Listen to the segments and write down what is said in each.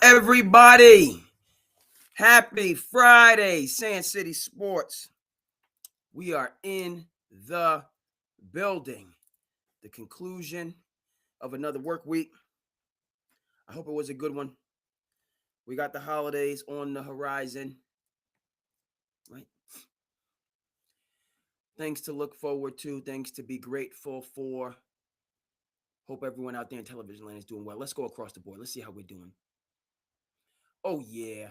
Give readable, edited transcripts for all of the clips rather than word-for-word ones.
everybody? Happy Friday, Sand City Sports. We are in the building. The conclusion of another work week. I hope it was a good one. We got the holidays on the horizon, right? Things to look forward to, things to be grateful for. Hope everyone out there in television land is doing well. Let's go across the board. Let's see how we're doing. Oh, yeah.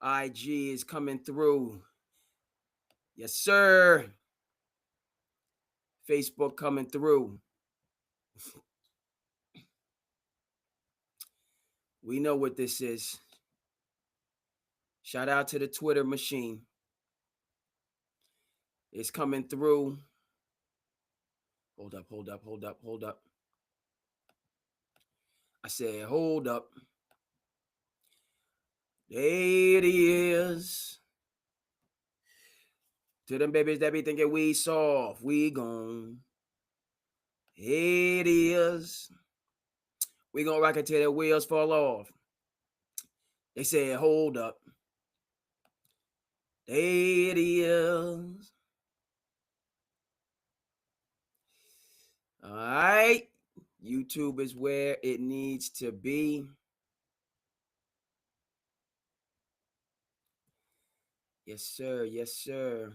IG is coming through. Yes, sir. Facebook coming through. We know what this is. Shout out to the Twitter machine. It's coming through. Hold up. I said, hold up. There it is. To them babies that be thinking we soft, we gone. It is. We gonna rock it till the wheels fall off. They said, hold up. There it is. All right. YouTube is where it needs to be. Yes, sir. Yes, sir.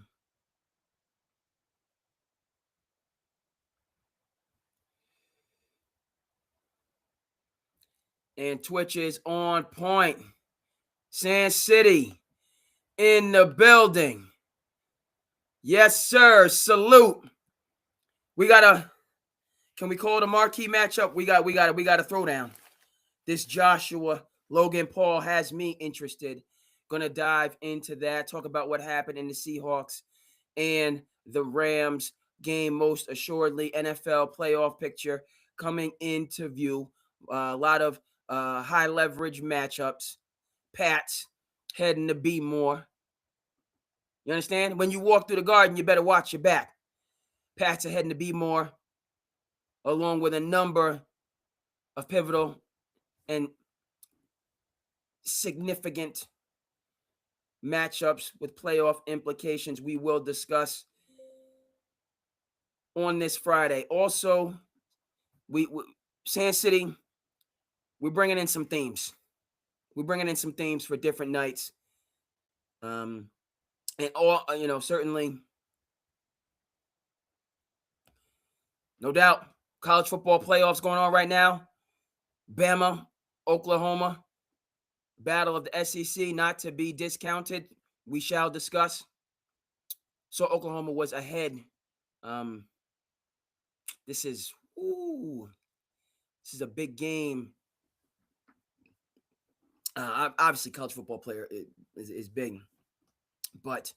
And Twitch is on point. Sand City in the building. Yes, sir. Salute. Can we call it a marquee matchup? We got a throwdown. This Joshua Logan Paul has me interested. Gonna dive into that, talk about what happened in the Seahawks and the Rams game, most assuredly. NFL playoff picture coming into view. A lot of high leverage matchups. Pats heading to be more. You understand? When you walk through the garden, you better watch your back. Pats are heading to be more, along with a number of pivotal and significant matchups with playoff implications we will discuss on this Friday. Also, we Sand City, we're bringing in some themes. We're bringing in some themes for different nights. And all, certainly, no doubt, college football playoffs going on right now. Bama, Oklahoma, battle of the SEC, not to be discounted. We shall discuss. So Oklahoma was ahead. This is a big game. Obviously, college football player is big, but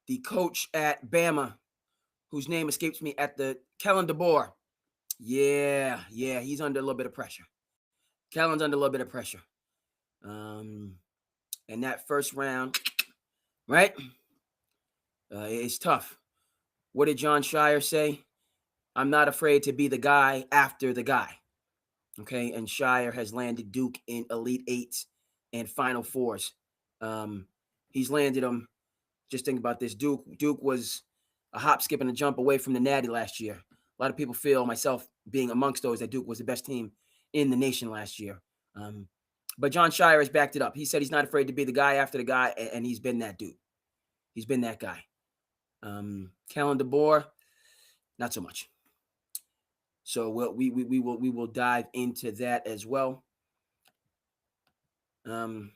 the coach at Bama, whose name escapes me at the Kellen DeBoer, yeah, he's under a little bit of pressure. Kellen's under a little bit of pressure. And that first round, right? It's tough. What did Jon Scheyer say? I'm not afraid to be the guy after the guy. Okay, and Scheyer has landed Duke in Elite Eights and Final Fours. He's landed them. Just think about this. Duke was a hop, skip, and a jump away from the Natty last year. A lot of people feel, myself being amongst those, that Duke was the best team in the nation last year. But Jon Scheyer has backed it up. He said he's not afraid to be the guy after the guy, and he's been that dude. He's been that guy. Kellen DeBoer, not so much. So we will dive into that as well. I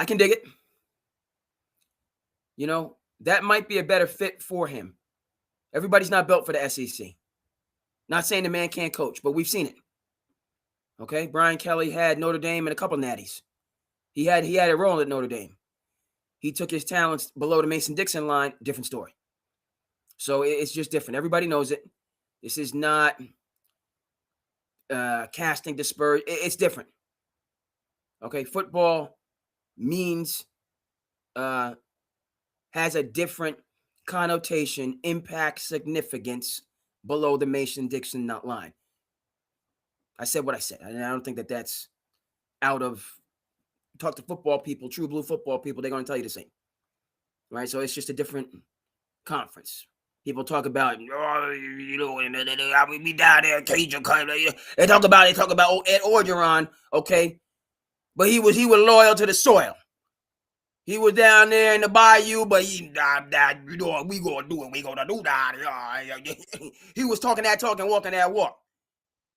can dig it. That might be a better fit for him. Everybody's not built for the SEC. Not saying the man can't coach, but we've seen it. Okay, Brian Kelly had Notre Dame and a couple natties. He had a role at Notre Dame. He took his talents below the Mason-Dixon line. Different story. So it's just different. Everybody knows it. This is not casting disperse. It's different. Okay, football means has a different connotation, impact, significance below the Mason-Dixon nut line. I said what I said. And I don't think that that's out of, talk to football people, true blue football people, they're going to tell you the same. Right? So it's just a different conference. People talk about, oh, you know, we down there, Cajun country. They talk about Ed Orgeron, okay? But he was loyal to the soil. He was down there in the bayou, but you know, we gonna do it. We gonna do that. He was talking that talk and walking that walk.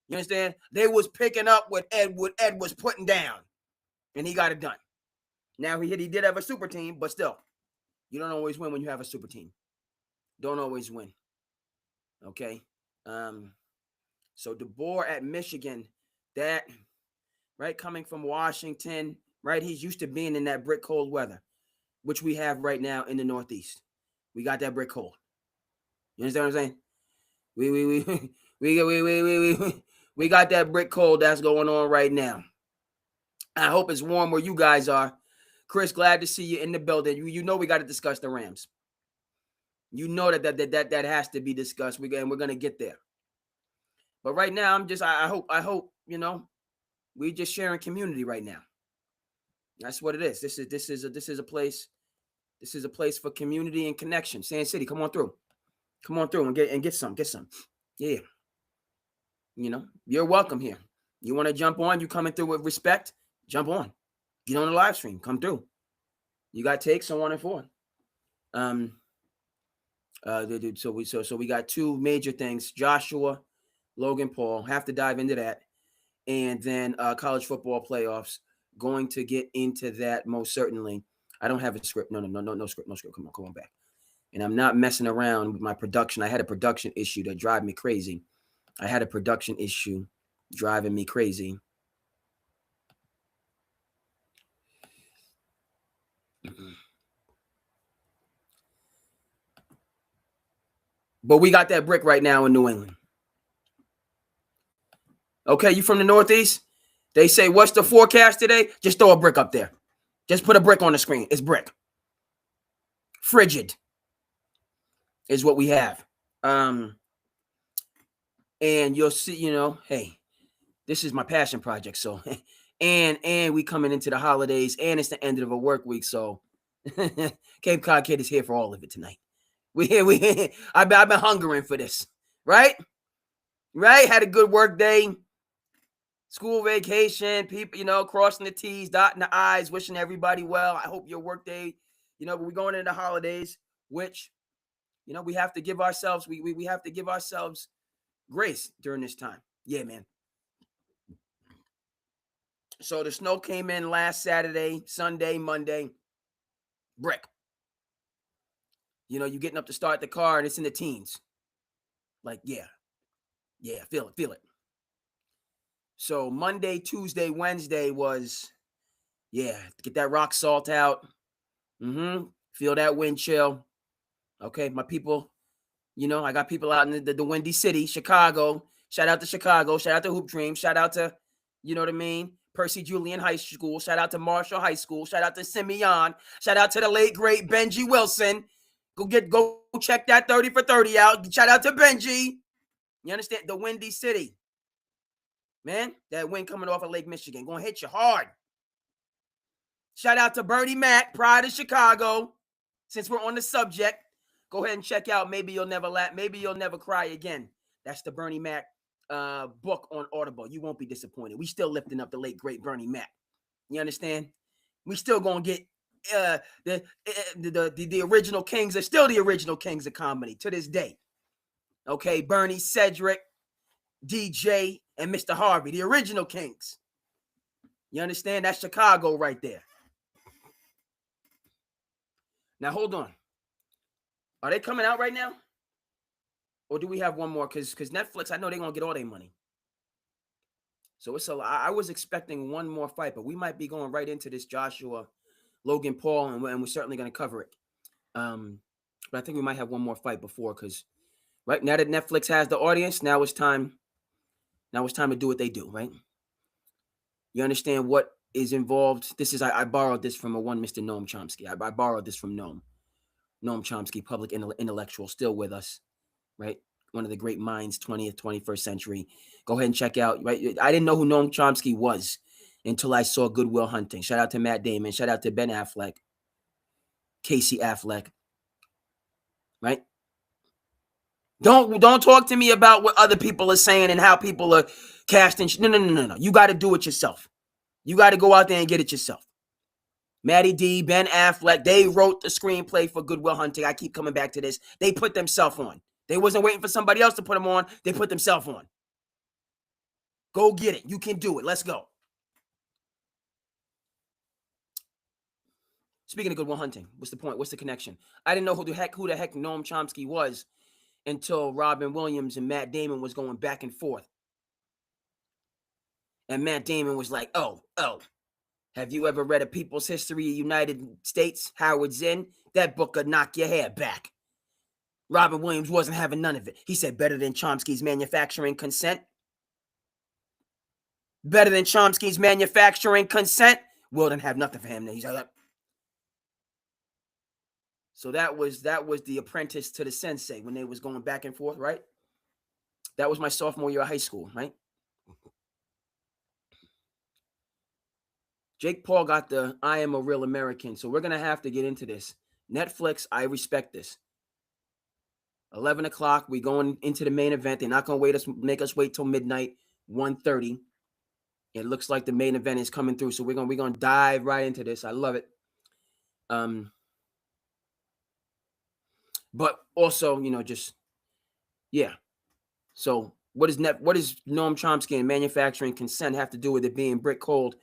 You understand? They was picking up what Ed was putting down, and he got it done. Now he did have a super team, but still, you don't always win when you have a super team. Don't always win. Okay. So DeBoer at Michigan, that right, coming from Washington, right? He's used to being in that brick cold weather, which we have right now in the Northeast. We got that brick cold. You understand what I'm saying? We got that brick cold that's going on right now. I hope it's warm where you guys are. Chris, glad to see you in the building. You know we got to discuss the Rams. You know that has to be discussed. We're gonna get there. But right now, I hope you know, we just sharing community right now. That's what it is. This is a place. This is a place for community and connection. Sand City, come on through and get some. Yeah. You know, you're welcome here. You want to jump on? You coming through with respect? Jump on. Get on the live stream. Come through. You got takes on 1 and 4. So we got two major things: Joshua, Logan Paul. Have to dive into that, and then college football playoffs. Going to get into that most certainly. I don't have a script. No script. Come on back. And I'm not messing around with my production. I had a production issue that drive me crazy. Driving me crazy. But we got that brick right now in New England. Okay, you from the Northeast? They say, what's the forecast today? Just throw a brick up there. Just put a brick on the screen. It's brick. Frigid is what we have. And you'll see, you know, hey, this is my passion project. So, and we coming into the holidays, and it's the end of a work week. So, Cape Cod Kid is here for all of it tonight. I've been hungering for this, right? Right? Had a good work day, school vacation, people, you know, crossing the T's, dotting the I's, wishing everybody well. I hope your work day, you know, but we're going into the holidays, which, you know, we have to give ourselves, we have to give ourselves grace during this time. Yeah, man. So the snow came in last Saturday, Sunday, Monday, brick. You know, you're getting up to start the car and it's in the teens. Like, yeah, feel it. So Monday, Tuesday, Wednesday was, get that rock salt out. Feel that wind chill. Okay, my people, you know, I got people out in the Windy City, Chicago. Shout out to Chicago. Shout out to Hoop Dream. Shout out to, you know what I mean, Percy Julian High School. Shout out to Marshall High School. Shout out to Simeon. Shout out to the late, great Benji Wilson. Go check that 30 for 30 out. Shout out to Benji. You understand? The Windy City. Man, that wind coming off of Lake Michigan. Gonna hit you hard. Shout out to Bernie Mac, Pride of Chicago. Since we're on the subject, go ahead and check out Maybe You'll Never Laugh. Maybe You'll Never Cry Again. That's the Bernie Mac book on Audible. You won't be disappointed. We still lifting up the late, great Bernie Mac. You understand? We still gonna get the original kings are still the original kings of comedy to this day. Okay, Bernie, Cedric, DJ, and Mr. Harvey, the original kings. You understand? That's Chicago right there. Now hold on. Are they coming out right now? Or do we have one more? Because Netflix, I know they're gonna get all their money. So it's I was expecting one more fight, but we might be going right into this Joshua Logan Paul, and we're certainly going to cover it. But I think we might have one more fight before, because right now that Netflix has the audience, now it's time to do what they do, right? You understand what is involved? This is I borrowed this from one Mr. Noam Chomsky. I borrowed this from Noam. Noam Chomsky, public intellectual, still with us, right? One of the great minds, 20th, 21st century. Go ahead and check out, right? I didn't know who Noam Chomsky was until I saw Good Will Hunting. Shout out to Matt Damon. Shout out to Ben Affleck, Casey Affleck, right? Don't talk to me about what other people are saying and how people are casting. No. You got to do it yourself. You got to go out there and get it yourself. Matty D, Ben Affleck, they wrote the screenplay for Good Will Hunting. I keep coming back to this. They put themselves on. They wasn't waiting for somebody else to put them on. They put themselves on. Go get it. You can do it. Let's go. Speaking of Good Will Hunting, what's the point? What's the connection? I didn't know who the heck Noam Chomsky was until Robin Williams and Matt Damon was going back and forth. And Matt Damon was like, oh, have you ever read A People's History of the United States, Howard Zinn? That book could knock your hair back. Robin Williams wasn't having none of it. He said, better than Chomsky's Manufacturing Consent? Better than Chomsky's Manufacturing Consent? Will didn't have nothing for him. He's like, so that was The Apprentice to the Sensei when they was going back and forth, right? That was my sophomore year of high school, right? Jake Paul got the I Am a Real American, so we're going to have to get into this. Netflix, I respect this. 11 o'clock, we going into the main event. They're not going to make us wait till midnight, 1:30. It looks like the main event is coming through, so we're going to dive right into this. I love it. But also, So what does Noam Chomsky and Manufacturing Consent have to do with it being brick cold?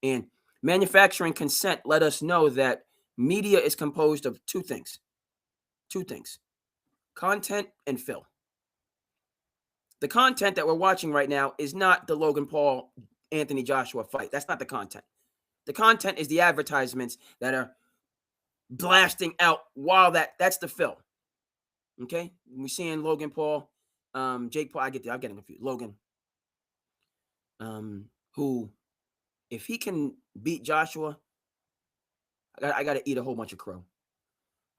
And Manufacturing Consent let us know that media is composed of two things, content and fill. The content that we're watching right now is not the Logan Paul, Anthony Joshua fight. That's not the content. The content is the advertisements that are blasting out while that's the fill. Okay? We're seeing Logan Paul, Jake Paul, I'm getting confused. Logan, who, if he can beat Joshua, I got to eat a whole bunch of crow.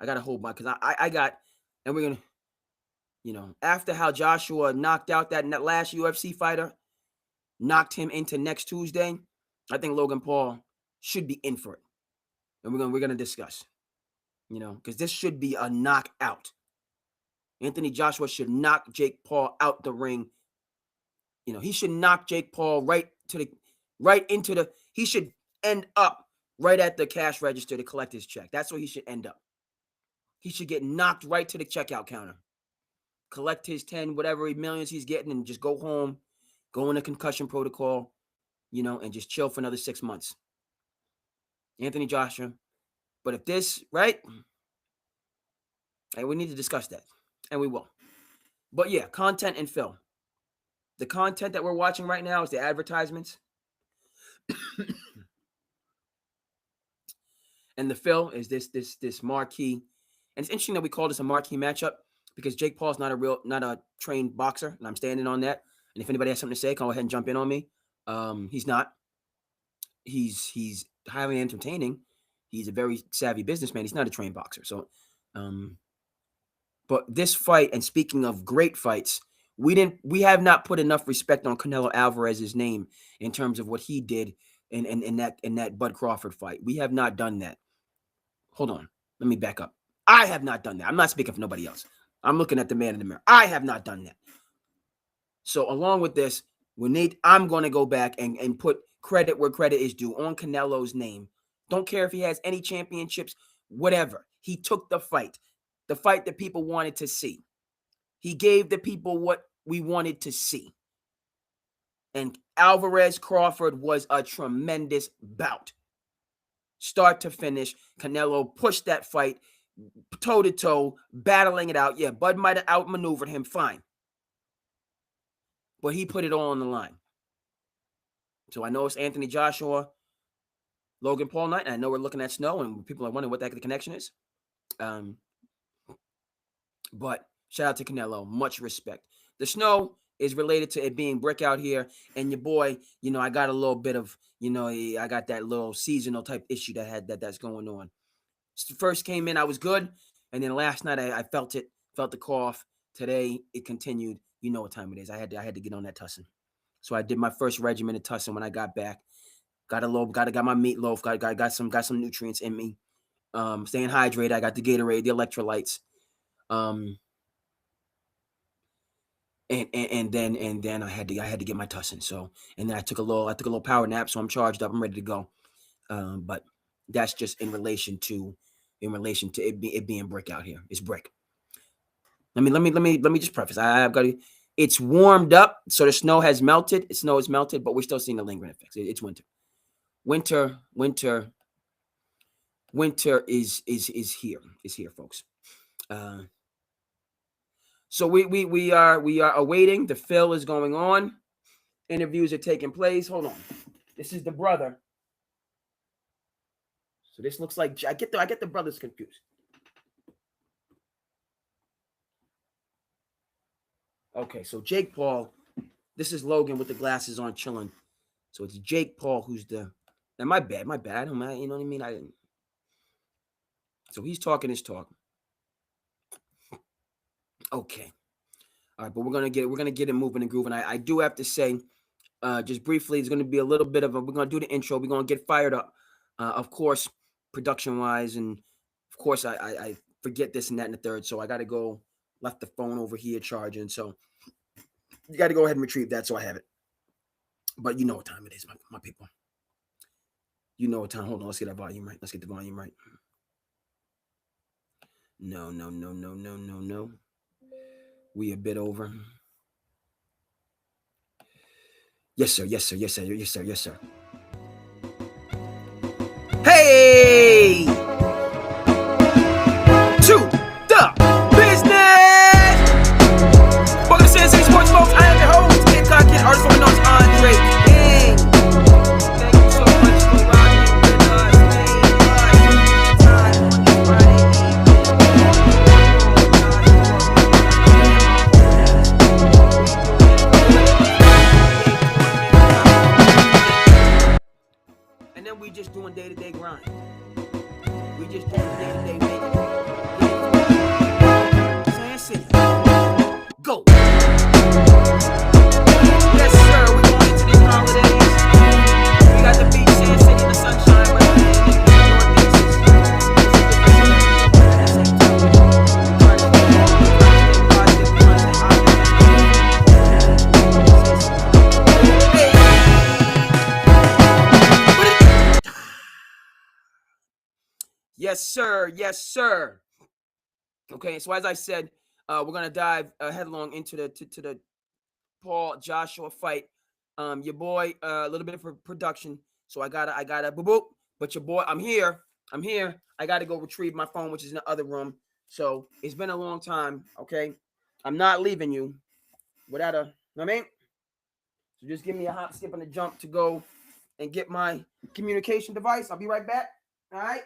I got a whole bunch because I got, and we're gonna, after how Joshua knocked out that last UFC fighter, knocked him into next Tuesday, I think Logan Paul should be in for it, and we're gonna discuss, because this should be a knockout. Anthony Joshua should knock Jake Paul out the ring. He should knock Jake Paul he should end up right at the cash register to collect his check. That's where he should end up. He should get knocked right to the checkout counter, collect his 10, whatever millions he's getting, and just go home, go in a concussion protocol, and just chill for another 6 months. Anthony Joshua. But if this, right? And we need to discuss that. And we will. But yeah, content and film. The content that we're watching right now is the advertisements. And the fill is this marquee. And it's interesting that we call this a marquee matchup because Jake Paul's not a trained boxer, and I'm standing on that. And if anybody has something to say, go ahead and jump in on me. He's not. He's highly entertaining. He's a very savvy businessman. He's not a trained boxer. So, but this fight, and speaking of great fights, we have not put enough respect on Canelo Alvarez's name in terms of what he did in that Bud Crawford fight. We have not done that. Hold on. Let me back up. I have not done that. I'm not speaking for nobody else. I'm looking at the man in the mirror. I have not done that. So along with this, I'm going to go back and put credit where credit is due on Canelo's name. Don't care if he has any championships, whatever. He took the fight that people wanted to see. He gave the people what we wanted to see. And Alvarez Crawford was a tremendous bout. Start to finish, Canelo pushed that fight toe to toe, battling it out. Yeah, Bud might have outmaneuvered him, fine. But he put it all on the line. So I know it's Anthony Joshua, Logan Paul night, and I know we're looking at Snow, and people are wondering what the heck the connection is. But shout out to Canelo, much respect. The Snow is related to it being brick out here, and your boy, I got a little bit of, I got that little seasonal type issue that's going on. First came in, I was good. And then last night I felt it, felt the cough. Today it continued. You know what time it is. I had to get on that tussin. So I did my first regimen of tussin when I got back. Got my meatloaf. Got some nutrients in me. Staying hydrated. I got the Gatorade, the electrolytes. And then I had to get my tussin. So and then I took a little power nap. So I'm charged up. I'm ready to go. But that's just in relation to it being brick out here. It's brick. Let me just preface. I've got to. It's warmed up, so the snow has melted. The snow is melted, but we're still seeing the lingering effects. It's winter. Winter is here. Is here, folks. So we are awaiting. The fill is going on. Interviews are taking place. Hold on. This is the brother. So this looks like I get the brothers confused. Okay, so Jake Paul. This is Logan with the glasses on, chilling. So it's Jake Paul who's the. And my bad. You know what I mean? I didn't. So he's talking his talk. Okay. All right, but we're gonna get it moving and grooving. I do have to say, just briefly, it's gonna be a little bit of we're gonna do the intro. We're gonna get fired up, of course, production wise, and of course I forget this and that and the third. So I got to go. Left the phone over here charging. So you got to go ahead and retrieve that so I have it. But you know what time it is, my people. You know what time. Hold on, let's get that volume right. Let's get the volume right. No. We a bit over. Yes, sir. Hey! To the business! Welcome to Sensei Sports, folks. I am your host, Kid Cockett, artist for known as Andre King. Thank you so much for rocking with us. Time on this Friday evening. And then we just doing day-to-day grind. We just doing day-to-day making. Sand City. Go. Yes, sir. We're going into these holidays. We got the beach, Sand City, the sunshine. Yes, sir. Okay, so as I said, we're gonna dive headlong into the Paul Joshua fight. Your boy, a little bit of production, so I gotta boop boop. But your boy, I'm here. I gotta go retrieve my phone, which is in the other room. So it's been a long time. Okay, I'm not leaving you without a. You know what I mean? So just give me a hop, skip, and a jump to go and get my communication device. I'll be right back. All right.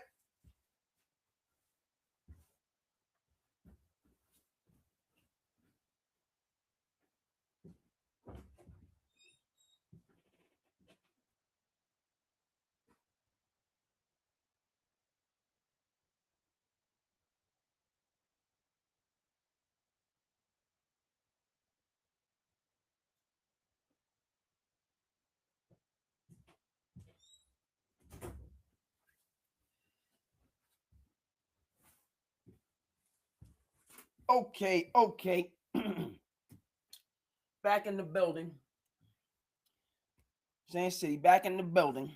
Okay. Back in the building. Sand City, back in the building.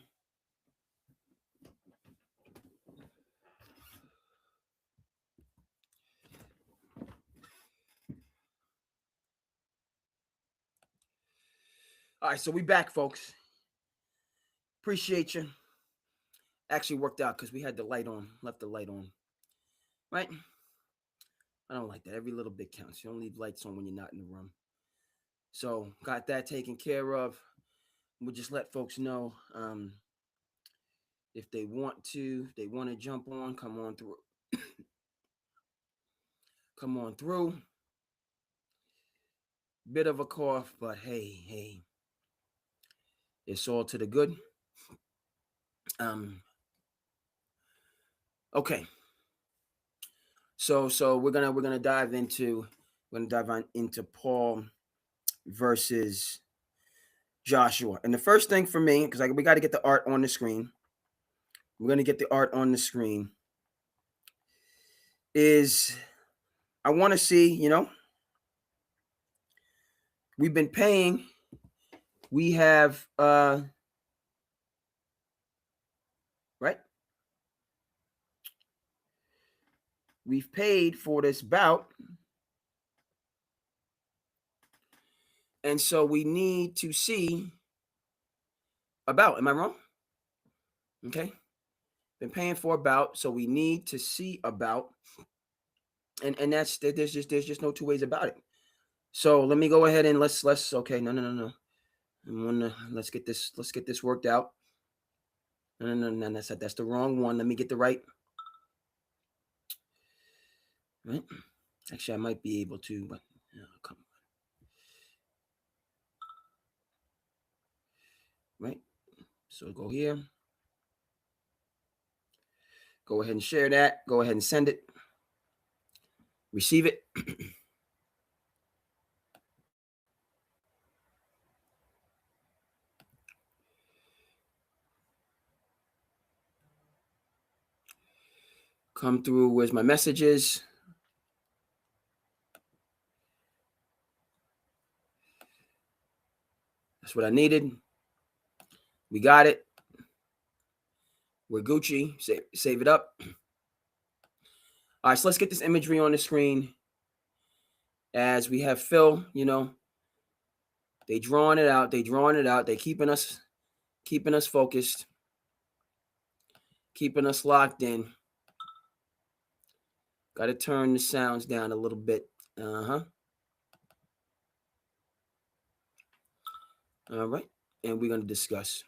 All right, so we back, folks. Appreciate you. Actually worked out because we had the light on, left the light on. Right? I don't like that. Every little bit counts. You don't leave lights on when you're not in the room. So got that taken care of. We'll just let folks know if they want to jump on, come on through. Come on through. Bit of a cough, but hey, it's all to the good. Okay. So we're gonna dive on into Paul versus Joshua. And the first thing for me, because we got to get the art on the screen. We're gonna get the art on the screen. Is I want to see, we've been paying. We have right. We've paid for this bout. And so we need to see about. Am I wrong? Okay. Been paying for about, so we need to see about. And there's just no two ways about it. So let me go ahead and let's okay, no. Let's get this worked out. No, that's the wrong one. Let me get the right. Right? Actually, I might be able to, but come on. Right? So go here. Go ahead and share that. Go ahead and send it. Receive it. Come through. Where's my messages? That's what I needed. We got it. We're Gucci. Save it up. All right, so let's get this imagery on the screen. As we have Phil, they drawing it out. They keeping us focused, keeping us locked in. Got to turn the sounds down a little bit. All right, and we're gonna discuss.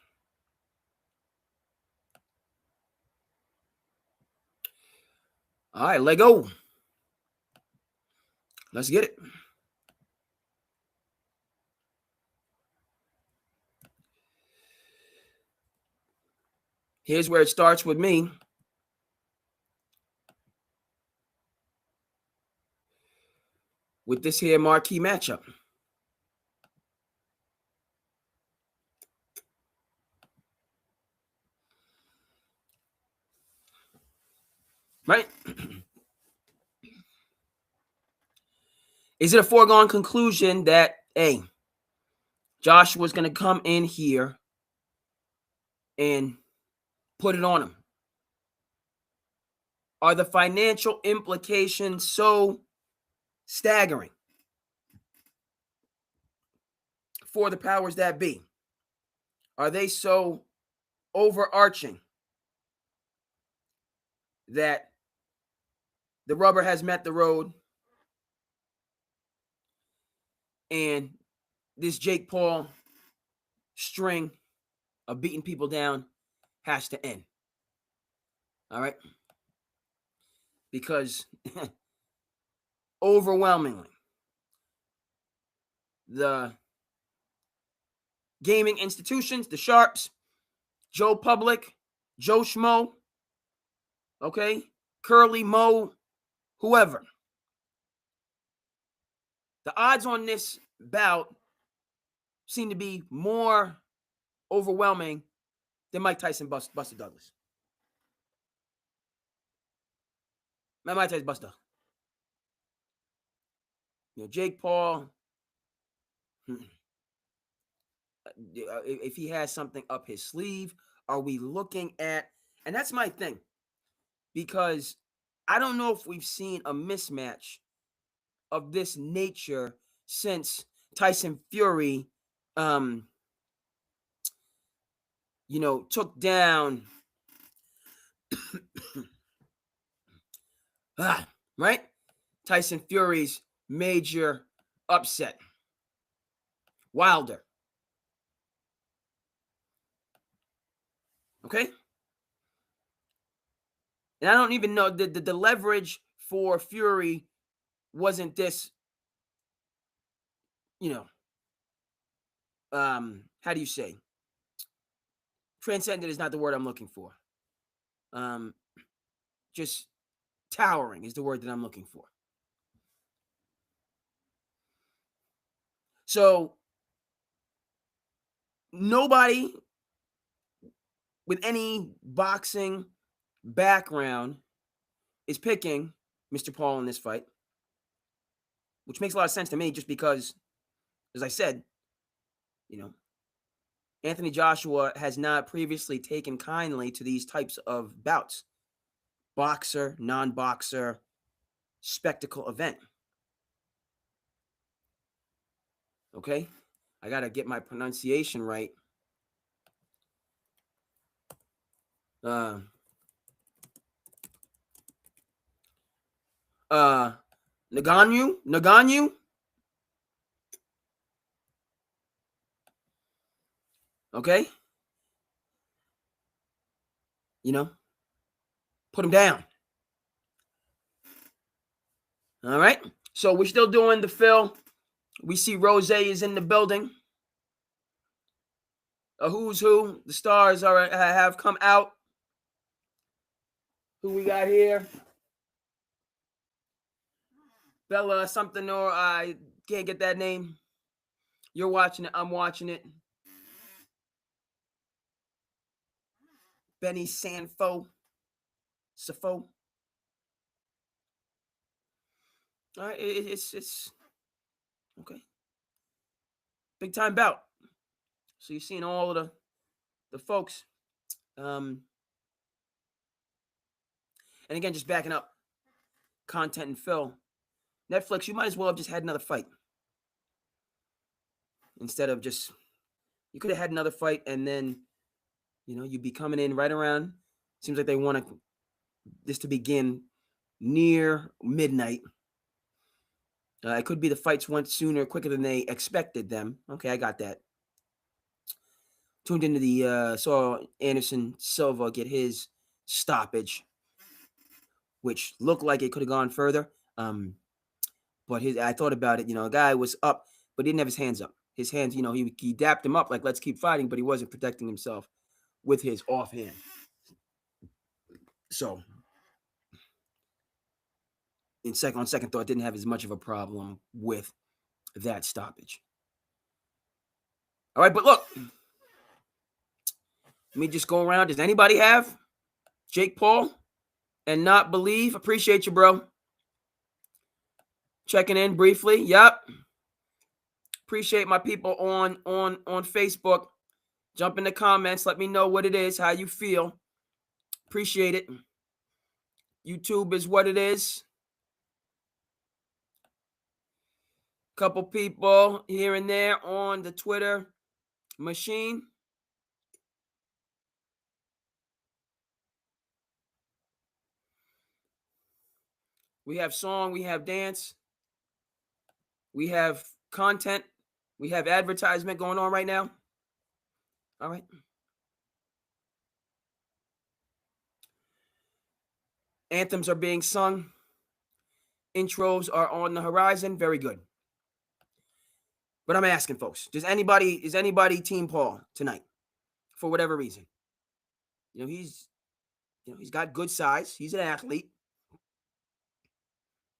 All right, let go. Let's get it. Here's where it starts with me. With this here marquee matchup. Right? Is it a foregone conclusion that, hey, Joshua's going to come in here and put it on him? Are the financial implications so staggering for the powers that be? Are they so overarching that the rubber has met the road and this Jake Paul string of beating people down has to end? All right? Because overwhelmingly, the gaming institutions, the Sharps, Joe Public, Joe Schmo, okay, Curly Mo, whoever. The odds on this bout seem to be more overwhelming than Mike Tyson Buster Douglas. Man, Mike Tyson Buster. Jake Paul, if he has something up his sleeve, are we looking at, and that's my thing, because I don't know if we've seen a mismatch of this nature since Tyson Fury, took down, right? Tyson Fury's major upset, Wilder. Okay? And I don't even know the leverage for Fury wasn't this, how do you say? Transcendent is not the word I'm looking for. Just Towering is the word that I'm looking for. So nobody with any boxing background is picking Mr. Paul in this fight, which makes a lot of sense to me just because, as I said, Anthony Joshua has not previously taken kindly to these types of bouts. Boxer, non-boxer, spectacle event. Okay? I got to get my pronunciation right. Ngannou? Okay? Put him down. All right? So we're still doing the fill. We see Rose is in the building. A who's who. The stars have come out. Who we got here? Bella something, or I can't get that name. You're watching it. I'm watching it. Benny Safo. All right, it's okay. Big time bout. So you're seeing all of the folks. And again, just backing up content and fill. Netflix, you might as well have just had another fight. Instead of you could have had another fight and then, you'd be coming in right around. Seems like they want this to begin near midnight. It could be the fights went quicker than they expected them. Okay, I got that. Tuned into saw Anderson Silva get his stoppage, which looked like it could have gone further. But I thought about it. A guy was up, but he didn't have his hands up. His hands, he dapped him up like, let's keep fighting, but he wasn't protecting himself with his offhand. So, on second thought, didn't have as much of a problem with that stoppage. All right, but look, let me just go around. Does anybody have Jake Paul and not believe? Appreciate you, bro. Checking in briefly. Yep. Appreciate my people on Facebook. Jump in the comments. Let me know what it is, how you feel. Appreciate it. YouTube is what it is. Couple people here and there on the Twitter machine. We have song, we have dance, we have content, we have advertisement going on right now. All right. Anthems are being sung. Intros are on the horizon. Very good. But I'm asking folks, is anybody Team Paul tonight? For whatever reason. He's got good size. He's an athlete.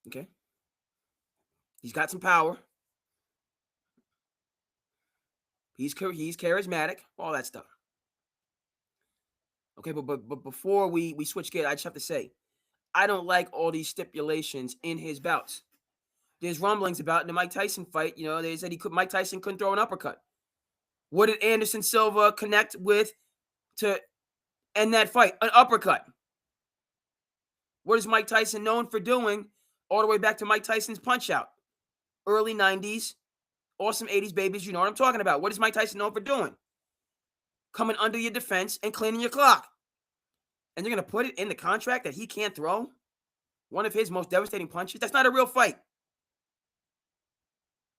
Okay. He's got some power. He's charismatic, all that stuff. Okay, but before we switch gears, I just have to say, I don't like all these stipulations in his bouts. There's rumblings about the Mike Tyson fight. They said Mike Tyson couldn't throw an uppercut. What did Anderson Silva connect with to end that fight? An uppercut. What is Mike Tyson known for doing all the way back to Mike Tyson's Punch-Out? Early 90s, awesome 80s babies. You know what I'm talking about. What is Mike Tyson known for doing? Coming under your defense and cleaning your clock. And you're going to put it in the contract that he can't throw one of his most devastating punches? That's not a real fight.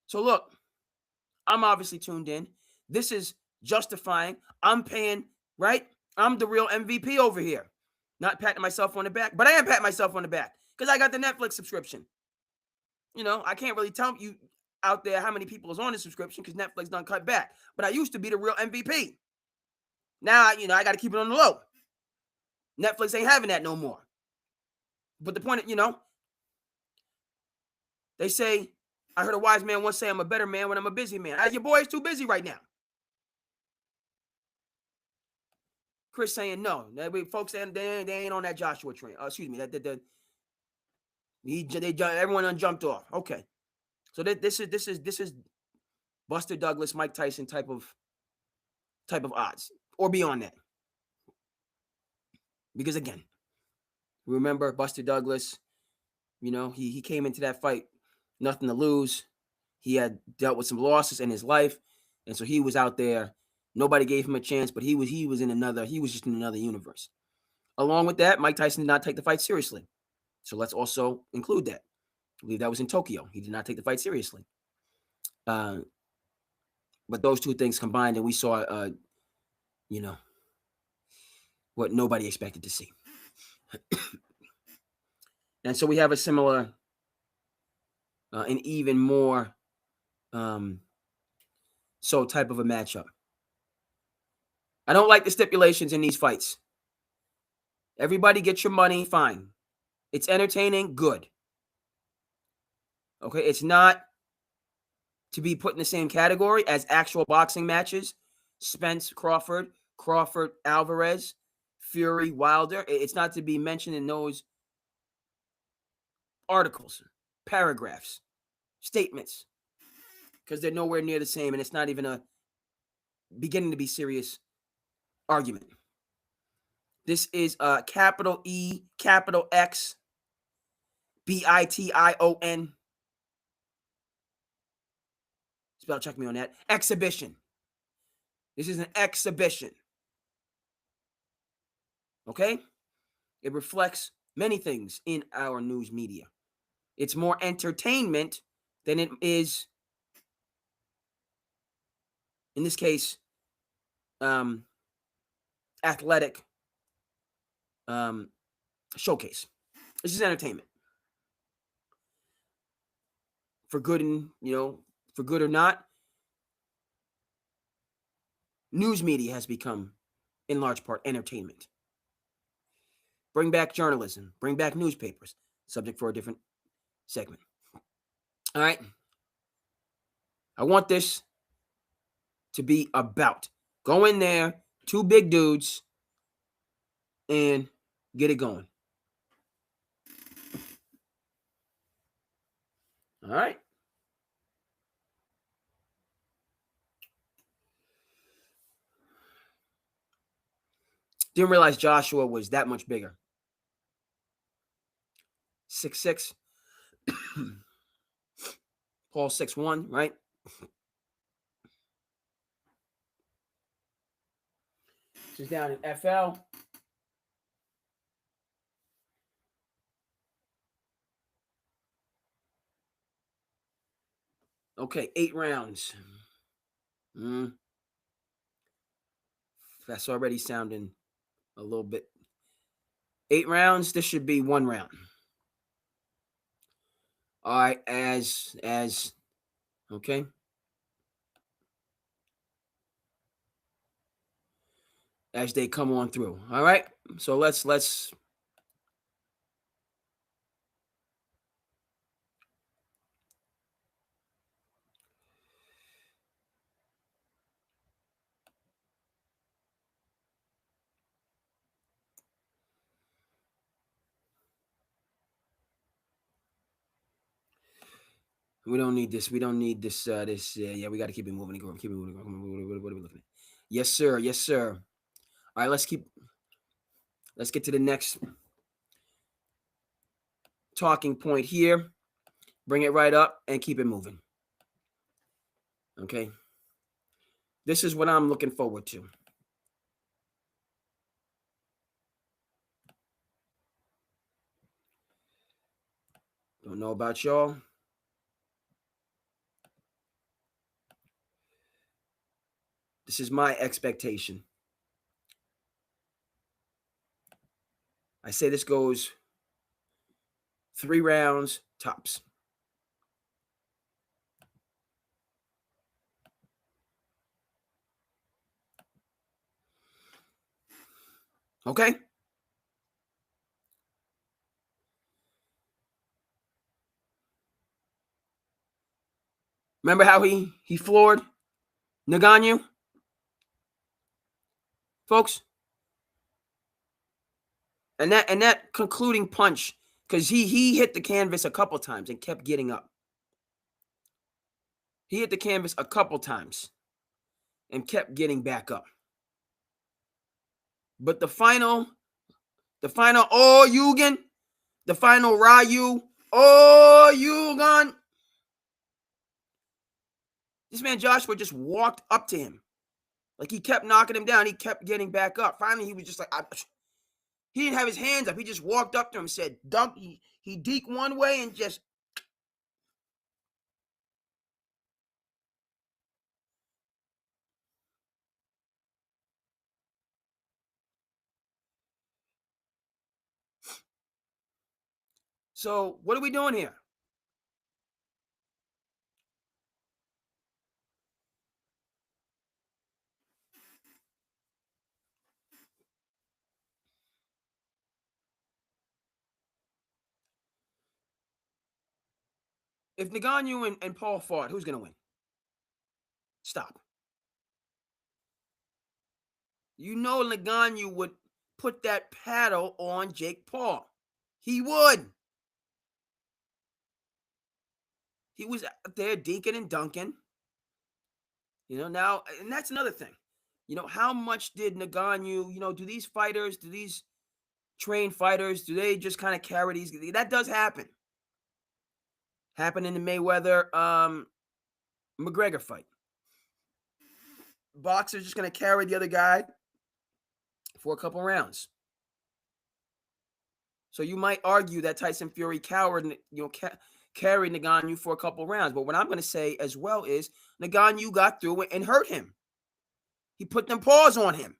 So look, I'm obviously tuned in. This is justifying. I'm paying, right? I'm the real MVP over here. Not patting myself on the back, but I am patting myself on the back because I got the Netflix subscription. I can't really tell you out there how many people is on the subscription because Netflix done cut back. But I used to be the real MVP. Now, I got to keep it on the low. Netflix ain't having that no more. But the point, they say, I heard a wise man once say, I'm a better man when I'm a busy man. Your boy is too busy right now. Chris saying no. Folks, they ain't on that Joshua train. Excuse me. Everyone done jumped off. Okay. So this is Buster Douglas, Mike Tyson type of odds, or beyond that. Because again, remember Buster Douglas, he came into that fight, nothing to lose. He had dealt with some losses in his life, and so he was out there. Nobody gave him a chance, but he was just in another universe. Along with that, Mike Tyson did not take the fight seriously. So let's also include that. I believe that was in Tokyo. He did not take the fight seriously. But those two things combined, and we saw, what nobody expected to see. And so we have a similar, and even more so type of a matchup. I don't like the stipulations in these fights. Everybody get your money, fine. It's entertaining, good. Okay, it's not to be put in the same category as actual boxing matches. Spence, Crawford, Alvarez, Fury, Wilder. It's not to be mentioned in those articles, paragraphs, statements, because they're nowhere near the same, and it's not even a beginning to be serious argument. This is capital E, capital X, BITION. Spell check me on that. Exhibition. This is an exhibition. Okay? It reflects many things in our news media. It's more entertainment than it is, in this case, athletic showcase. This is entertainment. For good for good or not, news media has become, in large part, entertainment. Bring back journalism. Bring back newspapers. Subject for a different segment. All right. I want this to be about. Go in there, two big dudes, and get it going. All right. Didn't realize Joshua was that much bigger. 6'6". Paul 6'1", right? This is down in FL. Okay, 8 rounds. That's already sounding a little bit. 8 rounds. This should be 1 round. All right, as okay. As they come on through. All right. So let's we don't need this. We don't need this. Yeah, we got to keep it moving. Keep it moving. What are we looking at? Yes, sir. Yes, sir. All right, let's get to the next talking point here. Bring it right up and keep it moving. Okay. This is what I'm looking forward to. Don't know about y'all. This is my expectation. I say this goes 3 rounds tops. Okay? Remember how he floored Ngannou? Folks? And that concluding punch, because he hit the canvas a couple times and kept getting up. He hit the canvas a couple times and kept getting back up. But the final oh Yugen, the final Ryu, oh Yugen. This man Joshua just walked up to him. Like he kept knocking him down. He kept getting back up. Finally, he was just like, he didn't have his hands up. He just walked up to him and said, dunk. He deked one way and just. So what are we doing here? If Ngannou and Paul fought, who's going to win? Stop. You know Ngannou would put that paddle on Jake Paul. He would. He was out there deking and dunking. You know, now, and that's another thing. You know, how much did Ngannou, do these fighters, do these trained fighters, do they just kind of carry these? That does happen. Happened in the Mayweather McGregor fight. Boxer's just going to carry the other guy for a couple rounds. So you might argue that Tyson Fury carried Ngannou for a couple rounds. But what I'm going to say as well is Ngannou got through it and hurt him. He put them paws on him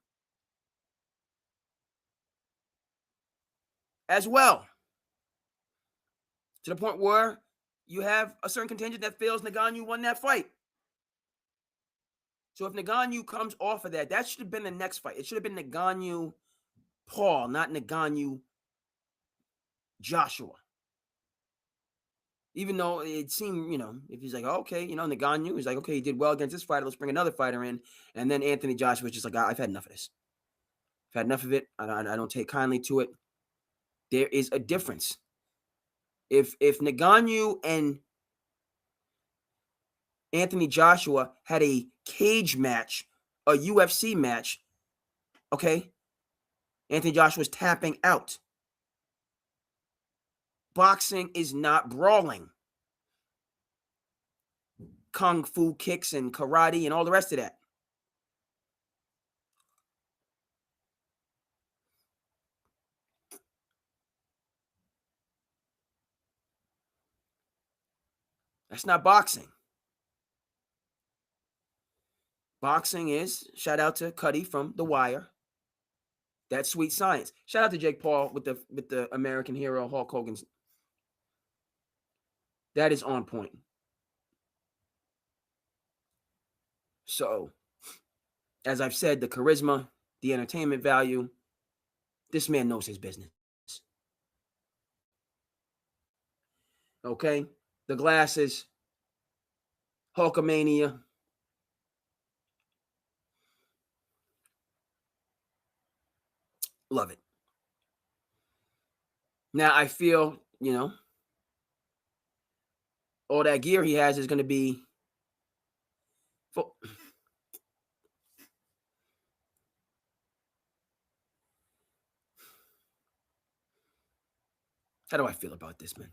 as well. To the point where you have a certain contingent that feels Ngannou won that fight. So if Ngannou comes off of that, that should have been the next fight. It should have been Ngannou Paul, not Ngannou Joshua. Even though it seemed, if he's like, oh, okay, Ngannou, he's like, okay, he did well against this fighter. Let's bring another fighter in. And then Anthony Joshua was just like, I've had enough of this. I've had enough of it. I don't take kindly to it. There is a difference. If Ngannou and Anthony Joshua had a cage match, a UFC match, okay, Anthony Joshua's tapping out. Boxing is not brawling. Kung fu kicks and karate and all the rest of that. That's not boxing. Boxing is, shout out to Cuddy from The Wire. That's sweet science. Shout out to Jake Paul with the American hero Hulk Hogan's. That is on point. So, as I've said, the charisma, the entertainment value, this man knows his business. Okay? The glasses, Hulkamania. Love it. Now, I feel, all that gear he has is going to be How do I feel about this, man?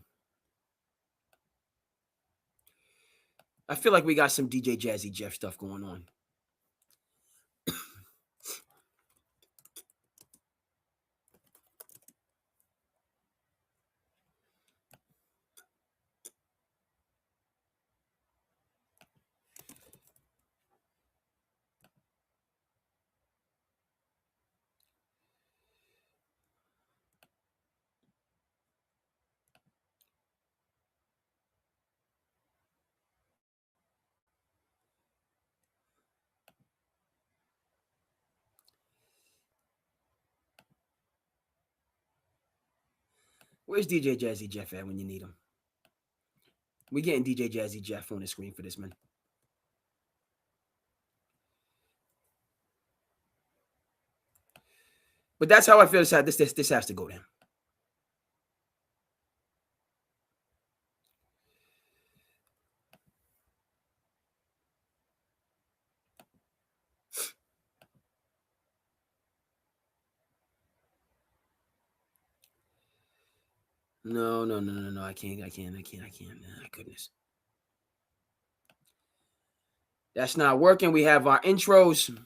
I feel like we got some DJ Jazzy Jeff stuff going on. Where's DJ Jazzy Jeff at when you need him? We getting DJ Jazzy Jeff on the screen for this, man. But that's how I feel. This has to go down. No. I can't. My goodness. That's not working. We have our intros.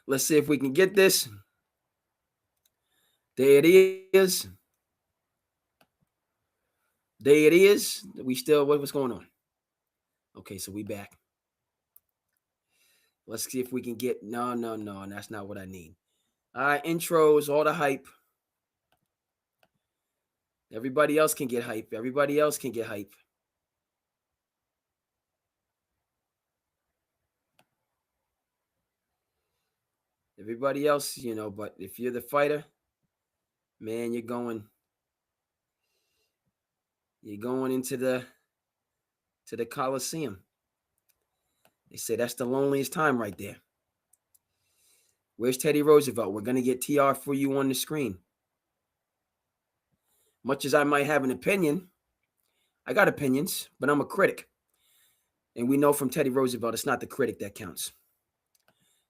Let's see if we can get this. There it is. There it is. We still, what's going on? Okay, so we back. Let's see if we can get, no. That's not what I need. All right, intros, all the hype. Everybody else can get hype. Everybody else can get hype. Everybody else, but if you're the fighter, man, you're going into the Coliseum. They say that's the loneliest time right there. Where's Teddy Roosevelt? We're going to get TR for you on the screen. Much as I might have an opinion, I got opinions, but I'm a critic. And we know from Teddy Roosevelt, it's not the critic that counts.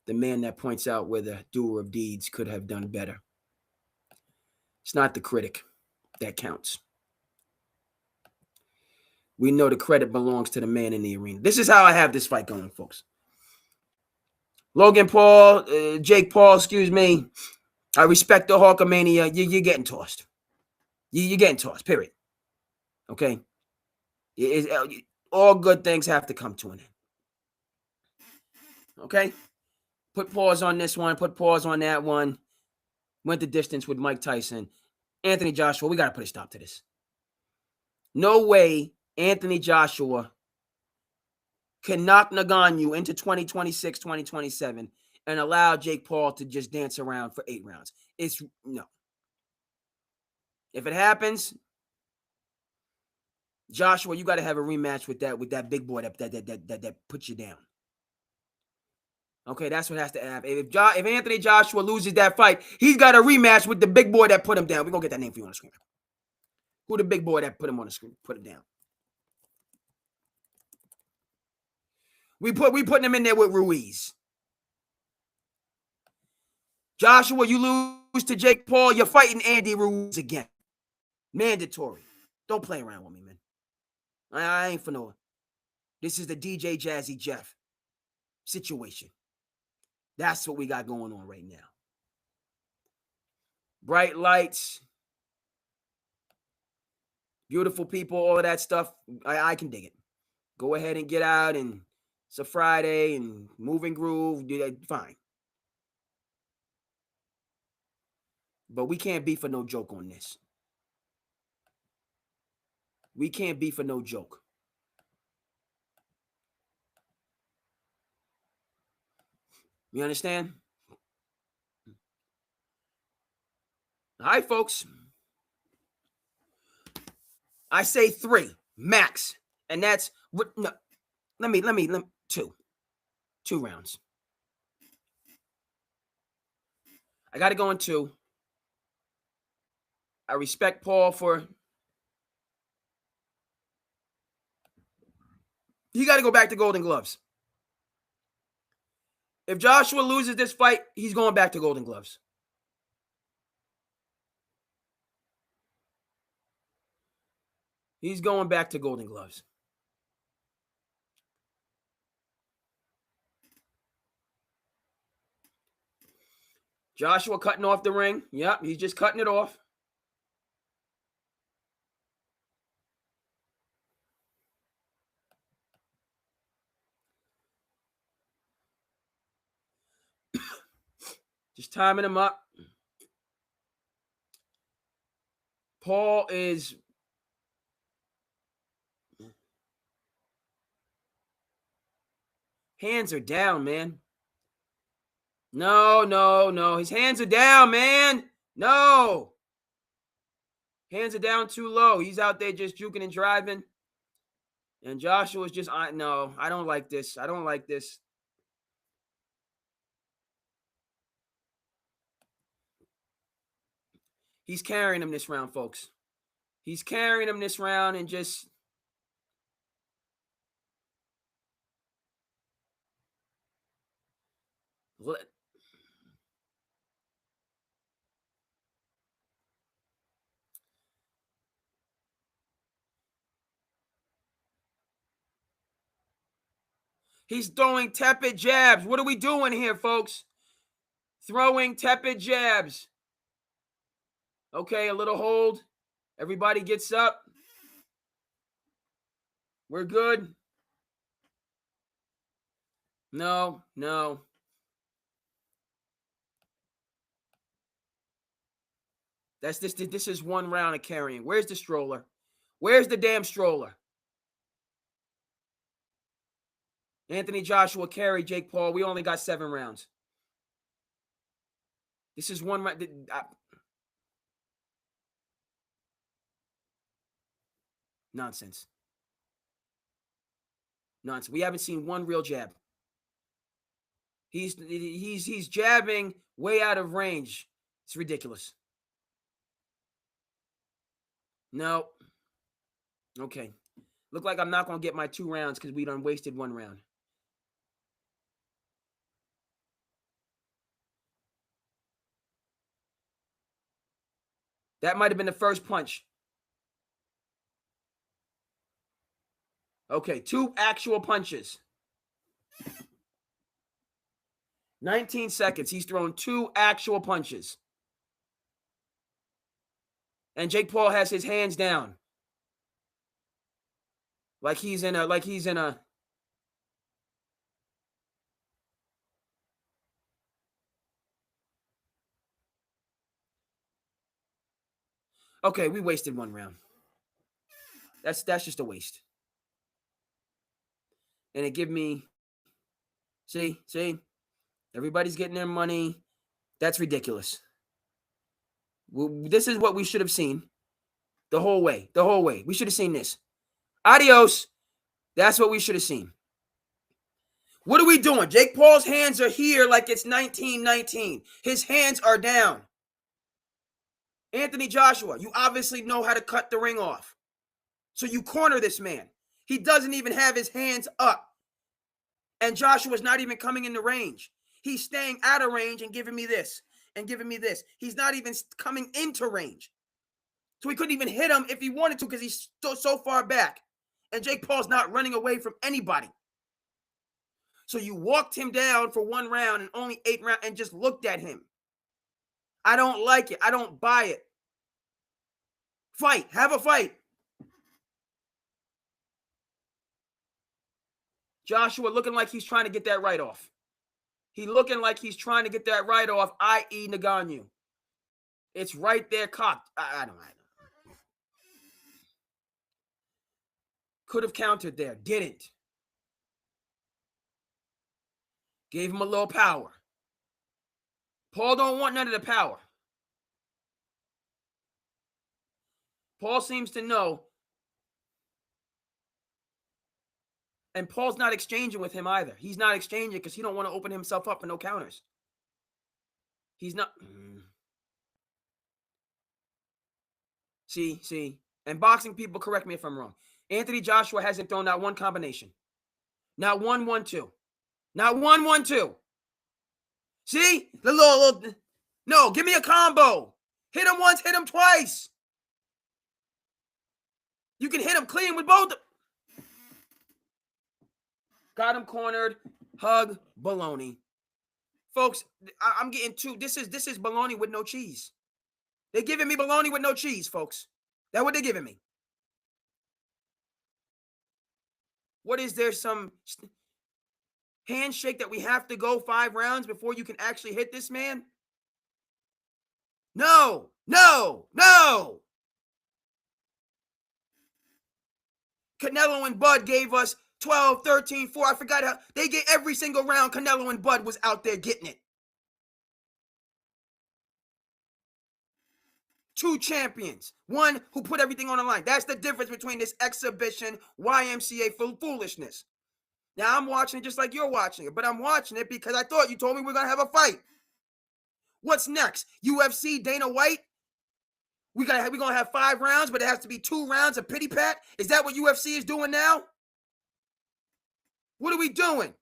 The man that points out where the doer of deeds could have done better. It's not the critic that counts. We know the credit belongs to the man in the arena. This is how I have this fight going, folks. Logan Paul, Jake Paul, excuse me. I respect the Hulkamania. You're getting tossed. You're getting tossed, period. Okay? All good things have to come to an end. Okay? Put pause on this one. Put pause on that one. Went the distance with Mike Tyson. Anthony Joshua, we got to put a stop to this. No way Anthony Joshua can knock Ngannou into 2026, 2027 and allow Jake Paul to just dance around for 8 rounds. It's no. If it happens, Joshua, you got to have a rematch with that big boy that puts you down. Okay, that's what has to happen. If Anthony Joshua loses that fight, he's got a rematch with the big boy that put him down. We're going to get that name for you on the screen. Who the big boy that put him on the screen, put him down? We putting him in there with Ruiz. Joshua, you lose to Jake Paul, you're fighting Andy Ruiz again. Mandatory. Don't play around with me, man. I ain't for no. This is the DJ Jazzy Jeff situation. That's what we got going on right now. Bright lights, beautiful people, all of that stuff. I can dig it. Go ahead and get out, and it's a Friday and move and groove. Do that, fine. But we can't be for no joke on this. We can't be for no joke. You understand? All right, folks. I say 3 max, and that's no. Let me 2 rounds. I got to go in 2. I respect Paul for. He got to go back to Golden Gloves. If Joshua loses this fight, he's going back to Golden Gloves. He's going back to Golden Gloves. Joshua cutting off the ring. Yep, he's just cutting it off. Just timing him up. Paul is. Hands are down, man. No, no, no. His hands are down, man. No. Hands are down too low. He's out there just juking and driving. And Joshua's just, no, I don't like this. I don't like this. He's carrying him this round, folks. He's carrying him this round and just. He's throwing tepid jabs. What are we doing here, folks? Throwing tepid jabs. Okay, a little hold. Everybody gets up. We're good. No, no. This is one round of carrying. Where's the stroller? Where's the damn stroller? Anthony Joshua carried Jake Paul. We only got 7 rounds. This is one round. Nonsense. Nonsense. We haven't seen one real jab. He's jabbing way out of range. It's ridiculous. No. Okay. Look like I'm not going to get my 2 rounds because we done wasted 1 round. That might have been the first punch. Okay, 2 actual punches. 19 seconds. He's thrown 2 actual punches. And Jake Paul has his hands down. Like he's in a Okay, we wasted 1 round. That's just a waste. And it give me see, everybody's getting their money. That's ridiculous. This is what we should have seen the whole way. We should have seen this. Adios. That's what we should have seen. What are we doing? Jake Paul's hands are here like it's 1919. His hands are down. Anthony Joshua, you obviously know how to cut the ring off. So you corner this man. He doesn't even have his hands up. And Joshua's not even coming into range. He's staying out of range and giving me this and giving me this. He's not even coming into range. So he couldn't even hit him if he wanted to because he's so far back. And Jake Paul's not running away from anybody. So you walked him down for 1 round and only 8 rounds and just looked at him. I don't like it. I don't buy it. Fight. Have a fight. Joshua looking like he's trying to get that right off. He looking like he's trying to get that right off, i.e. Ngannou. It's right there cocked. I don't know. Could have countered there. Didn't. Gave him a little power. Paul don't want none of the power. Paul seems to know. And Paul's not exchanging with him either. He's not exchanging because he don't want to open himself up for no counters. He's not. See. And boxing people, correct me if I'm wrong. Anthony Joshua hasn't thrown not one combination. Not 1-1-2. Not 1-1-2. See? The little. No, give me a combo. Hit him once, hit him twice. You can hit him clean with both. Got him cornered. Hug. Baloney. Folks, I'm getting 2. This is baloney with no cheese. They're giving me baloney with no cheese, folks. That's what they're giving me. What is there, some handshake that we have to go 5 rounds before you can actually hit this man? No. Canelo and Bud gave us 12, 13, 4. I forgot how they get every single round. Canelo and Bud was out there getting it. 2 champions. One who put everything on the line. That's the difference between this exhibition YMCA foolishness. Now I'm watching it just like you're watching it, but I'm watching it because I thought you told me we're going to have a fight. What's next? UFC, Dana White? We're going to have 5 rounds, but it has to be 2 rounds of pity pat? Is that what UFC is doing now? What are we doing?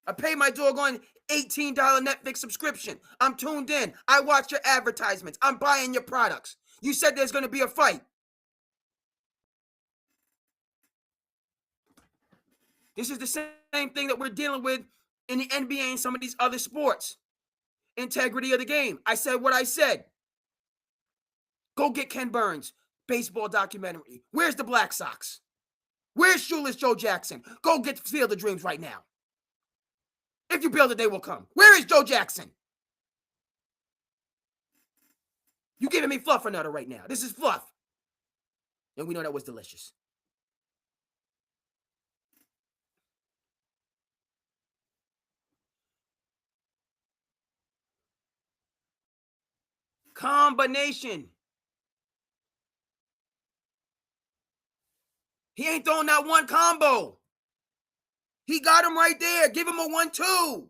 I pay my doggone $18 Netflix subscription. I'm tuned in. I watch your advertisements. I'm buying your products. You said there's going to be a fight. This is the same thing that we're dealing with in the NBA and some of these other sports. Integrity of the game. I said what I said. Go get Ken Burns, baseball documentary. Where's the Black Sox? Where's Shoeless Joe Jackson? Go get Field of Dreams right now. If you build it, they will come. Where is Joe Jackson? You giving me fluff or nutter right now. This is fluff. And we know that was delicious. Combination. He ain't throwing that one combo. He got him right there. Give him a 1-2.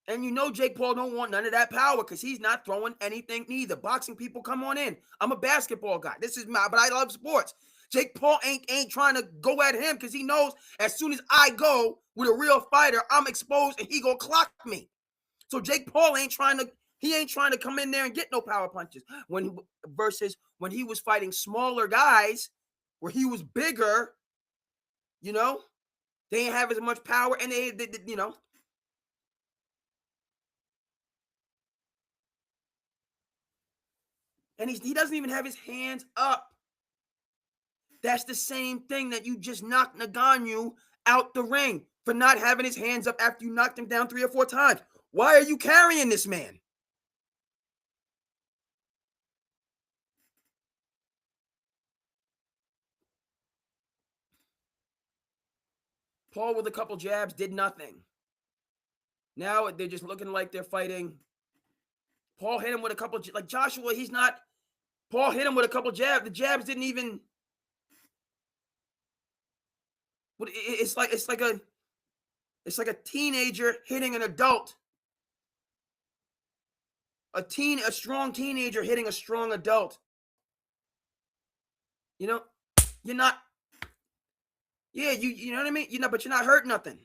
And you know Jake Paul don't want none of that power because he's not throwing anything neither. Boxing people, come on in. I'm a basketball guy. This is but I love sports. Jake Paul ain't trying to go at him because he knows as soon as I go with a real fighter, I'm exposed and he gonna clock me. So Jake Paul ain't trying to come in there and get no power punches. Versus when he was fighting smaller guys where he was bigger, they didn't have as much power and they and he doesn't even have his hands up. That's the same thing that you just knocked Ngannou out the ring for not having his hands up after you knocked him down 3 or 4 times. Why are you carrying this man? Paul with a couple jabs did nothing. Now they're just looking like they're fighting. Paul hit him with a couple, like Joshua, Paul hit him with a couple jabs. The jabs didn't even, it's like a teenager hitting an adult. A strong teenager hitting a strong adult. You're not, yeah, you know what I mean? But you're not hurt nothing.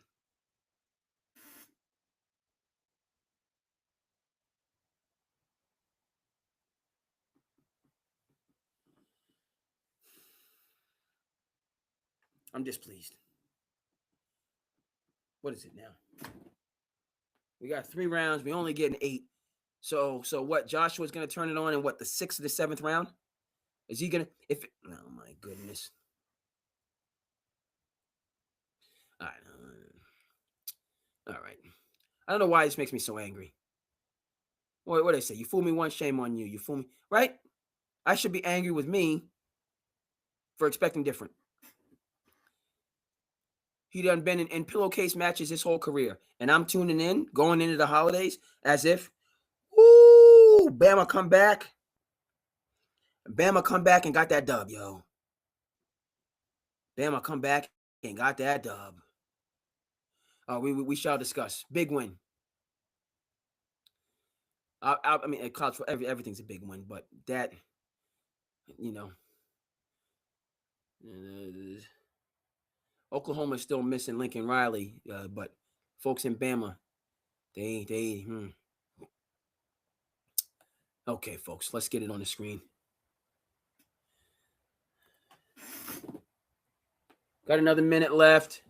I'm displeased. What is it now? We got 3 rounds. We only getting 8. So what? Joshua's gonna turn it on in what, the 6th or the 7th round? Is he gonna? Oh my goodness! All right. I don't know why this makes me so angry. What do they say? You fool me once, shame on you. You fool me, right? I should be angry with me for expecting different. He done been in pillowcase matches his whole career, and I'm tuning in, going into the holidays as if, ooh, Bama come back. Bama come back and got that dub, yo. Bama come back and got that dub. We shall discuss. Big win. I mean, at college, everything's a big win, but that, Oklahoma's still missing Lincoln Riley, but folks in Bama, they. Okay, folks, let's get it on the screen. Got another minute left.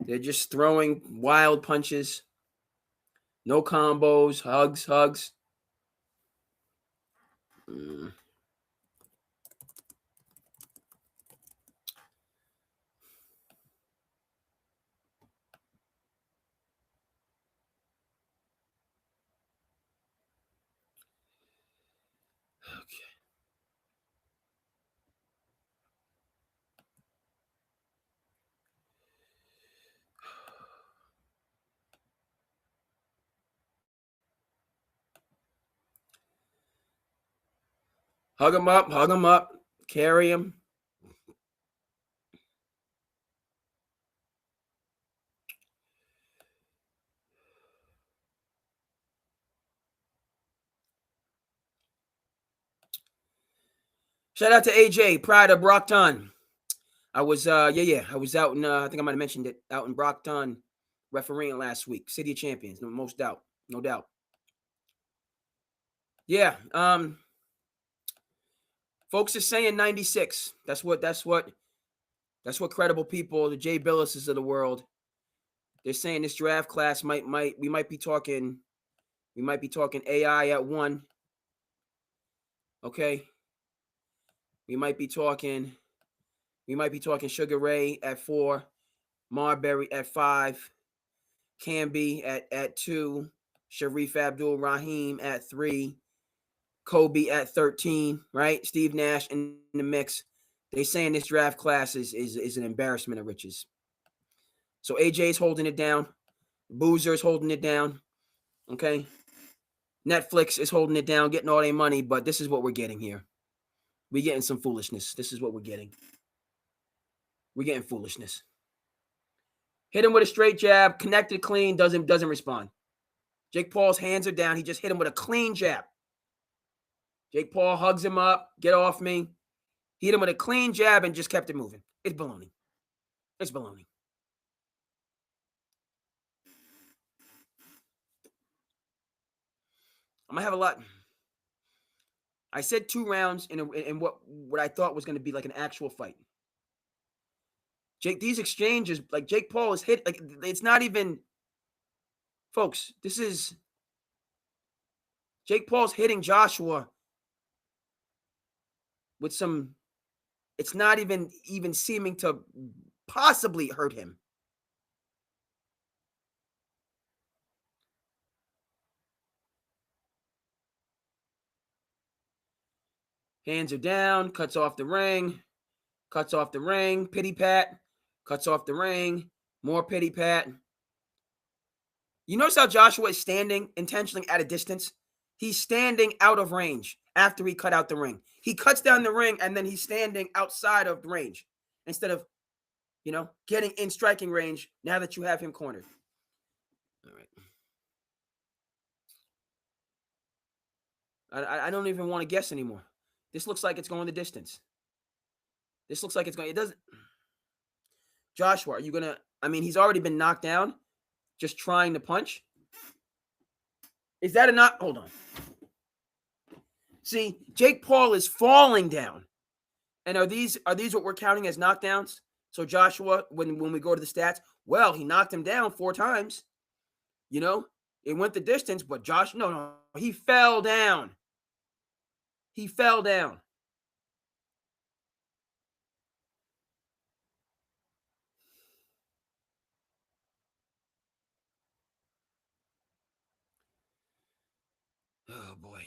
They're just throwing wild punches. No combos, hugs. Hug him up, carry him. Shout out to AJ, Pride of Brockton. I was I was out in I think I might have mentioned it, out in Brockton refereeing last week. City of Champions, no doubt. Yeah, folks are saying 96. That's what credible people, the Jay Billises of the world, they're saying this draft class we might be talking AI at 1. Okay. We might be talking Sugar Ray at 4, Marbury at 5, Camby at 2, Sharif Abdul Rahim at 3, Kobe at 13, right? Steve Nash in the mix. They saying this draft class is an embarrassment of riches. So AJ's holding it down. Boozer's holding it down. Okay. Netflix is holding it down, getting all their money, but this is what we're getting here. We're getting some foolishness. This is what we're getting. We're getting foolishness. Hit him with a straight jab, connected clean, doesn't respond. Jake Paul's hands are down. He just hit him with a clean jab. Jake Paul hugs him up, get off me. He hit him with a clean jab and just kept it moving. It's baloney. It's baloney. I'm gonna have a lot. I said 2 rounds in what I thought was going to be like an actual fight. These exchanges, like Jake Paul is hit, like it's not even, folks. This is Jake Paul's hitting Joshua with some. It's not even seeming to possibly hurt him. Hands are down, cuts off the ring, pity pat, cuts off the ring, more pity pat. You notice how Joshua is standing intentionally at a distance? He's standing out of range after he cut out the ring. He cuts down the ring and then he's standing outside of range instead of, getting in striking range now that you have him cornered. All right. I don't even want to guess anymore. This looks like it's going the distance. It doesn't. Joshua, are you going to, he's already been knocked down just trying to punch. Is that a knock? Hold on. See, Jake Paul is falling down. And are these what we're counting as knockdowns? So Joshua, when we go to the stats, well, he knocked him down 4 times. It went the distance, but no, he fell down. He fell down. Oh, boy.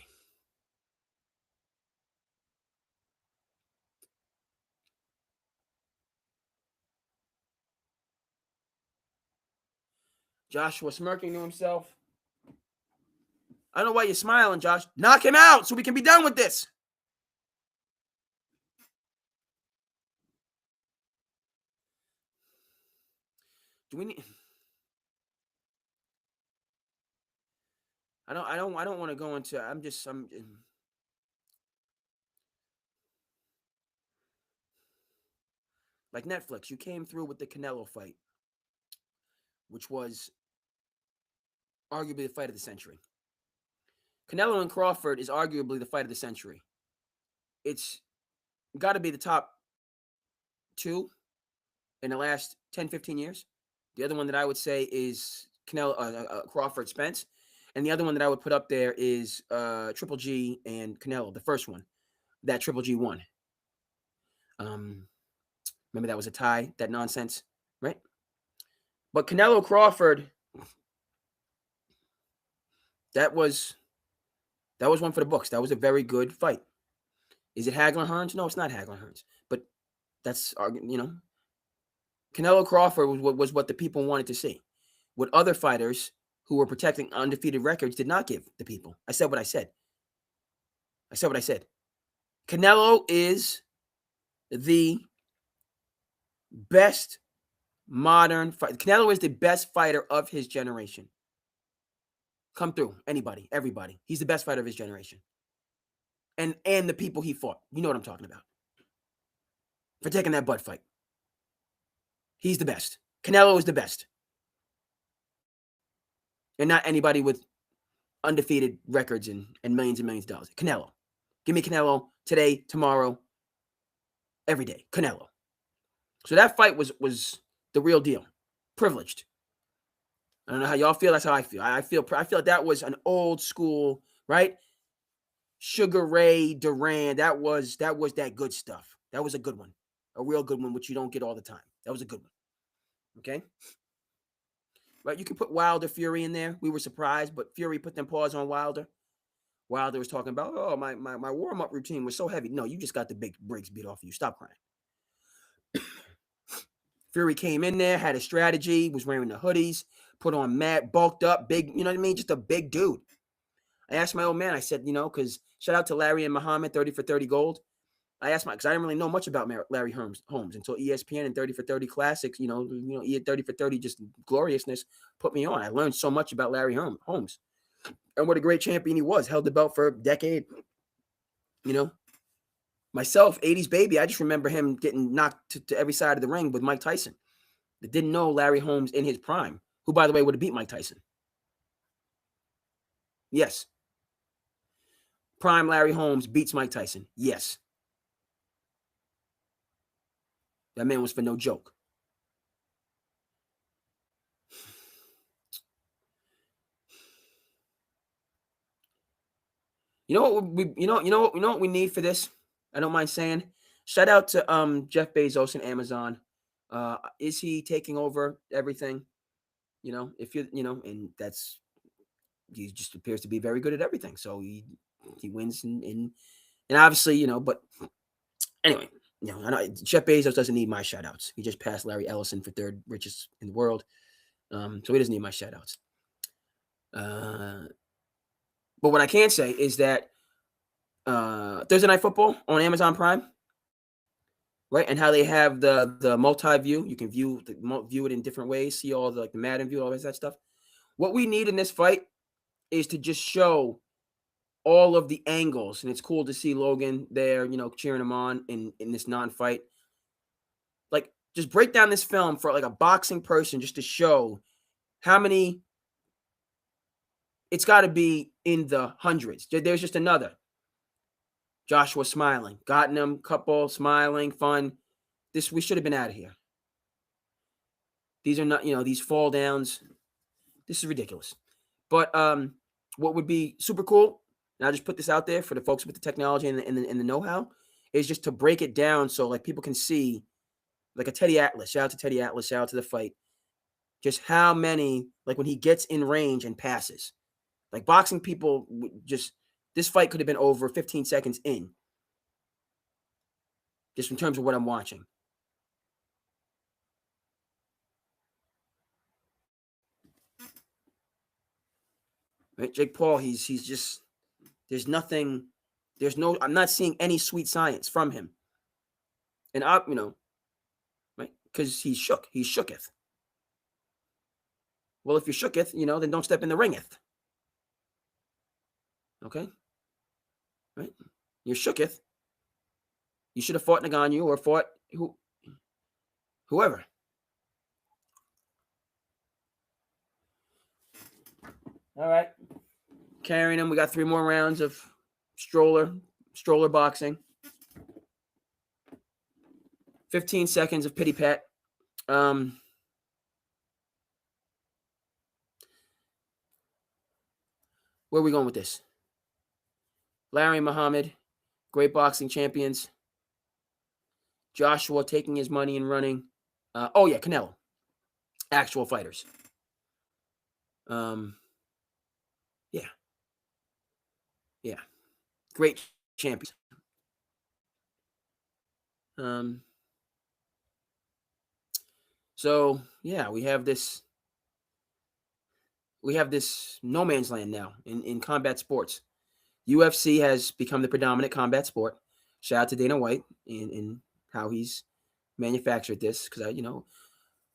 Joshua smirking to himself. I don't know why you're smiling, Josh. Knock him out so we can be done with this. Do we need... I don't want to go into... I'm like Netflix, you came through with the Canelo fight, which was arguably the fight of the century. Canelo and Crawford is arguably the fight of the century. It's got to be the top 2 in the last 10, 15 years. The other one that I would say is Crawford Spence. And the other one that I would put up there is Triple G and Canelo, the first one that Triple G won. Remember that was a tie, that nonsense, right? But Canelo Crawford, that was one for the books. That was a very good fight. Is it Hagler Hearns? No, it's not Hagler Hearns. But that's, Canelo Crawford was what the people wanted to see. What other fighters who were protecting undefeated records did not give the people. I said what I said. Canelo is the best modern fighter. Canelo is the best fighter of his generation. Come through, anybody, everybody. He's the best fighter of his generation. And the people he fought. You know what I'm talking about. For taking that butt fight. He's the best. Canelo is the best. And not anybody with undefeated records and millions and millions of dollars. Canelo. Give me Canelo today, tomorrow, every day. Canelo. So that fight was the real deal. Privileged. I don't know how y'all feel. That's how I feel. I feel like that was an old school, right? Sugar Ray Duran. That was that good stuff. That was a good one. A real good one, which you don't get all the time. That was a good one. Okay? Right? You can put Wilder Fury in there. We were surprised, but Fury put them paws on Wilder. Wilder was talking about, oh, my warm-up routine was so heavy. No, you just got the big bricks beat off of you. Stop crying. Fury came in there, had a strategy, was wearing the hoodies, put on mat, bulked up, big, you know what I mean? Just a big dude. I asked my old man, I said, because shout out to Larry and Muhammad, 30 for 30 gold. I asked because I didn't really know much about Larry Holmes until ESPN and 30 for 30 Classics, 30 for 30, just gloriousness put me on. I learned so much about Larry Holmes. And what a great champion he was. Held the belt for a decade. Myself, 80s baby, I just remember him getting knocked to every side of the ring with Mike Tyson. I didn't know Larry Holmes in his prime, who, by the way, would have beat Mike Tyson. Yes. Prime Larry Holmes beats Mike Tyson. Yes. That man was for no joke. You know what we need for this? I don't mind saying. Shout out to Jeff Bezos and Amazon. Is he taking over everything? If you and he just appears to be very good at everything. So he wins and obviously, but anyway, I know Jeff Bezos doesn't need my shout outs. He just passed Larry Ellison for third richest in the world. So he doesn't need my shout outs. But what I can say is that Thursday Night Football on Amazon Prime, right? And how they have the multi-view. You can view it in different ways, see all the Madden view, all that stuff. What we need in this fight is to just show all of the angles. And it's cool to see Logan there, cheering him on in this non-fight. Like, just break down this film for a boxing person just to show how many. It's got to be in the hundreds. There's just another. Joshua smiling. Gotten him, couple, smiling, fun. We should have been out of here. These are not, these fall downs. This is ridiculous. But what would be super cool, and I'll just put this out there for the folks with the technology and the know-how, is just to break it down so people can see, like a Teddy Atlas. Shout out to Teddy Atlas. Shout out to the fight. Just how many, when he gets in range and passes. Boxing people, this fight could have been over 15 seconds in. Just in terms of what I'm watching. Right? Jake Paul, he's just, I'm not seeing any sweet science from him. And right? Because he's shook. He's shooketh. Well, if you're shooketh, then don't step in the ringeth. Okay? Right? You're shooketh. You should have fought Ngannou or fought whoever. All right. Carrying him. We got 3 more rounds of stroller boxing. 15 seconds of pity pat. Where are we going with this? Larry Muhammad, great boxing champions. Joshua taking his money and running. Canelo. Actual fighters. Yeah. Great champions. Um, so yeah, we have this no man's land now in combat sports. UFC has become the predominant combat sport. Shout out to Dana White in how he's manufactured this, because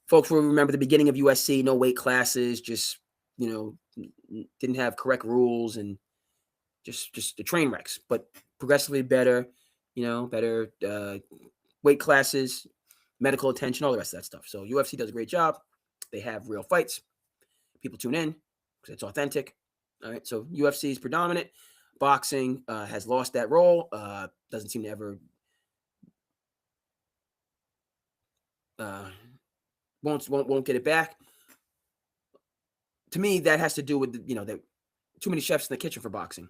folks will remember the beginning of USC, no weight classes, just didn't have correct rules and just the train wrecks. But progressively better, better weight classes, medical attention, all the rest of that stuff. So UFC does a great job. They have real fights. People tune in because it's authentic. All right, so UFC is predominant. Boxing has lost that role. Doesn't seem to ever won't get it back. To me, that has to do with that too many chefs in the kitchen for boxing.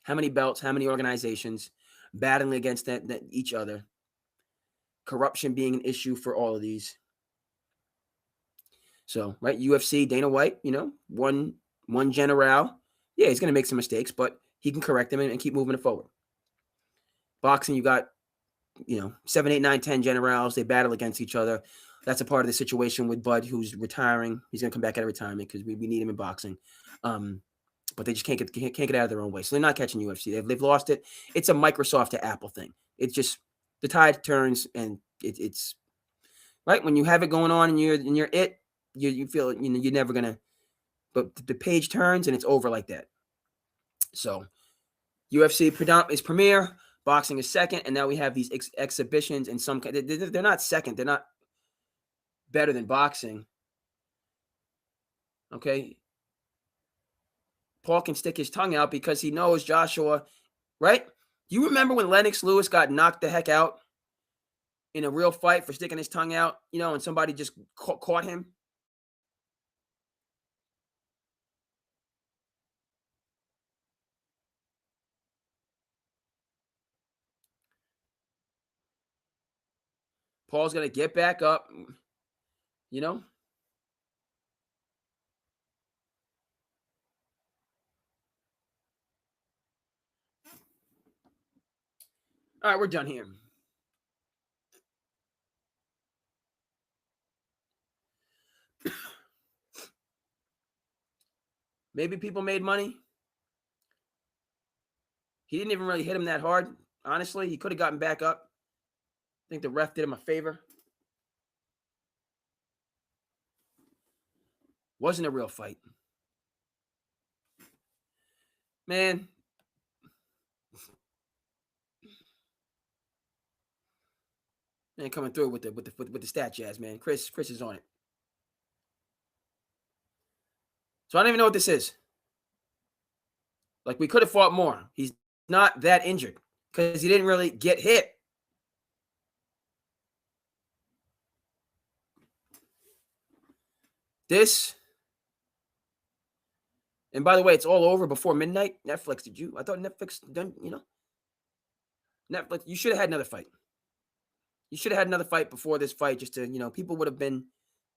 How many belts? How many organizations battling against that each other? Corruption being an issue for all of these. So, right, UFC, Dana White, one general. Yeah, he's going to make some mistakes, but he can correct them and keep moving it forward. Boxing, you got 7, 8, 9, 10 generals. They battle against each other. That's a part of the situation with Bud, who's retiring. He's going to come back out of retirement because we need him in boxing. But they just can't get out of their own way. So they're not catching UFC. They've lost it. It's a Microsoft to Apple thing. It's just the tide turns, and it's right when you have it going on and you're it. You feel you're never gonna. But the page turns and it's over like that. So UFC is premier. Boxing is second, and now we have these exhibitions and some. They're not second. They're not better than boxing. Okay. Paul can stick his tongue out because he knows Joshua, right? You remember when Lennox Lewis got knocked the heck out in a real fight for sticking his tongue out, and somebody just caught him? Paul's going to get back up, All right, we're done here. Maybe people made money. He didn't even really hit him that hard. Honestly, he could have gotten back up. I think the ref did him a favor. Wasn't a real fight. Man. Man, coming through with the stat jazz, man. Chris is on it. So I don't even know what this is. Like, we could have fought more. He's not that injured because he didn't really get hit. This, and by the way, it's all over before midnight. Netflix, I thought Netflix done, Netflix, you should have had another fight. You should have had another fight before this fight just to, people would have been,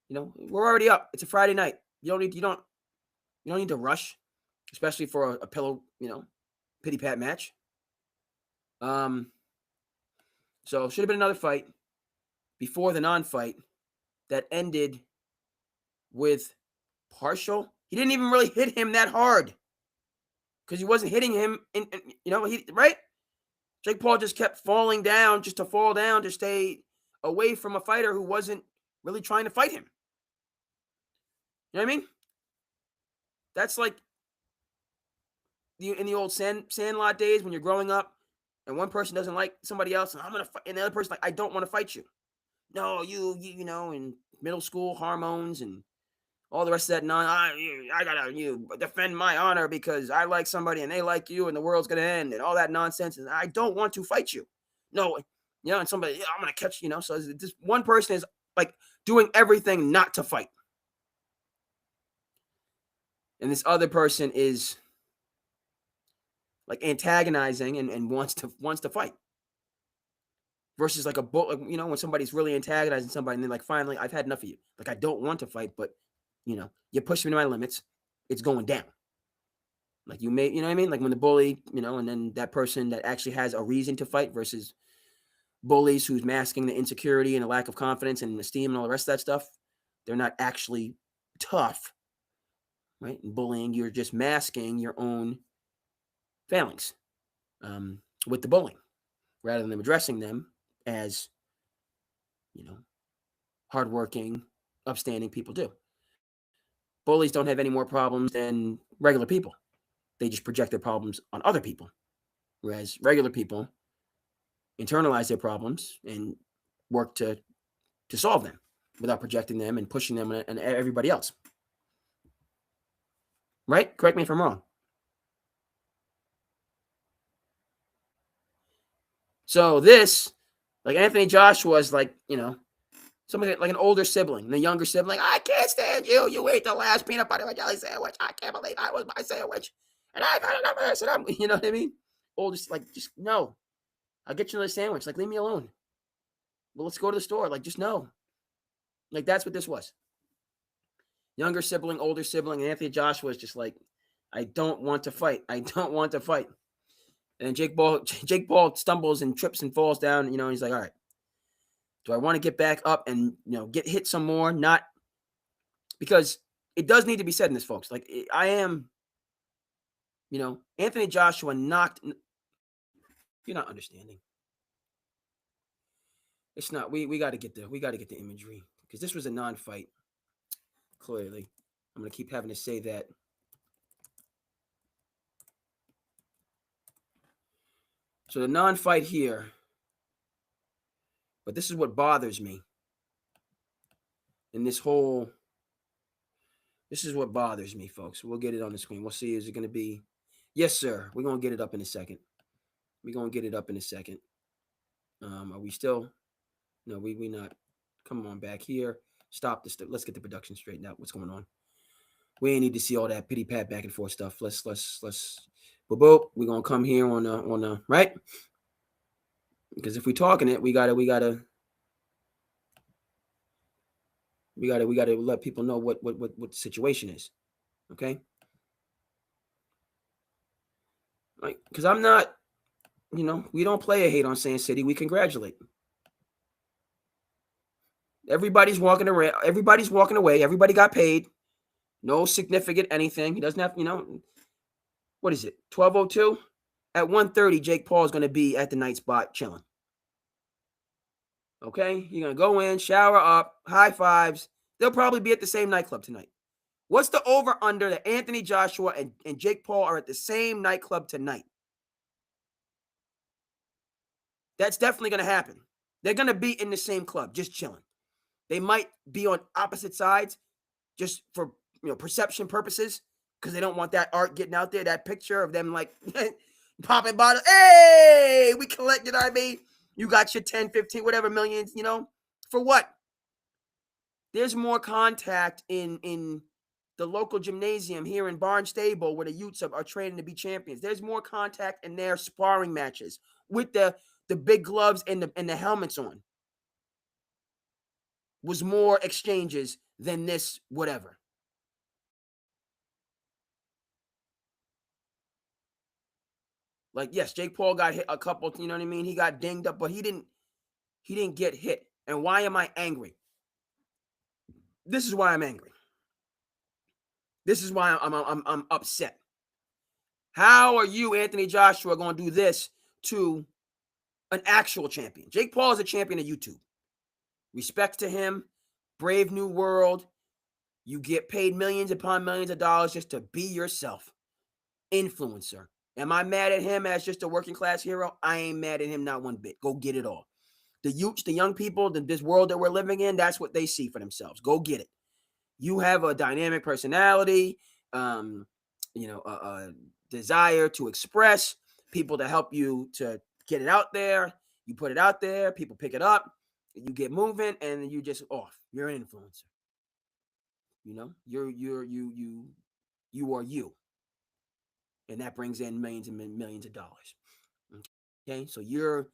we're already up. It's a Friday night. You don't need to rush, especially for a pillow, pity pat match. So should have been another fight before the non-fight that ended with partial. He didn't even really hit him that hard because he wasn't hitting him. Right? Jake Paul just kept falling down just to fall down to stay away from a fighter who wasn't really trying to fight him. You know what I mean? That's like in the old Sandlot days when you're growing up and one person doesn't like somebody else and I'm going to fight, and the other person like, I don't want to fight you. No, you in middle school, hormones and all the rest of that I gotta defend my honor because I like somebody and they like you and the world's gonna end and all that nonsense. And I don't want to fight you. No, and somebody, I'm gonna catch, So this one person is like doing everything not to fight, and this other person is like antagonizing and wants to fight. Versus like a bull, when somebody's really antagonizing somebody and they're like, finally, I've had enough of you. Like, I don't want to fight, but you push me to my limits, it's going down. Like you what I mean? Like when the bully, and then that person that actually has a reason to fight versus bullies who's masking the insecurity and the lack of confidence and esteem and all the rest of that stuff, they're not actually tough, right? And bullying, you're just masking your own failings with the bullying rather than addressing them as, hardworking, upstanding people do. Bullies don't have any more problems than regular people. They just project their problems on other people. Whereas regular people internalize their problems and work to solve them without projecting them and pushing them and everybody else. Right? Correct me if I'm wrong. So this, like Anthony Joshua is like, somebody like an older sibling, and the younger sibling, I can't stand you. You ate the last peanut butter and jelly sandwich. I can't believe that was my sandwich. And I've had enough of this. And I'm, you know what I mean? Oldest, like, just no. I'll get you another sandwich. Like, leave me alone. Well, let's go to the store. Like, just no. Like, that's what this was. Younger sibling, older sibling, and Anthony Joshua is just like, I don't want to fight. I don't want to fight. And Jake Paul stumbles and trips and falls down. He's like, all right. Do I want to get back up and, get hit some more? Not because it does need to be said in this, folks. Like, I am, Anthony Joshua knocked. You're not understanding. It's not. We got to get the imagery because this was a non-fight. Clearly, I'm going to keep having to say that. So the non-fight here. But this is what bothers me. In this is what bothers me, folks. We'll get it on the screen. We'll see. Is it going to be? Yes, sir. We're going to get it up in a second. Are we still? No, we not. Come on back here. Stop this. Let's get the production straightened out. What's going on? We ain't need to see all that pity pat back and forth stuff. Let's boop. We're going to come here on the right? Because if we're talking it, we gotta let people know what the situation is. Okay? Like, because I'm not, we don't play a hate on Sand City. We congratulate. Everybody's walking away. Everybody got paid. No significant anything. He doesn't have, what is it? 12:02? At 1:30, Jake Paul is going to be at the night spot chilling. Okay? You're going to go in, shower up, high fives. They'll probably be at the same nightclub tonight. What's the over-under that Anthony Joshua and Jake Paul are at the same nightclub tonight? That's definitely going to happen. They're going to be in the same club, just chilling. They might be on opposite sides just for perception purposes because they don't want that art getting out there, that picture of them like popping bottles. Hey, we collected our baby. You got your 10, 15, whatever millions, for what? There's more contact in the local gymnasium here in Barnstable where the youths are training to be champions. There's more contact in their sparring matches with the big gloves and the helmets on. Was more exchanges than this whatever. Like, yes, Jake Paul got hit a couple, you know what I mean? He got dinged up, but he didn't get hit. And why am I angry? This is why I'm angry. This is why I'm upset. How are you, Anthony Joshua, going to do this to an actual champion? Jake Paul is a champion of YouTube. Respect to him. Brave New World. You get paid millions upon millions of dollars just to be yourself. Influencer. Am I mad at him as just a working class hero? I ain't mad at him not one bit. Go get it all. The youths, the young people, this world that we're living in, that's what they see for themselves. Go get it. You have a dynamic personality, a desire to express, people to help you to get it out there. You put it out there, people pick it up, you get moving, and you just off. You're an influencer. You are you. And that brings in millions and millions of dollars. Okay, so your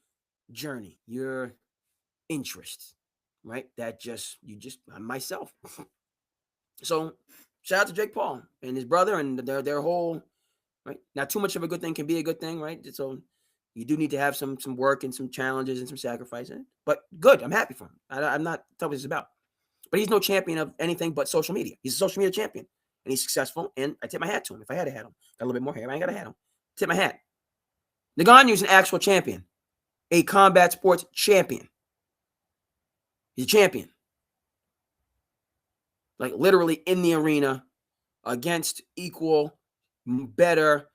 journey, your interests, right? Myself. So shout out to Jake Paul and his brother and their whole, right? Now, too much of a good thing can be a good thing, right? So, You do need to have some work and some challenges and some sacrifices. But good, I'm happy for him. I'm not telling what this is about. But he's no champion of anything but social media. He's a social media champion. And he's successful. And I tip my hat to him. If I had him. Got a little bit more hair. I ain't got to hat him. Tip my hat. Ngannou is an actual champion. A combat sports champion. He's a champion. Like literally in the arena against equal, better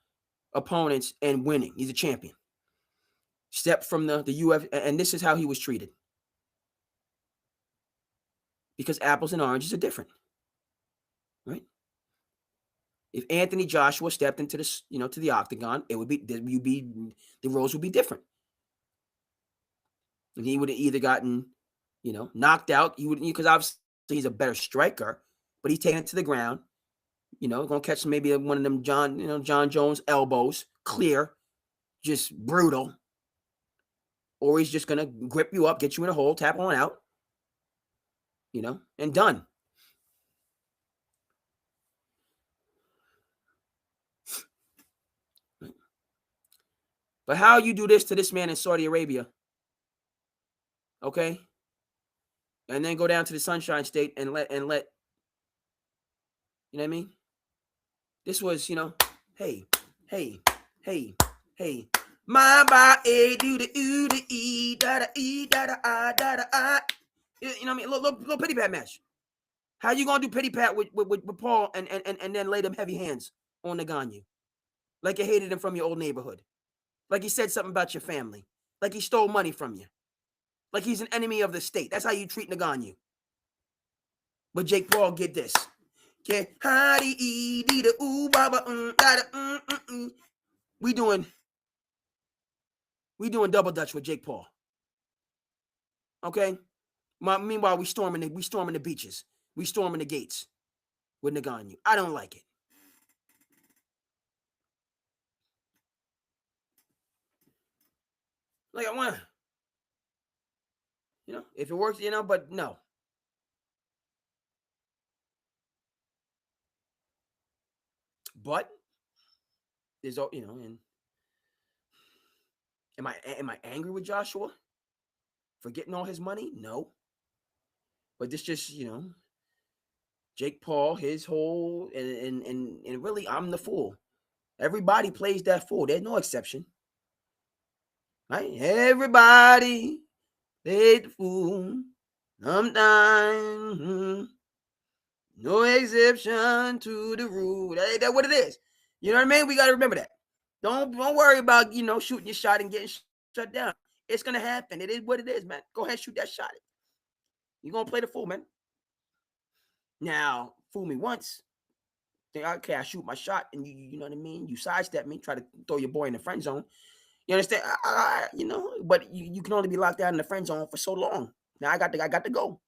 opponents and winning. He's a champion. Stepped from the UFC, and this is how he was treated. Because apples and oranges are different. Right? If Anthony Joshua stepped into this, to the octagon, the roles would be different. And he would have either gotten, knocked out. He would, because obviously he's a better striker, but he's taking it to the ground. Gonna catch maybe one of them John Jones elbows, clear, just brutal. Or he's just gonna grip you up, get you in a hole, tap on out, and done. But how you do this to this man in Saudi Arabia, okay? And then go down to the Sunshine State and let, you know what I mean? This was, hey, my body do the ooh the e da da e da da I. You know what I mean? Little pity pat match. How you gonna do pity pat with Paul and then lay them heavy hands on Ngannou? Like you hated him from your old neighborhood. Like he said something about your family. Like he stole money from you. Like he's an enemy of the state. That's how you treat Ngannou. But Jake Paul, get this. Okay. We doing double dutch with Jake Paul. Okay? Meanwhile, we storming the beaches. We storming the gates with Ngannou. I don't like it. Like I want to, if it works, but no. But there's, and am I angry with Joshua for getting all his money? No. But this just, Jake Paul, his whole, and really, I'm the fool. Everybody plays that fool. There's no exception. Right? Everybody played the fool. Sometimes, no exception to the rule. That's what it is. You know what I mean? We got to remember that. Don't worry about, shooting your shot and getting shut down. It's going to happen. It is what it is, man. Go ahead, shoot that shot. You're going to play the fool, man. Now, fool me once. Think, okay, I shoot my shot, and you know what I mean? You sidestep me, try to throw your boy in the friend zone. You understand? But you can only be locked down in the friend zone for so long. Now I got to go.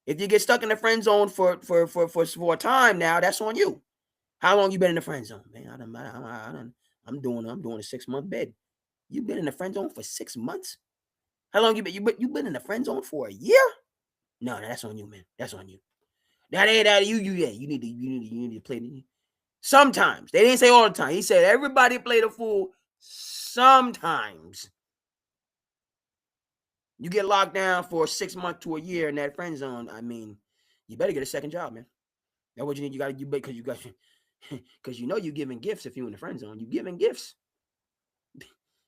If you get stuck in the friend zone for a time now, that's on you. How long you been in the friend zone, man? I'm doing a 6-month bid. You been in the friend zone for 6 months? How long you been? You been in the friend zone for a year? No, that's on you, man. That's on you. That ain't that you. Yeah, you need to play the. Sometimes they didn't say all the time. He said everybody play the fool. Sometimes you get locked down for 6 months to a year in that friend zone. I mean, you better get a second job, man. That's what you need. Because you're giving gifts if you're in the friend zone. You giving gifts.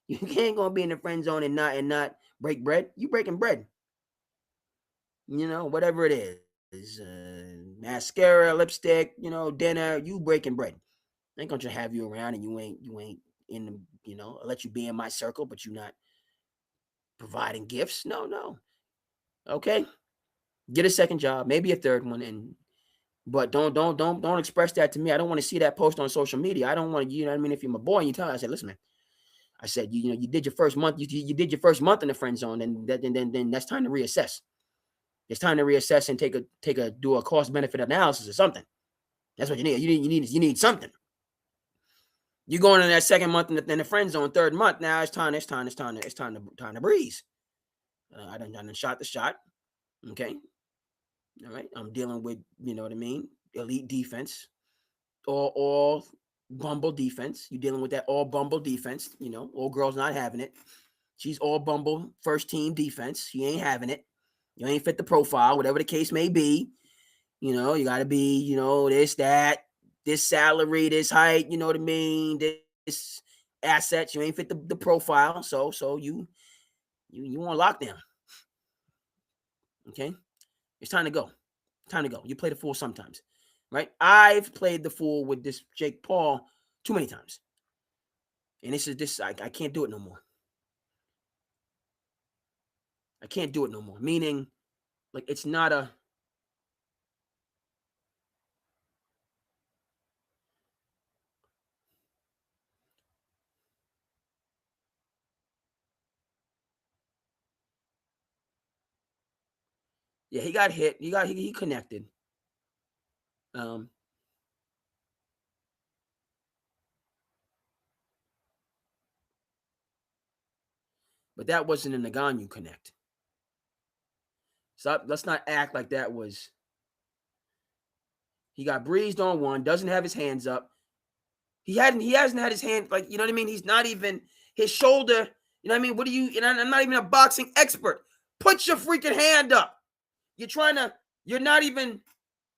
You ain't gonna be in the friend zone and not break bread. You breaking bread. Whatever it is, mascara, lipstick, dinner. You breaking bread. I ain't gonna just have you around and you ain't in the, I'll let you be in my circle, but you're not providing gifts. No. Okay, get a second job, maybe a third one, but don't express that to me. I don't want to see that post on social media. I don't want to, if you're my boy and you tell me, I said, listen, man. I said, you did your first month. You did your first month in the friend zone, and then that's time to reassess. It's time to reassess and do a cost benefit analysis or something. That's what you need. You need something. You're going in that second month in the friend zone, third month. Now it's time to breeze. I done shot the shot. Okay. All right. I'm dealing with, elite defense all Bumble defense. You're dealing with that all Bumble defense. All girls not having it. She's all Bumble first team defense. She ain't having it. You ain't fit the profile, whatever the case may be. You got to be, this, that, this salary, this height, you know what I mean? This assets, you ain't fit the profile. So you want lockdown. Okay? It's time to go. Time to go. You play the fool sometimes, right? I've played the fool with this Jake Paul too many times. And I can't do it no more. I can't do it no more. Meaning, like, it's not a... Yeah, he got hit. He connected. But that wasn't a Ngannou connect. So let's not act like that was... He got breezed on one, doesn't have his hands up. He hasn't had his hand, like, you know what I mean? He's not even... His shoulder, you know what I mean? What do you... I'm not even a boxing expert. Put your freaking hand up. You're not even...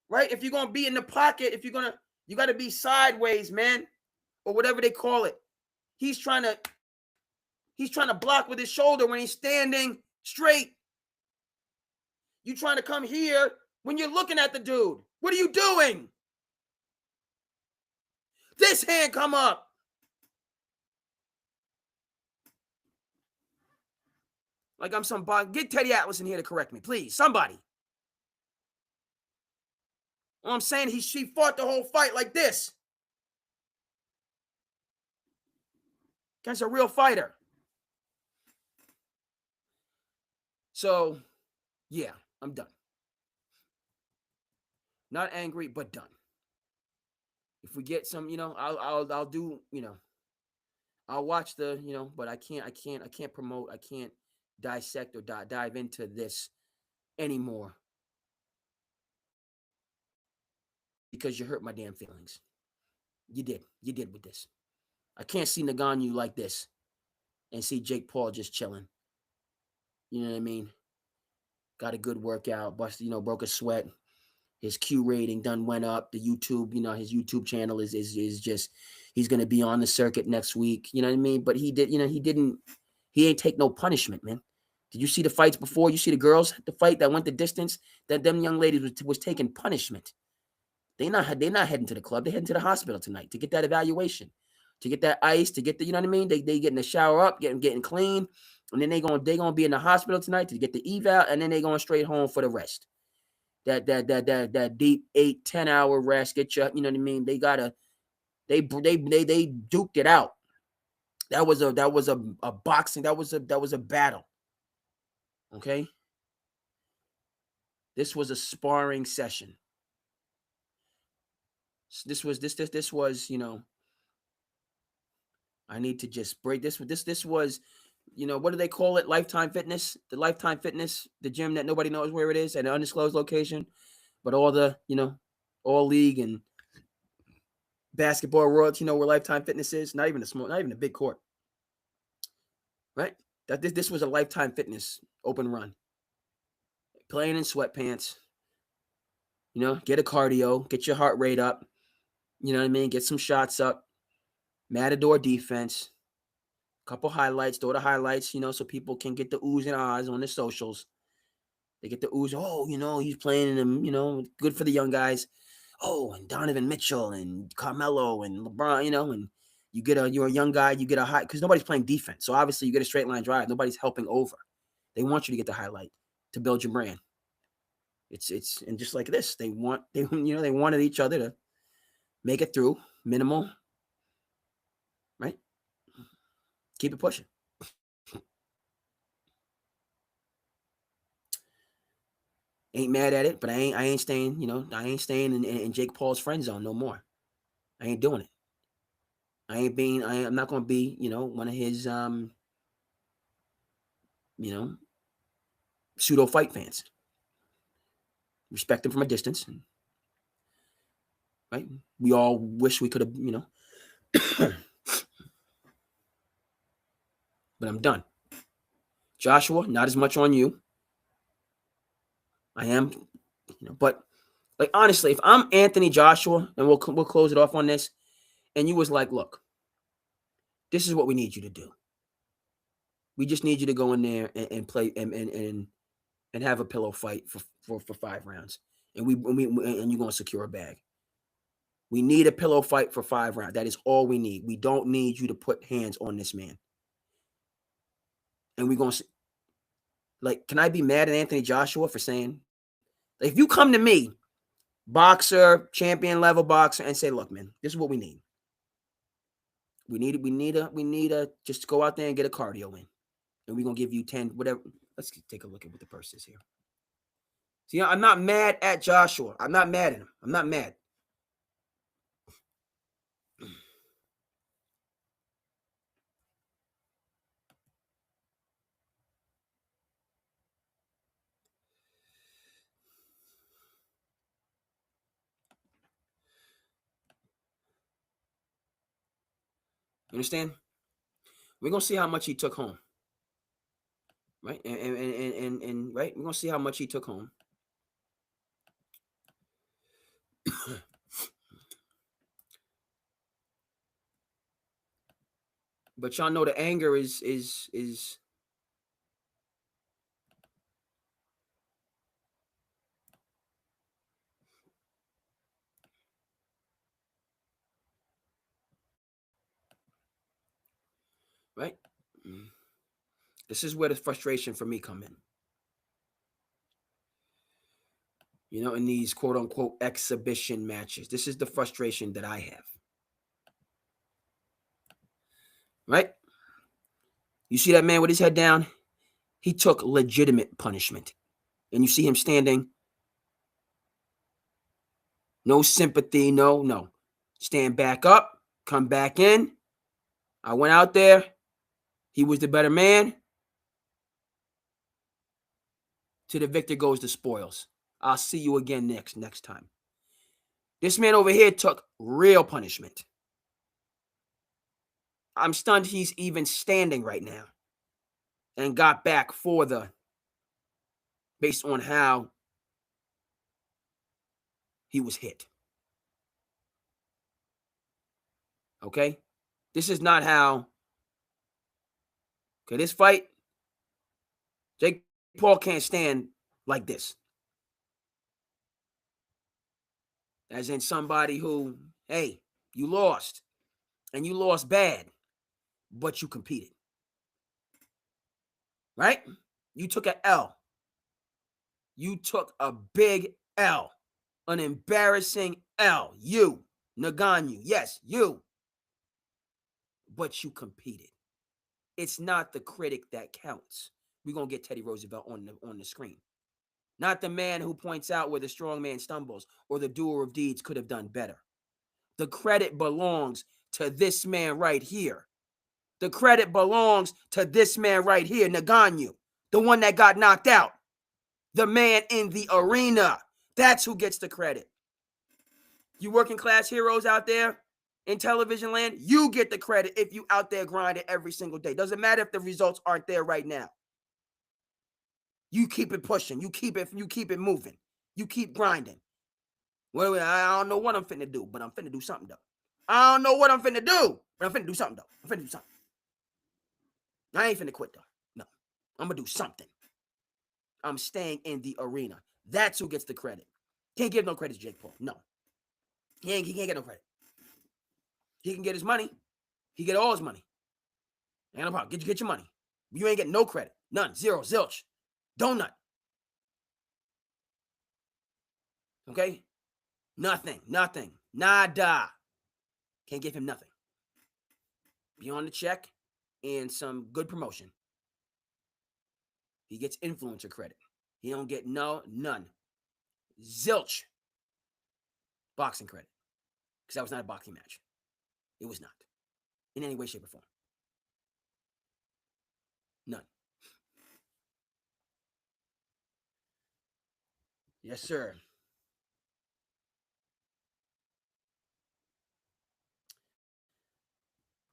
Right? If you're going to be in the pocket, you got to be sideways, man. Or whatever they call it. He's trying to block with his shoulder when he's standing straight. You trying to come here when you're looking at the dude. What are you doing? This hand come up. Like I'm some... Get Teddy Atlas in here to correct me, please. Somebody. What I'm saying, she fought the whole fight like this. Against a real fighter. So, yeah, I'm done. Not angry, but done. If we get some, I'll do, I'll watch the, but I can't promote, I can't dissect or dive into this anymore. Because you hurt my damn feelings. You did with this. I can't see Ngannou like this and see Jake Paul just chilling. You know what I mean? Got a good workout, busted, broke a sweat. His Q rating went up. The YouTube, his YouTube channel is just, he's going to be on the circuit next week. You know what I mean? But he ain't take no punishment, man. Did you see the fights before? You see the girls, the fight that went the distance? That them young ladies was taking punishment. They're not heading to the club. They're heading to the hospital tonight to get that evaluation, to get that ice, to get the, you know what I mean? They getting the shower up, getting clean. And then they're gonna be in the hospital tonight to get the eval, and then they're going straight home for the rest. That deep 8-10 hour rest, get you, you know what I mean? They duked it out. That was a boxing, that was a battle. Okay? This was a sparring session. This was, I need to just break this. This was, what do they call it? Lifetime Fitness, the Lifetime Fitness, the gym that nobody knows where it is at an undisclosed location, but all the, all league and basketball royalty, where Lifetime Fitness is. Not even a big court, right? That this was a Lifetime Fitness open run. Playing in sweatpants, get a cardio, get your heart rate up, you know what I mean? Get some shots up, Matador defense, couple highlights, throw the highlights, so people can get the oohs and ahs on the socials. They get the oohs, oh, he's playing in them, good for the young guys. Oh, and Donovan Mitchell and Carmelo and LeBron, and you're a young guy, you get a high, because nobody's playing defense. So obviously you get a straight line drive. Nobody's helping over. They want you to get the highlight to build your brand. It's and just like this, they wanted each other to make it through minimal, right? Keep it pushing. Ain't mad at it, but I ain't staying, I ain't staying in Jake Paul's friend zone no more. I ain't doing it. I'm not going to be, one of his, pseudo fight fans. Respect him from a distance. Right? We all wish we could have, But I'm done. Joshua, not as much on you. I am, but like honestly, if I'm Anthony Joshua, and we'll close it off on this, and you was like, look, this is what we need you to do. We just need you to go in there and play and have a pillow fight for 5 rounds, and you're gonna secure a bag. We need a pillow fight for 5 rounds. That is all we need. We don't need you to put hands on this man. And we're gonna like, can I be mad at Anthony Joshua for saying, if you come to me, boxer, champion level boxer, and say, look, man, this is what we need. We need a just go out there and get a cardio in. And we're gonna give you 10, whatever. Let's take a look at what the purse is here. See, I'm not mad at Joshua. I'm not mad at him. I'm not mad. You understand? We're gonna see how much he took home. Right? And right, we're gonna see how much he took home. But y'all know the anger is right. This is where the frustration for me come in. In these quote unquote exhibition matches. This is the frustration that I have. Right? You see that man with his head down? He took legitimate punishment. And you see him standing. No sympathy, no. Stand back up, come back in. I went out there. He was the better man. To the victor goes the spoils. I'll see you again next time. This man over here took real punishment. I'm stunned he's even standing right now. And got back based on how he was hit. Okay? This is not how. Okay, this fight, Jake Paul can't stand like this. As in somebody who, hey, you lost. And you lost bad. But you competed. Right? You took an L. You took a big L. An embarrassing L. You. Ngannou. Yes, you. But you competed. It's not the critic that counts. We're going to get Teddy Roosevelt on the screen. Not the man who points out where the strong man stumbles or the doer of deeds could have done better. The credit belongs to this man right here. The credit belongs to this man right here, Ngannou, the one that got knocked out. The man in the arena. That's who gets the credit. You working class heroes out there in television land, you get the credit if you out there grinding every single day. Doesn't matter if the results aren't there right now. You keep it pushing. You keep it moving. You keep grinding. Well, I don't know what I'm finna do, but I'm finna do something though. I don't know what I'm finna do, but I'm finna do something though. I'm finna do something. I ain't finna quit though. No, I'm gonna do something. I'm staying in the arena. That's who gets the credit. Can't give no credit to Jake Paul. No. He can't get no credit. He can get his money. He get all his money. Ain't no problem. Get your money. You ain't getting no credit. None. Zero. Zilch. Donut. Okay? Nothing. Nada. Can't give him nothing. Beyond the check and some good promotion. He gets influencer credit. He don't get none. Zilch. Boxing credit. Because that was not a boxing match. It was not. In any way, shape, or form. None. Yes, sir.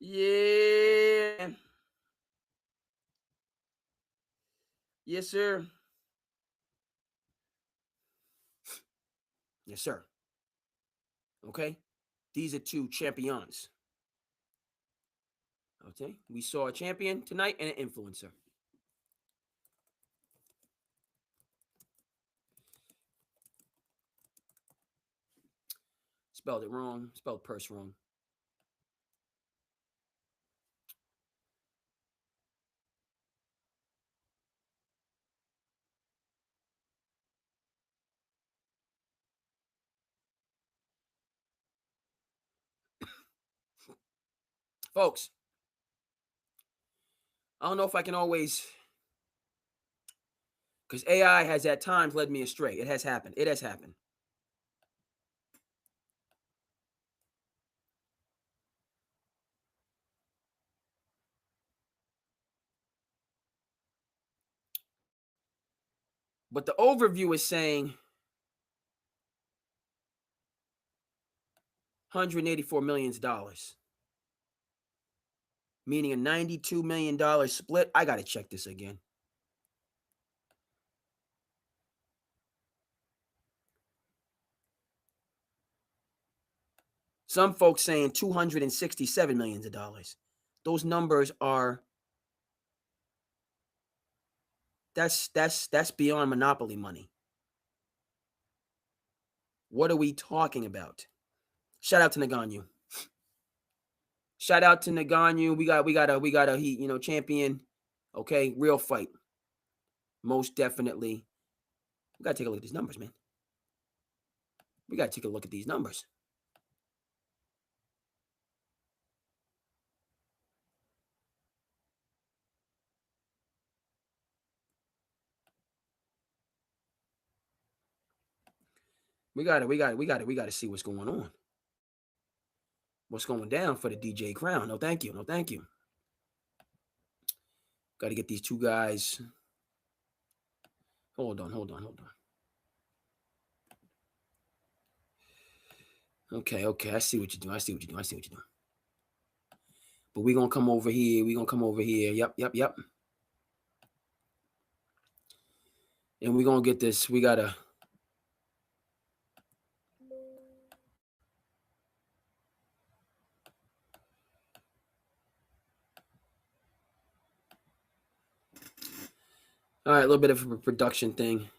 Yeah. Yes, sir. Yes, sir. Okay. These are two champions. Okay. We saw a champion tonight and an influencer. Spelled it wrong. Spelled purse wrong. Folks, I don't know if I can always, because AI has at times led me astray. It has happened. It has happened. But the overview is saying $184 million, meaning a $92 million split. I got to check this again. Some folks saying $267 million. Those numbers are that's beyond monopoly money. What are we talking about? Shout out to Ngannou. Shout out to Ngannou. We got a champion. Okay, real fight. Most definitely. We gotta take a look at these numbers, man. We gotta take a look at these numbers. We gotta see what's going on. What's going down for the DJ crown? No, thank you. No, thank you. Got to get these two guys. Hold on. Okay. I see what you're doing. But we're gonna come over here. Yep. And we're gonna get this. We gotta. All right, a little bit of a production thing.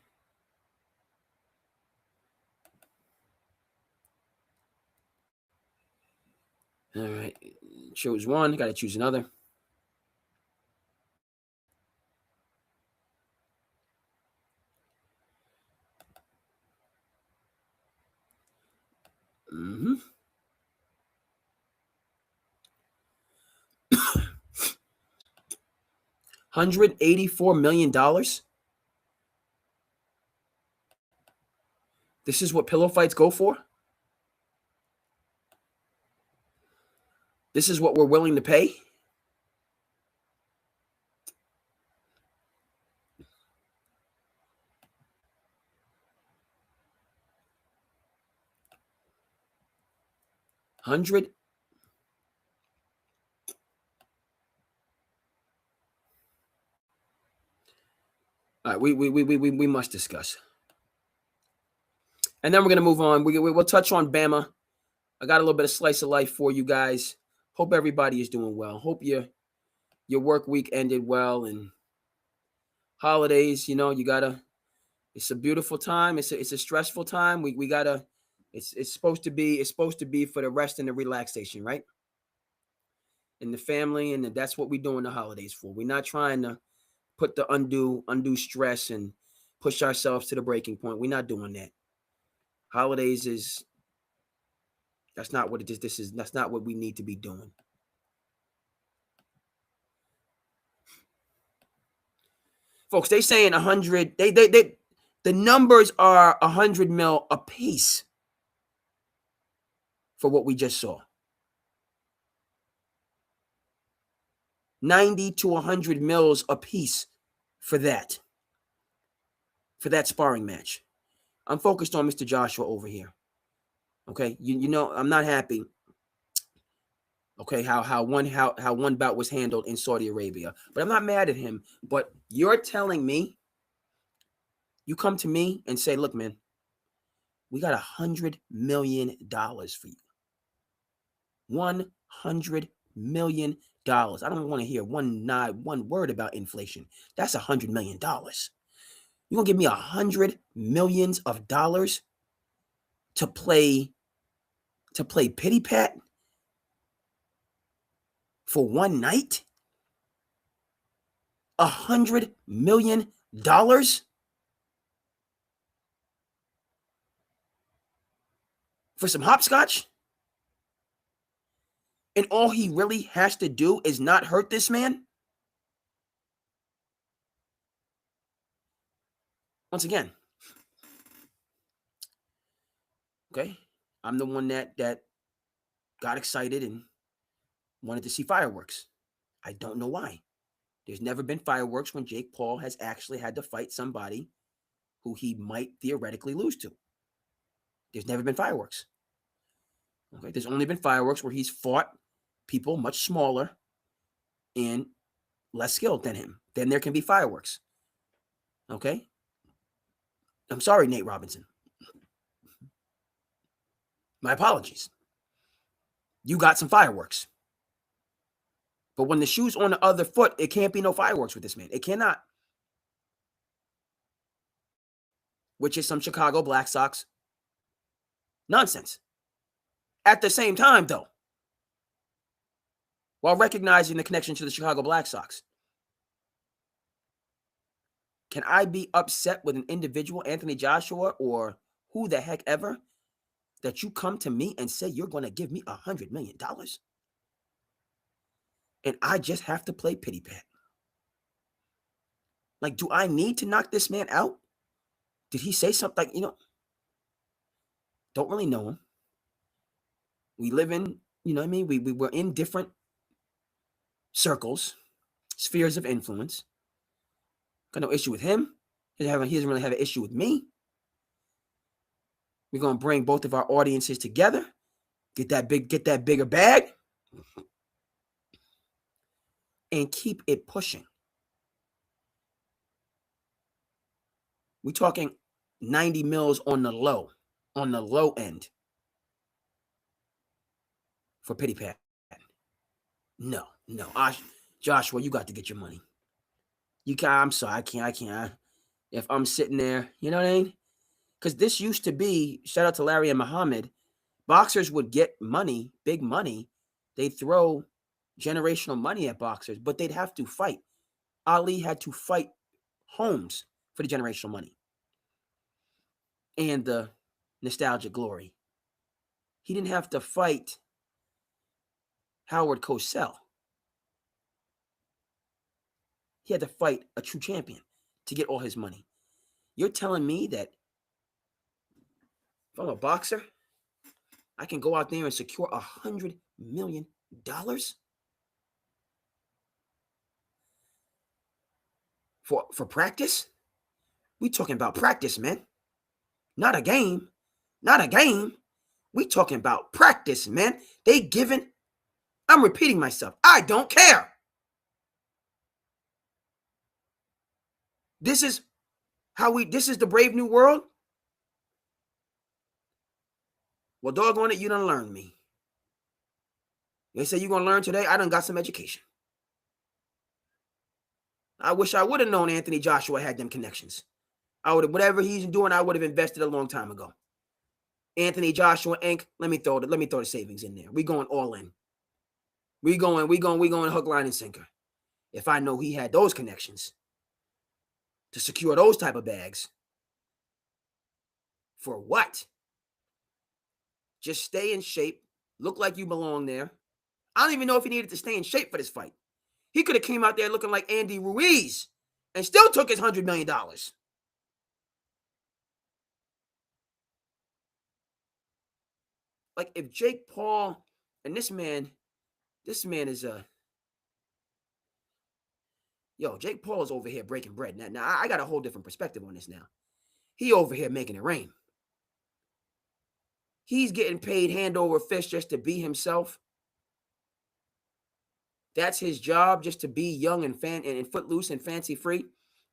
All right, chose one. Got to choose another. Mm-hmm. $184 million. This is what pillow fights go for. This is what we're willing to pay. $100. All right, we must discuss. And then we're gonna move on. We'll touch on Bama. I got a little bit of slice of life for you guys. Hope everybody is doing well. Hope your work week ended well, and holidays. You gotta. It's a beautiful time. It's a stressful time. We gotta. It's supposed to be for the rest and the relaxation, right? And the family, and that's what we're doing the holidays for. We're not trying to put the undue stress and push ourselves to the breaking point. We're not doing that. Holidays is that's not what it is. That's not what we need to be doing. Folks, they saying 100. They the numbers are 100 mil a piece for what we just saw. 90 to 100 mils a piece for that sparring match. I'm focused on Mr. Joshua over here. Okay, I'm not happy. Okay, how one bout was handled in Saudi Arabia. But I'm not mad at him. But you're telling me, you come to me and say, look, man, we got $100 million for you. $100 million. I don't want to hear one word about inflation. That's $100 million. You're gonna give me $100 million to play pity pat for one night? $100 million for some hopscotch? And all he really has to do is not hurt this man? Once again, okay, I'm the one that got excited and wanted to see fireworks. I don't know why. There's never been fireworks when Jake Paul has actually had to fight somebody who he might theoretically lose to. There's never been fireworks. Okay, there's only been fireworks where he's fought people much smaller and less skilled than him. Then there can be fireworks. Okay? I'm sorry, Nate Robinson. My apologies. You got some fireworks. But when the shoe's on the other foot, it can't be no fireworks with this man. It cannot. Which is some Chicago Black Sox nonsense. At the same time, though, while recognizing the connection to the Chicago Black Sox, can I be upset with an individual, Anthony Joshua, or who the heck ever, that you come to me and say you're going to give me $100 million? And I just have to play pity pat? Like, do I need to knock this man out? Did he say something like, don't really know him. We live in, you know what I mean? We were in different circles, spheres of influence. Got no issue with him. He doesn't really have an issue with me. We're going to bring both of our audiences together. Get that bigger bag. And keep it pushing. We're talking 90 mils on the low end for pity pat. No. Joshua, you got to get your money. I'm sorry, I can't. If I'm sitting there, you know what I mean? Because this used to be, shout out to Larry and Muhammad, boxers would get money, big money. They'd throw generational money at boxers, but they'd have to fight. Ali had to fight Holmes for the generational money and the nostalgic glory. He didn't have to fight Howard Cosell. He had to fight a true champion to get all his money. You're telling me that if I'm a boxer, I can go out there and secure $100 million? For practice? We talking about practice, man. Not a game. We talking about practice, man. I'm repeating myself. I don't care. This is the brave new world. Well, doggone it, you done learned me. They say you're going to learn today. I done got some education. I wish I would have known Anthony Joshua had them connections. Whatever he's doing, I would have invested a long time ago. Anthony Joshua Inc. Let me throw the savings in there. We going all in. We going hook, line, and sinker. If I know he had those connections to secure those type of bags. For what? Just stay in shape. Look like you belong there. I don't even know if he needed to stay in shape for this fight. He could have came out there looking like Andy Ruiz and still took his $100 million. Like, if Jake Paul and this man is Jake Paul is over here breaking bread. Now I got a whole different perspective on this now. He over here making it rain. He's getting paid hand over fist just to be himself. That's his job, just to be young and footloose and fancy free.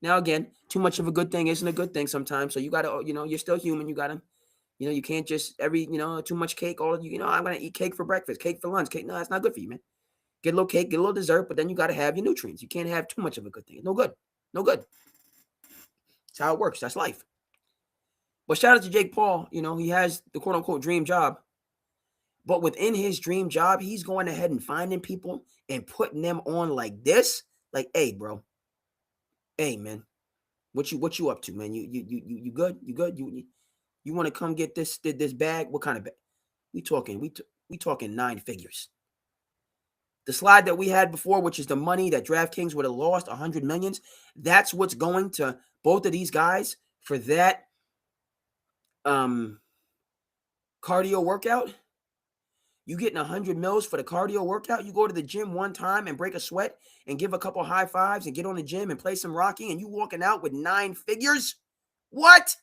Now, again, too much of a good thing isn't a good thing sometimes. So you got to, you're still human. You got to, you can't just too much cake. I'm going to eat cake for breakfast, cake for lunch, cake. No, that's not good for you, man. Get a little cake, get a little dessert, but then you got to have your nutrients. You can't have too much of a good thing. No good. No good. That's how it works. That's life. But shout out to Jake Paul. He has the quote unquote dream job. But within his dream job, he's going ahead and finding people and putting them on like this. Like, hey, bro. Hey, man. What you up to, man? You good? You good? You want to come get this bag? What kind of bag? We talking 9 figures. The slide that we had before, which is the money that DraftKings would have lost, 100 millions, that's what's going to both of these guys for that cardio workout. You getting 100 mils for the cardio workout? You go to the gym one time and break a sweat and give a couple high fives and get on the gym and play some Rocky, and you walking out with 9 figures? What?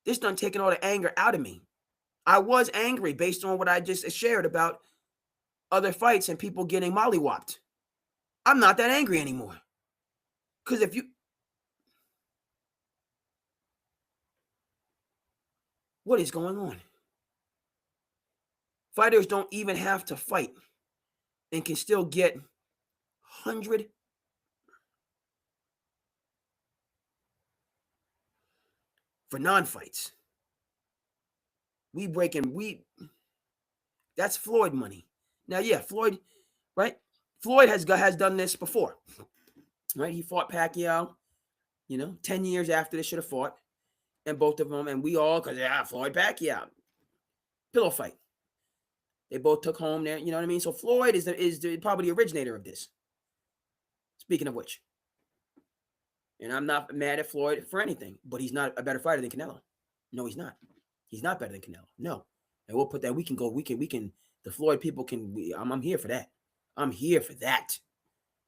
This done taking all the anger out of me. I was angry based on what I just shared about other fights and people getting mollywopped. I'm not that angry anymore. Because what is going on? Fighters don't even have to fight and can still get 100 for non-fights. That's Floyd money. Now, yeah, Floyd, right? Floyd has done this before, right? He fought Pacquiao, 10 years after they should have fought, and both of them, and we all, because Floyd Pacquiao, pillow fight. They both took home there, you know what I mean? So Floyd is probably the originator of this. Speaking of which, and I'm not mad at Floyd for anything, but he's not a better fighter than Canelo. No, he's not. He's not better than Canelo. No, and we'll put that. We can. The Floyd people can. I'm here for that. I'm here for that.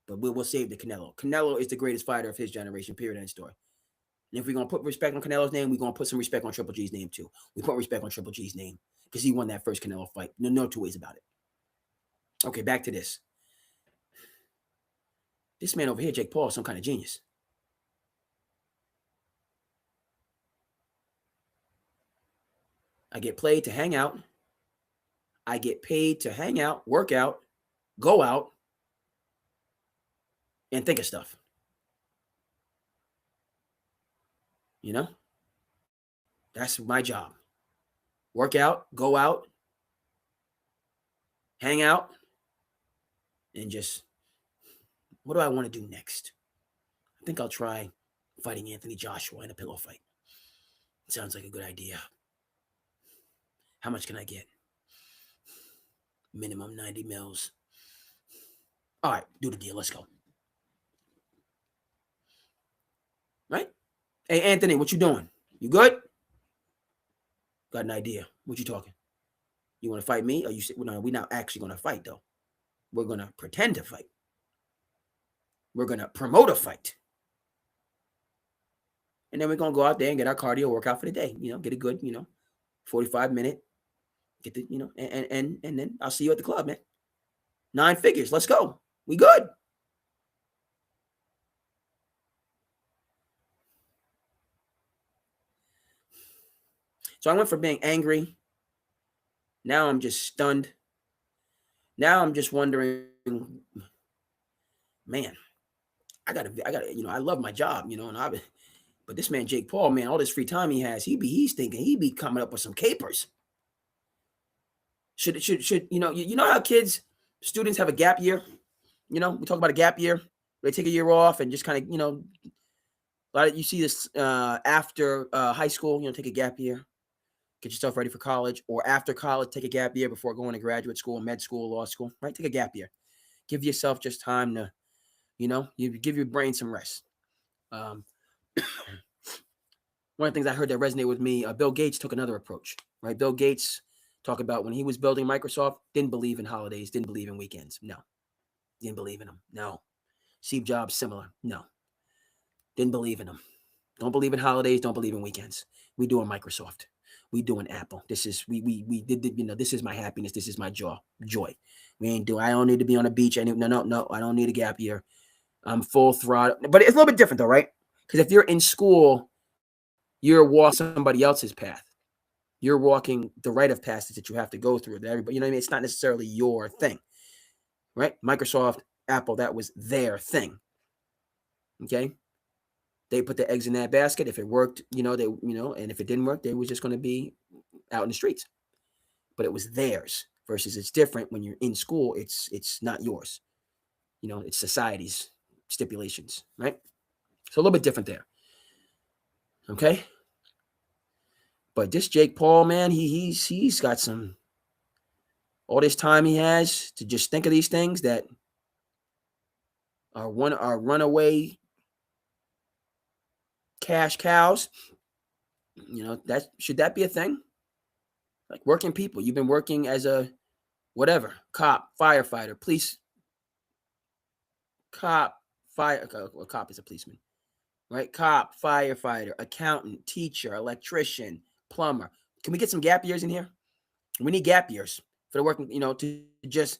But we'll save the Canelo. Canelo is the greatest fighter of his generation. Period. End story. And if we're gonna put respect on Canelo's name, we're gonna put some respect on Triple G's name too. We put respect on Triple G's name because he won that first Canelo fight. No two ways about it. Okay, back to this. This man over here, Jake Paul, is some kind of genius. I get paid to hang out. I get paid to hang out, work out, go out, and think of stuff. That's my job. Work out, go out, hang out, and just, what do I want to do next? I think I'll try fighting Anthony Joshua in a pillow fight. Sounds like a good idea. How much can I get? Minimum 90 mils. All right, do the deal. Let's go. Right? Hey, Anthony, what you doing? You good? Got an idea. What you talking? You want to fight me? Or you say, no, we're not actually going to fight, though. We're going to pretend to fight. We're going to promote a fight. And then we're going to go out there and get our cardio workout for the day. Get a good, 45-minute. Get the, and then I'll see you at the club, man. 9 figures. Let's go. We good. So I went from being angry. Now I'm just stunned. Now I'm just wondering, man, I gotta, I love my job, but this man, Jake Paul, man, all this free time he has, he's thinking he'd be coming up with some capers. Should how students have a gap year? We talk about a gap year. They take a year off and just kind of, a lot of, you see this after high school, take a gap year, get yourself ready for college, or after college, take a gap year before going to graduate school, med school, law school, right? Take a gap year. Give yourself just time to, you give your brain some rest. One of the things I heard that resonated with me, Bill Gates took another approach, right? Bill Gates talked about when he was building Microsoft, didn't believe in holidays, didn't believe in weekends. No. Didn't believe in them. No. Steve Jobs, similar. No. Didn't believe in them. Don't believe in holidays. Don't believe in weekends. We doing Microsoft. We doing Apple. This is we did this is my happiness. This is my joy. We ain't do. I don't need to be on a beach. No. I don't need a gap year. I'm full throttle. But it's a little bit different though, right? Because if you're in school, you're walking somebody else's path. You're walking the rite of passage that you have to go through. That everybody, you know what I mean? It's not necessarily your thing, right? Microsoft, Apple, that was their thing. Okay, they put the eggs in that basket. If it worked, and if it didn't work, they were just going to be out in the streets. But it was theirs. Versus, it's different when you're in school. It's not yours. It's society's stipulations, right? So a little bit different there. Okay. But this Jake Paul, man, he's got all this time he has to just think of these things that are runaway cash cows. That should that be a thing? Like working people, you've been working as a whatever cop, firefighter, police. A cop is a policeman, right? Cop, firefighter, accountant, teacher, electrician, plumber. Can we get some gap years in here? We need gap years for the working, to just,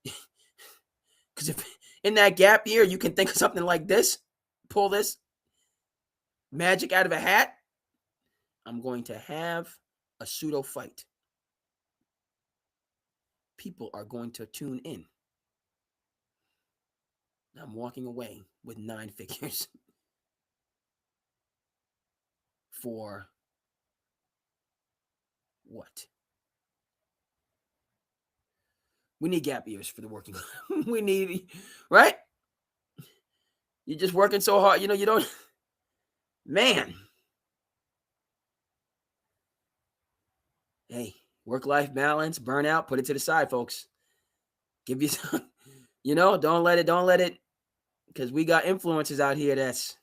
because if in that gap year you can think of something like this, pull this magic out of a hat, I'm going to have a pseudo fight. People are going to tune in. I'm walking away with 9 figures for what? We need gap years for the working. We need, right? You're just working so hard. You don't, man. Hey, work-life balance, burnout, put it to the side, folks. Give you some, don't let it, because we got influencers out here that's,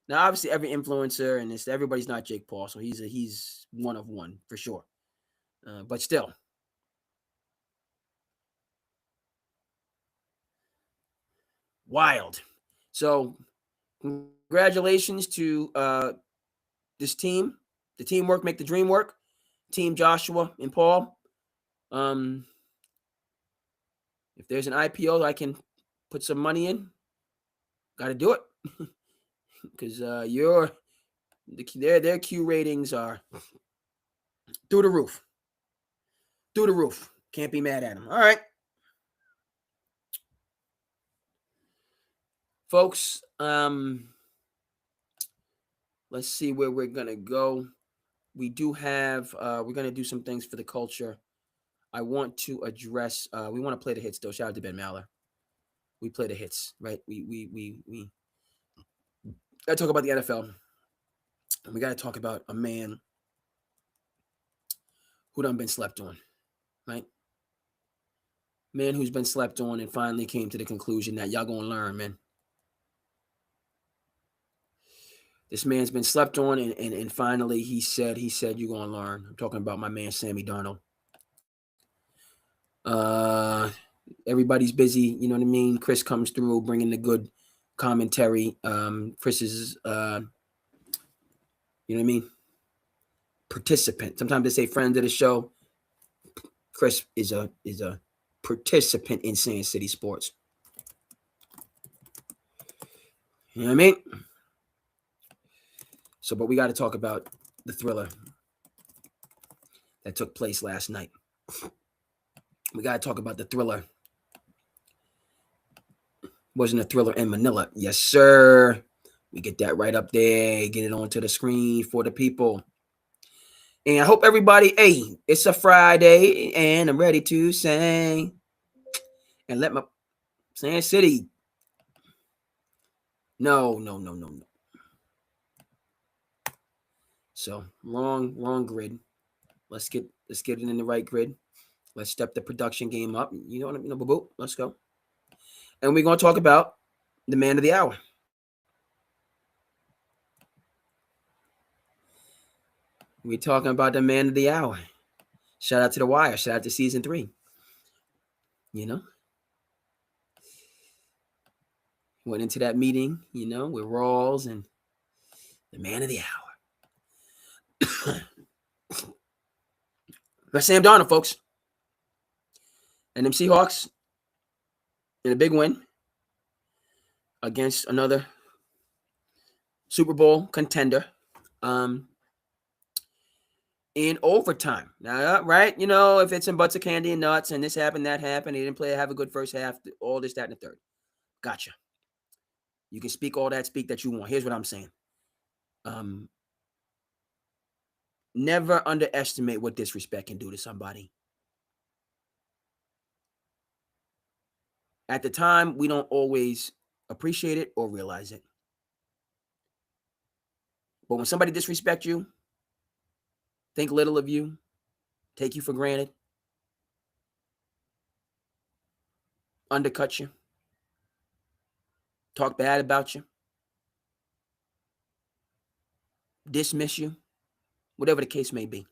now obviously every influencer and everybody's not Jake Paul, so he's one of one for sure. But still. Wild. So congratulations to this team. The teamwork make the dream work. Team Joshua and Paul. If there's an IPO I can put some money in, got to do it. Because their Q ratings are through the roof. Through the roof. Can't be mad at them. All right. Folks, let's see where we're going to go. We do have, we're going to do some things for the culture. I want to address, we want to play the hits though. Shout out to Ben Maller. We play the hits, right? We got to talk about the NFL. And we got to talk about a man who done been slept on, right? Man who's been slept on and finally came to the conclusion that y'all going to learn, man. This man's been slept on, and finally he said you're going to learn. I'm talking about my man, Sammy Darnold. Everybody's busy, you know what I mean? Chris comes through bringing the good commentary. Chris is, you know what I mean? Participant. Sometimes they say friend of the show. Chris is a participant in Sand City Sports. You know what I mean? So, but we got to talk about the thriller that took place last night. We got to talk about the thriller. Wasn't a thriller in Manila. Yes, sir. We get that right up there. Get it onto the screen for the people. And I hope everybody, hey, it's a Friday and I'm ready to sing. And let my Sand City. No. So wrong grid. Let's get it in the right grid. Let's step the production game up. You know what I mean? Boop. Let's go. And we're going to talk about the man of the hour. We're talking about the man of the hour. Shout out to The Wire. Shout out to season 3. Went into that meeting, with Rawls and The man of the hour. That's Sam Darnold, folks. And them Seahawks in a big win against another Super Bowl contender. In overtime. Now, right? You know, if it's some butts of candy and nuts and this happened, that happened, he didn't have a good first half, all this, that, and the third. Gotcha. You can speak all that, speak that you want. Here's what I'm saying. Never underestimate what disrespect can do to somebody. At the time, we don't always appreciate it or realize it. But when somebody disrespects you, think little of you, take you for granted, undercut you, talk bad about you, dismiss you, whatever the case may be.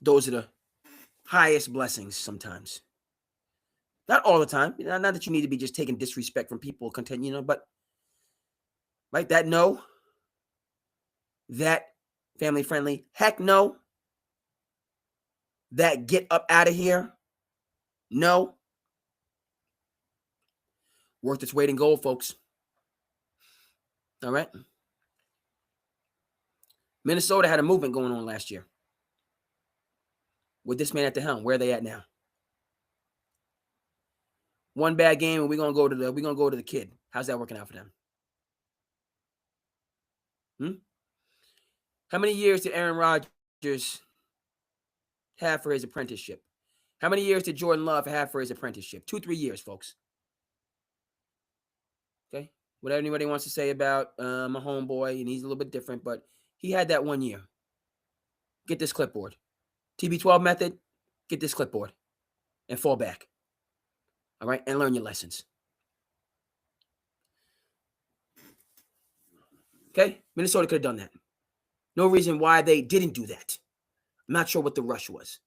Those are the highest blessings sometimes. Not all the time. Not that you need to be just taking disrespect from people, but right, that no, that family friendly, heck no, that get up out of here, no. Worth its weight in gold, folks. All right. Minnesota had a movement going on last year. With this man at the helm, where are they at now? One bad game, and we're gonna go to the kid. How's that working out for them? How many years did Aaron Rodgers have for his apprenticeship? How many years did Jordan Love have for his apprenticeship? 2-3 years, folks. Okay. Whatever anybody wants to say about my homeboy, and he's a little bit different, but he had that 1 year. Get this clipboard. TB12 method, get this clipboard and fall back. All right, and learn your lessons. Okay, Minnesota could have done that. No reason why they didn't do that. I'm not sure what the rush was.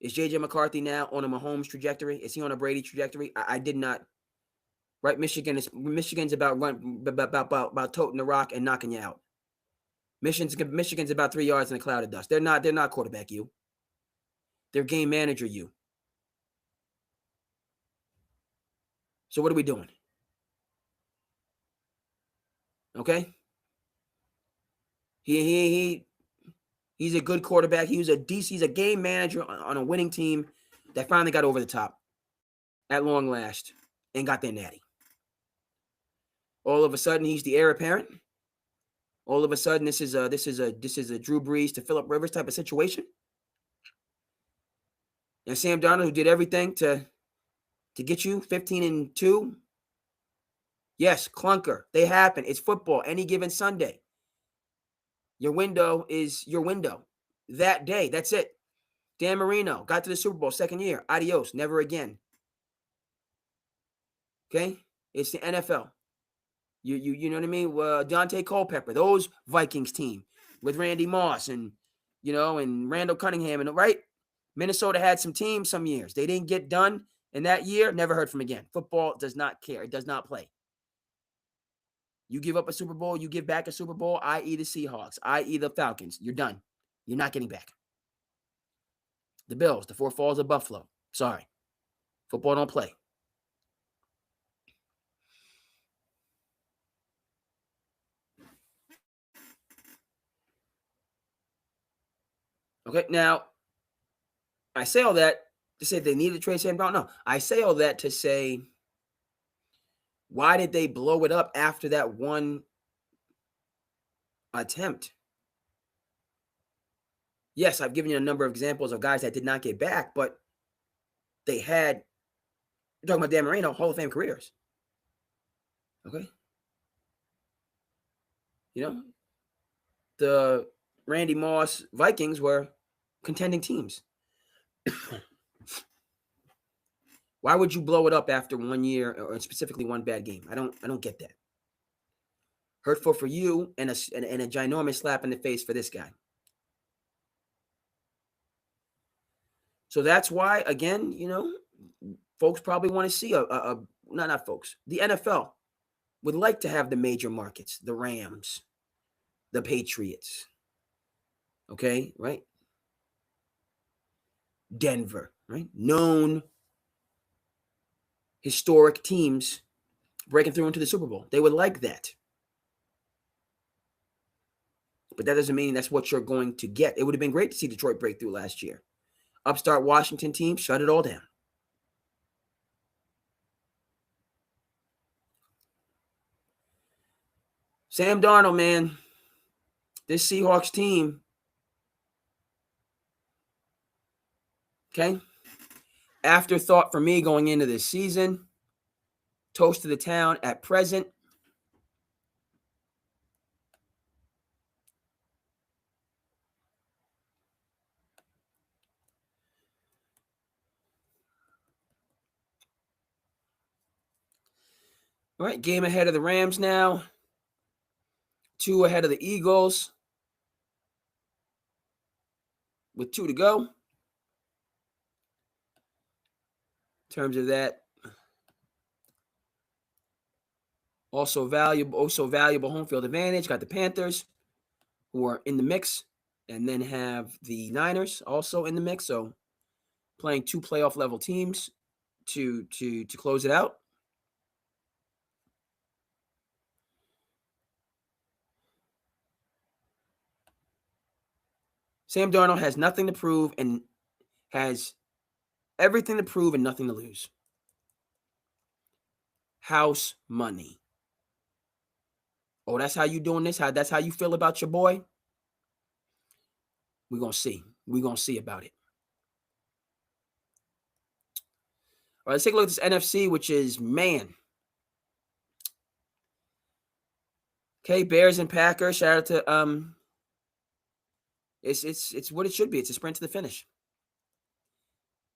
Is J.J. McCarthy now on a Mahomes trajectory? Is he on a Brady trajectory? I did not. Right, Michigan's about toting the rock and knocking you out. Michigan's about 3 yards in a cloud of dust. They're not quarterback you. They're game manager you. So what are we doing? Okay. He's a good quarterback. He's a game manager on a winning team that finally got over the top at long last and got their natty. All of a sudden, he's the heir apparent. All of a sudden, this is a Drew Brees to Phillip Rivers type of situation. And Sam Darnold, who did everything to get you 15-2. Yes, clunker. They happen. It's football. Any given Sunday. Your window is your window. That day. That's it. Dan Marino got to the Super Bowl second year. Adios. Never again. Okay? It's the NFL. You know what I mean? Dante Culpepper, those Vikings team with Randy Moss and Randall Cunningham, and right? Minnesota had some teams some years. They didn't get done in that year. Never heard from again. Football does not care. It does not play. You give up a Super Bowl, you give back a Super Bowl, i.e. the Seahawks, i.e. the Falcons. You're done. You're not getting back. The Bills, the Four Falls of Buffalo. Sorry. Football don't play. Okay, now, I say all that to say they needed to trade Sam Darnold. No, I say all that to say, why did they blow it up after that one attempt? Yes, I've given you a number of examples of guys that did not get back, but they had, you're talking about Dan Marino, Hall of Fame careers. Okay? The Randy Moss Vikings were contending teams. Why would you blow it up after 1 year, or specifically one bad game? I don't get that. Hurtful for you, and a ginormous slap in the face for this guy. So that's why, again, folks probably want to see not folks, the NFL would like to have the major markets, the Rams, the Patriots. Okay, right? Denver, right? Known historic teams breaking through into the Super Bowl. They would like that. But that doesn't mean that's what you're going to get. It would have been great to see Detroit break through last year. Upstart Washington team shut it all down. Sam Darnold, man, this Seahawks team, okay? Afterthought for me going into this season. Toast to the town at present. All right, game ahead of the Rams now. 2 ahead of the Eagles. With 2 to go. In terms of that, also valuable home field advantage. Got the Panthers, who are in the mix, and then have the Niners also in the mix. So playing 2 playoff level teams to close it out. Sam Darnold has nothing to prove and has everything to prove and nothing to lose. House money. Oh, that's how you doing this? That's how you feel about your boy? We're going to see. We're going to see about it. All right, let's take a look at this NFC, which is, man. Okay, Bears and Packers. Shout out to it's what it should be. It's a sprint to the finish.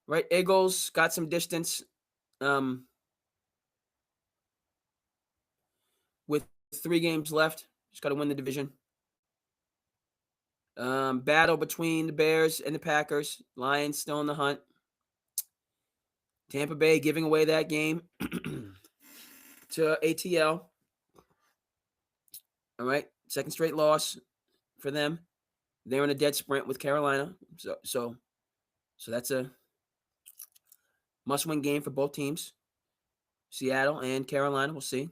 Right? Eagles got some distance. With 3 games left. Just got to win the division. Battle between the Bears and the Packers. Lions still in the hunt. Tampa Bay giving away that game to ATL. All right. Second straight loss for them. They're in a dead sprint with Carolina. So that's a must-win game for both teams. Seattle and Carolina, we'll see.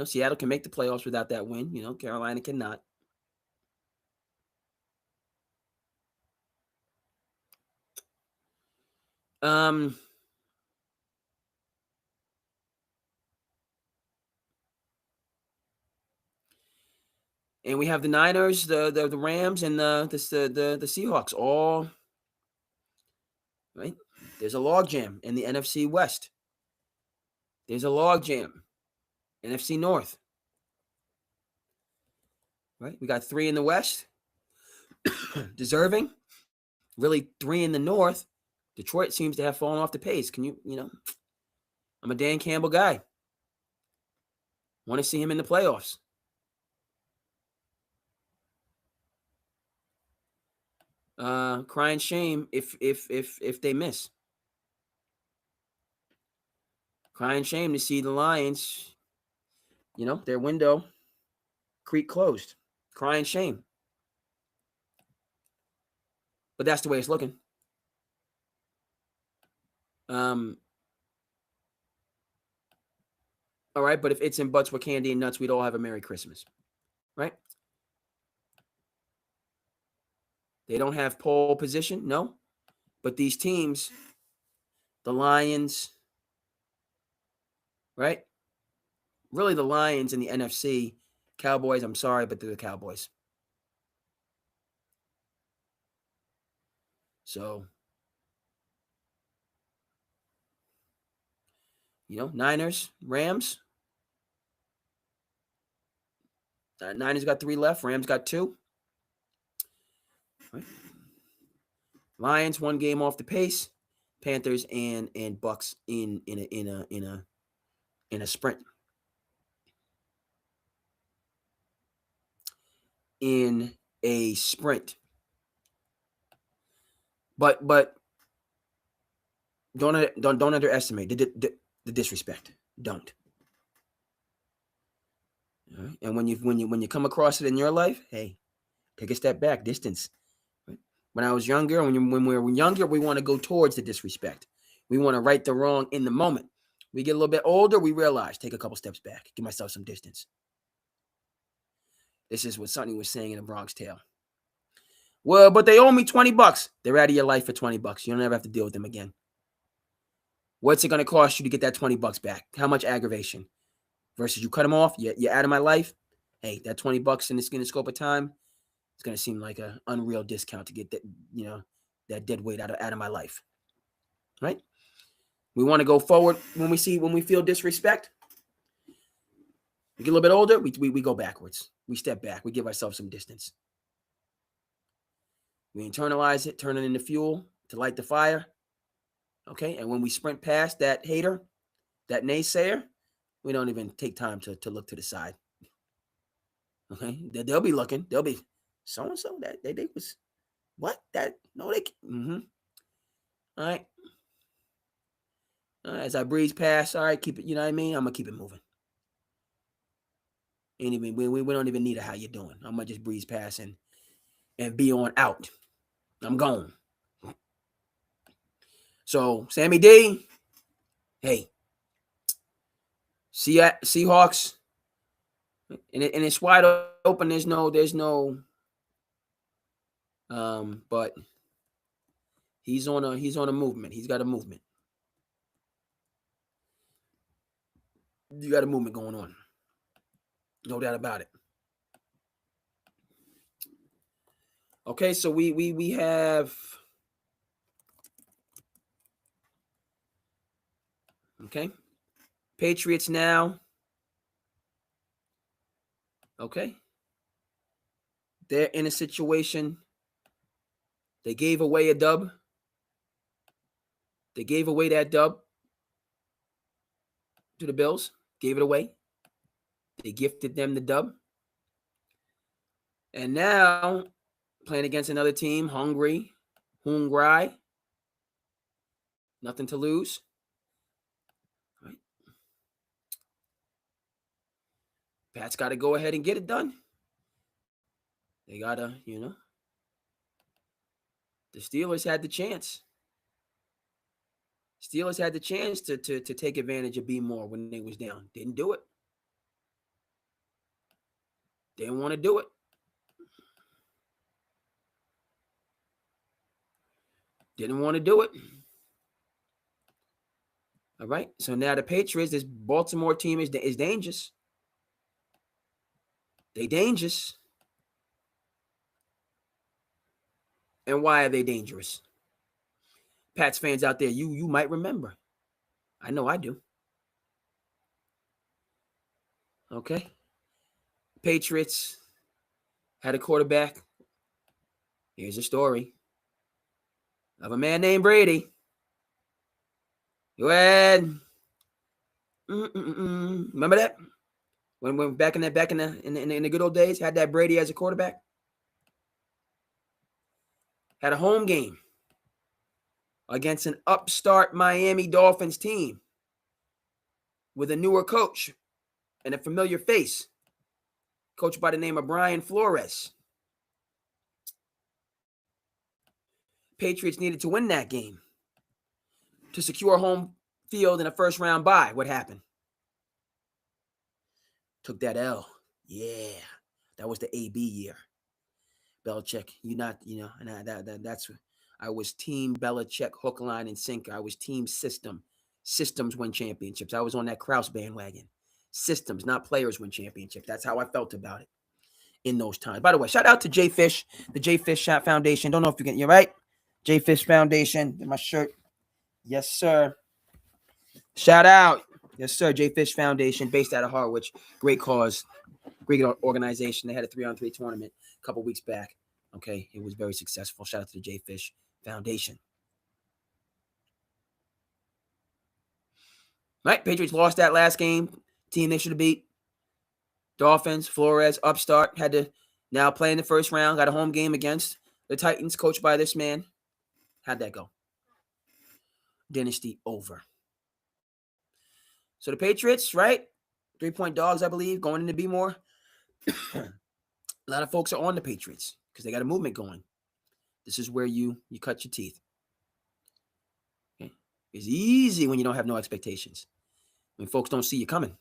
Seattle can make the playoffs without that win. Carolina cannot. And we have the Niners, the Rams, and the Seahawks. All right. There's a logjam in the NFC West. There's a logjam. NFC North. Right. We got 3 in the West. Deserving. Really 3 in the North. Detroit seems to have fallen off the pace. I'm a Dan Campbell guy. Want to see him in the playoffs. Crying shame if they miss. Crying shame to see the Lions, their window creak closed. Crying shame. But that's the way it's looking. All right, but if it's in butts with candy and nuts, we'd all have a Merry Christmas. Right? They don't have pole position, no. But these teams, the Lions, right? Really the Lions in the NFC. Cowboys, I'm sorry, but they're the Cowboys. So, Niners, Rams. Niners got 3 left. Rams got 2. Right. Lions 1 game off the pace. Panthers and Bucks in a sprint. In a sprint. But don't underestimate the disrespect. Don't. All right? And when you come across it in your life, hey, take a step back, distance. Right? When I was younger, when we were younger, we want to go towards the disrespect. We want to right the wrong in the moment. We get a little bit older, we realize, take a couple steps back, give myself some distance. This is what Sonny was saying in the Bronx Tale. Well, but they owe me $20. They're out of your life for $20. You don't ever have to deal with them again. What's it going to cost you to get that $20 back? How much aggravation? Versus you cut them off, you're out of my life. Hey, that $20 in the scope of time, it's going to seem like an unreal discount to get that, that dead weight out of my life. Right? We want to go forward when we feel disrespect. We get a little bit older, we go backwards. We step back. We give ourselves some distance. We internalize it, turn it into fuel to light the fire. Okay? And when we sprint past that hater, that naysayer, we don't even take time to look to the side. Okay? They'll be looking. They'll be, so-and-so, that they was, what? That, no, they, All right? As I breeze past, all right, keep it, you know what I mean? I'm going to keep it moving. Anyway, we don't even need a how you doing. I'm going to just breeze past and be on out. I'm gone. So, Sammy D, hey, Seahawks, and it's wide open. There's no, but he's on a movement. He's got a movement. You got a movement going on. No doubt about it. Okay, so we have, okay, Patriots now. Okay. They're in a situation. They gave away a dub. They gave away that dub to the Bills. Gave it away. They gifted them the dub. And now, playing against another team, Hungry. Nothing to lose. Right. Pat's got to go ahead and get it done. They got to, the Steelers had the chance. Steelers had the chance to take advantage of B Moore when they was down. Didn't do it. Didn't want to do it. Didn't want to do it. All right. So now the Patriots, this Baltimore team is dangerous. They dangerous. And why are they dangerous? Pats fans out there, you might remember. I know I do. Okay. Patriots had a quarterback. Here's a story of a man named Brady who had, remember that? When back in the good old days, had that Brady as a quarterback. Had a home game against an upstart Miami Dolphins team with a newer coach and a familiar face, coach by the name of Brian Flores. Patriots needed to win that game to secure home field in a first round bye. What happened? Took that L. Yeah, that was the AB year. Belichick, that's I was team Belichick, hook, line, and sinker. I was team system. Systems win championships. I was on that Kraus bandwagon. Systems, not players, win championships. That's how I felt about it in those times. By the way, shout out to Jay Fish, the Jay Fish Foundation. Don't know if you're right. Jay Fish Foundation, my shirt. Yes, sir. Shout out. Yes, sir. Jay Fish Foundation, based out of Harwich. Great cause. Great organization. They had a 3-on-3 tournament a couple weeks back. Okay. It was very successful. Shout out to the Jay Fish Foundation. Right. Patriots lost that last game. Team they should have beat. Dolphins, Flores, upstart, had to now play in the first round. Got a home game against the Titans, coached by this man. How'd that go? Dynasty over. So the Patriots, right? 3-point dogs, I believe, going into B-more. A lot of folks are on the Patriots because they got a movement going. This is where you cut your teeth. Okay? It's easy when you don't have no expectations. When folks don't see you coming,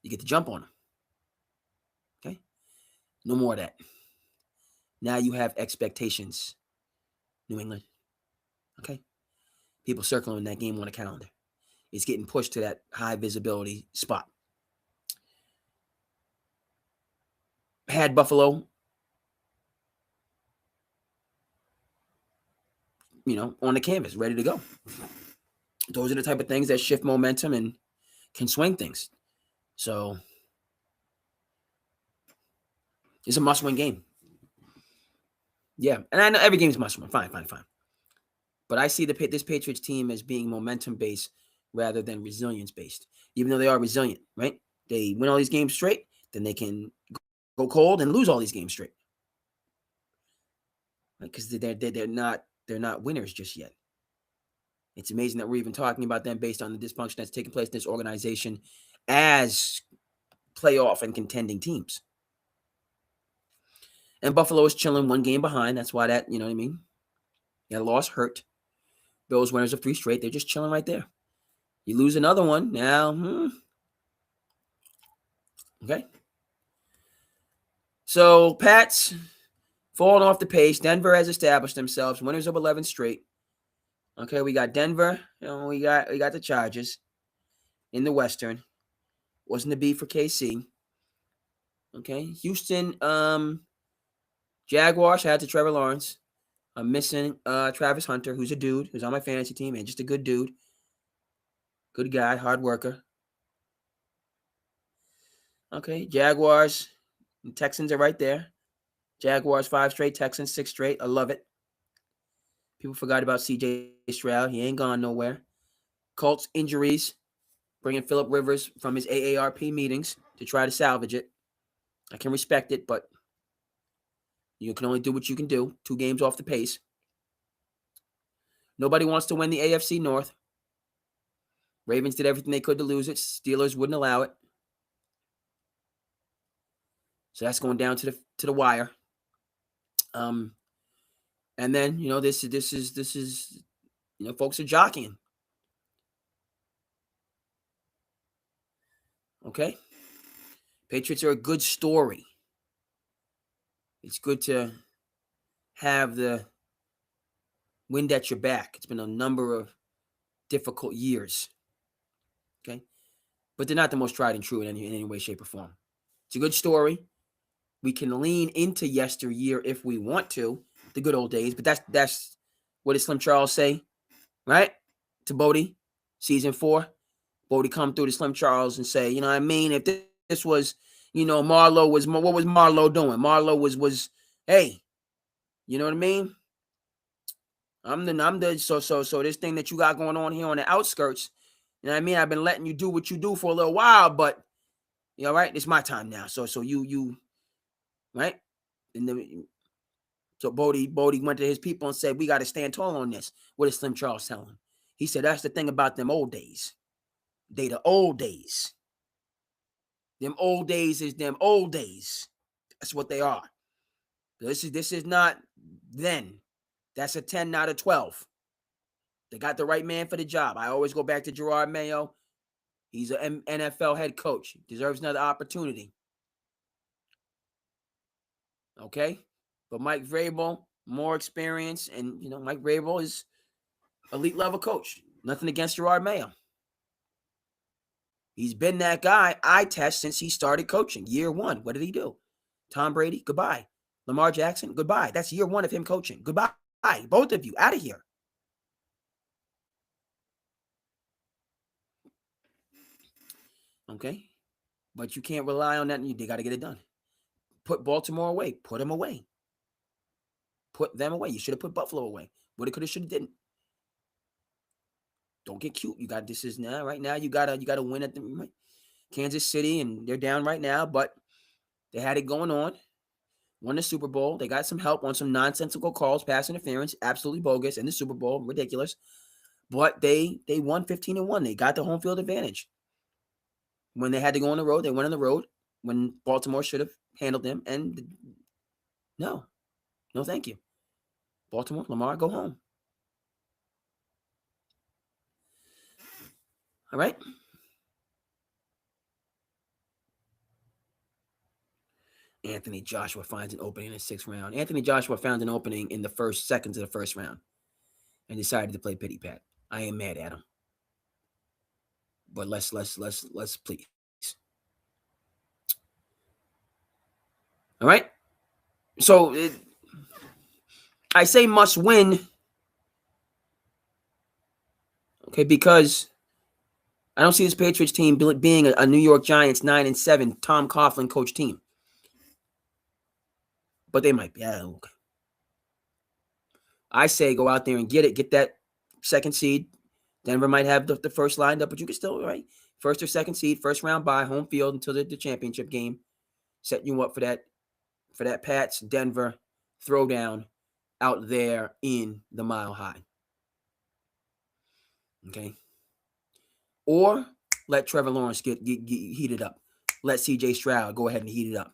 you get to jump on them. Okay? No more of that. Now you have expectations, New England. Okay? People circling that game on the calendar. It's getting pushed to that high visibility spot. Had Buffalo, on the canvas, ready to go. Those are the type of things that shift momentum and can swing things. So it's a must-win game. Yeah, and I know every game is must-win. Fine. But I see this Patriots team as being momentum-based rather than resilience-based. Even though they are resilient, right? They win all these games straight, then they can go cold and lose all these games straight. Because they're not winners just yet. It's amazing that we're even talking about them based on the dysfunction that's taking place in this organization as playoff and contending teams. And Buffalo is chilling one game behind. That's why that, you know what I mean? That loss hurt. Bills winners of 3 straight. They're just chilling right there. You lose another one now. Okay. So Pats falling off the pace. Denver has established themselves. Winners of 11 straight. Okay, we got Denver. We got the Chargers in the Western. Wasn't to be for KC. Okay, Houston. Jaguars had to Trevor Lawrence. I'm missing Travis Hunter, who's a dude, who's on my fantasy team, and just a good dude. Good guy, hard worker. Okay, Jaguars and Texans are right there. Jaguars 5 straight, Texans 6 straight. I love it. People forgot about CJ Stroud. He ain't gone nowhere. Colts injuries, bringing Phillip Rivers from his AARP meetings to try to salvage it. I can respect it, but you can only do what you can do. 2 games off the pace. Nobody wants to win the AFC North. Ravens did everything they could to lose it. Steelers wouldn't allow it. So that's going down to the wire. And then, this is folks are jockeying. Okay? Patriots are a good story. It's good to have the wind at your back. It's been a number of difficult years. Okay? But they're not the most tried and true in any way, shape, or form. It's a good story. We can lean into yesteryear if we want to, the good old days. But that's what did Slim Charles say, right? To Bodie, season 4. Bodie come through to Slim Charles and say, if this was, Marlo was, what was Marlo doing? Marlo was, hey, you know what I mean? So this thing that you got going on here on the outskirts, you know what I mean? I've been letting you do what you do for a little while, but, right? It's my time now. So you, right? And then, so Bodie went to his people and said, we got to stand tall on this. What did Slim Charles tell him? He said, that's the thing about them old days. They the old days. Them old days is them old days. That's what they are. This is not then. That's a 10, not a 12. They got the right man for the job. I always go back to Gerard Mayo. He's an NFL head coach. He deserves another opportunity. Okay? But Mike Vrabel, more experience. And, Mike Vrabel is elite level coach. Nothing against Gerard Mayo. He's been that guy eye test since he started coaching. Year 1. What did he do? Tom Brady, goodbye. Lamar Jackson, goodbye. That's year 1 of him coaching. Goodbye. Both of you, out of here. Okay? But you can't rely on that. They got to get it done. Put Baltimore away. Put them away. Put them away. You should have put Buffalo away. Woulda, coulda, shoulda, didn't. Don't get cute. This is now, right now, you gotta win at the Kansas City, and they're down right now, but they had it going on. Won the Super Bowl. They got some help on some nonsensical calls, pass interference, absolutely bogus in the Super Bowl, ridiculous. But they won 15-1. They got the home field advantage. When they had to go on the road, they went on the road when Baltimore should have handled them. And no, thank you. Baltimore, Lamar, go home. All right. Anthony Joshua finds an opening in the 6th round. Anthony Joshua found an opening in the first seconds of the 1st round and decided to play pity pat. I ain't mad at him. But let's please. All right. So I say must win. Okay, because I don't see this Patriots team being a New York Giants 9-7 Tom Coughlin coach team. But they might be. Yeah, okay. I say go out there and get it. Get that 2nd seed. Denver might have the first lined up, but you can still, right? 1st or 2nd seed, 1st round bye, home field until the championship game. Set you up for that Pats Denver throwdown out there in the Mile High. Okay. Or let Trevor Lawrence get heated up. Let CJ Stroud go ahead and heat it up.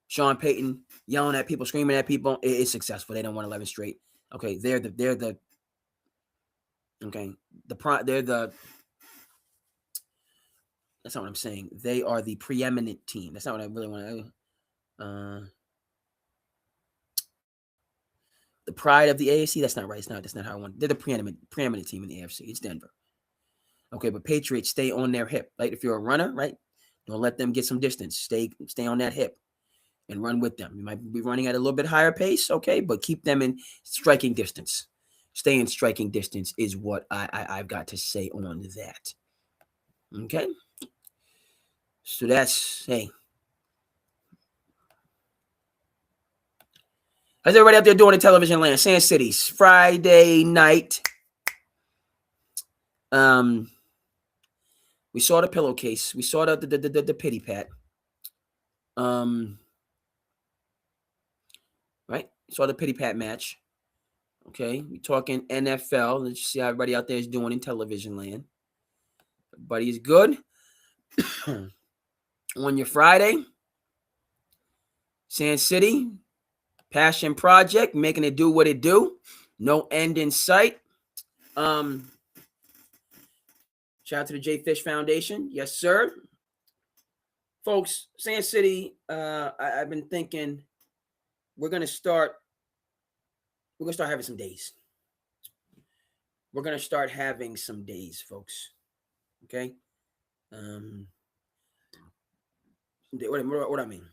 Sean Payton yelling at people, screaming at people. It's successful. They don't want 11 straight. Okay, they're the that's not what I'm saying. They are the preeminent team. That's not what I really want to. The pride of the AFC. That's not right. That's not how I want. They're the preeminent team in the AFC. It's Denver. Okay, but Patriots stay on their hip. Right, if you're a runner, right, don't let them get some distance. Stay on that hip and run with them. You might be running at a little bit higher pace, okay, but keep them in striking distance. Stay in striking distance is what I've got to say on that. Okay, so that's hey. How's everybody out there doing in television land? Sand Cities, Friday night. We saw the pillowcase. We saw the pity pat. Right? Saw the pity pat match. Okay, we talking NFL. Let's see how everybody out there is doing in television land. Everybody is good. On your Friday, Sand City, Passion Project, making it do what it do. No end in sight. Shout out to the J Fish Foundation. Yes, sir. Folks, Sand City, I've been thinking we're gonna start having some days. We're gonna start having some days, folks. Okay. What I mean?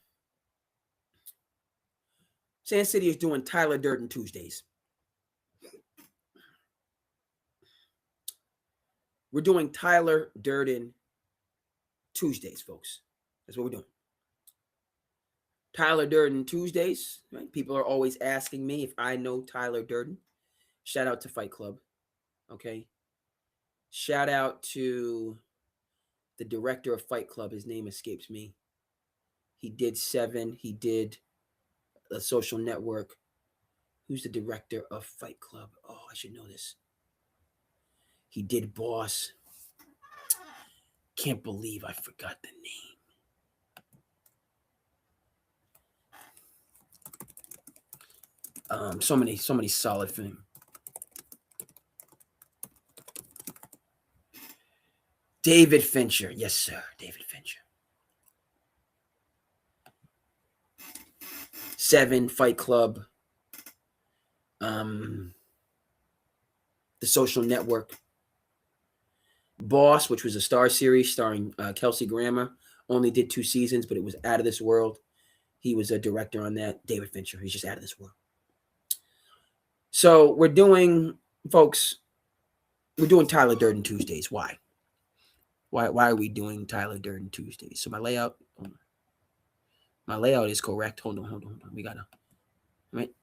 Sand City is doing Tyler Durden Tuesdays. We're doing Tyler Durden Tuesdays, folks. That's what we're doing. Tyler Durden Tuesdays. Right? People are always asking me if I know Tyler Durden. Shout out to Fight Club. Okay. Shout out to the director of Fight Club. His name escapes me. He did Seven. He did The Social Network. Who's the director of Fight Club? Oh, I should know this. He did Boss. Can't believe I forgot the name. So many solid things. David Fincher. Yes, sir. David Fincher. Seven, Fight Club. The Social Network. Boss, which was a Star series starring Kelsey Grammer, only did 2 seasons, but it was out of this world. He was a director on that. David Fincher. He's just out of this world. So we're doing, folks, Tyler Durden Tuesdays. Why? Why are we doing Tyler Durden Tuesdays? So my layout is correct. Hold on. We gotta, right?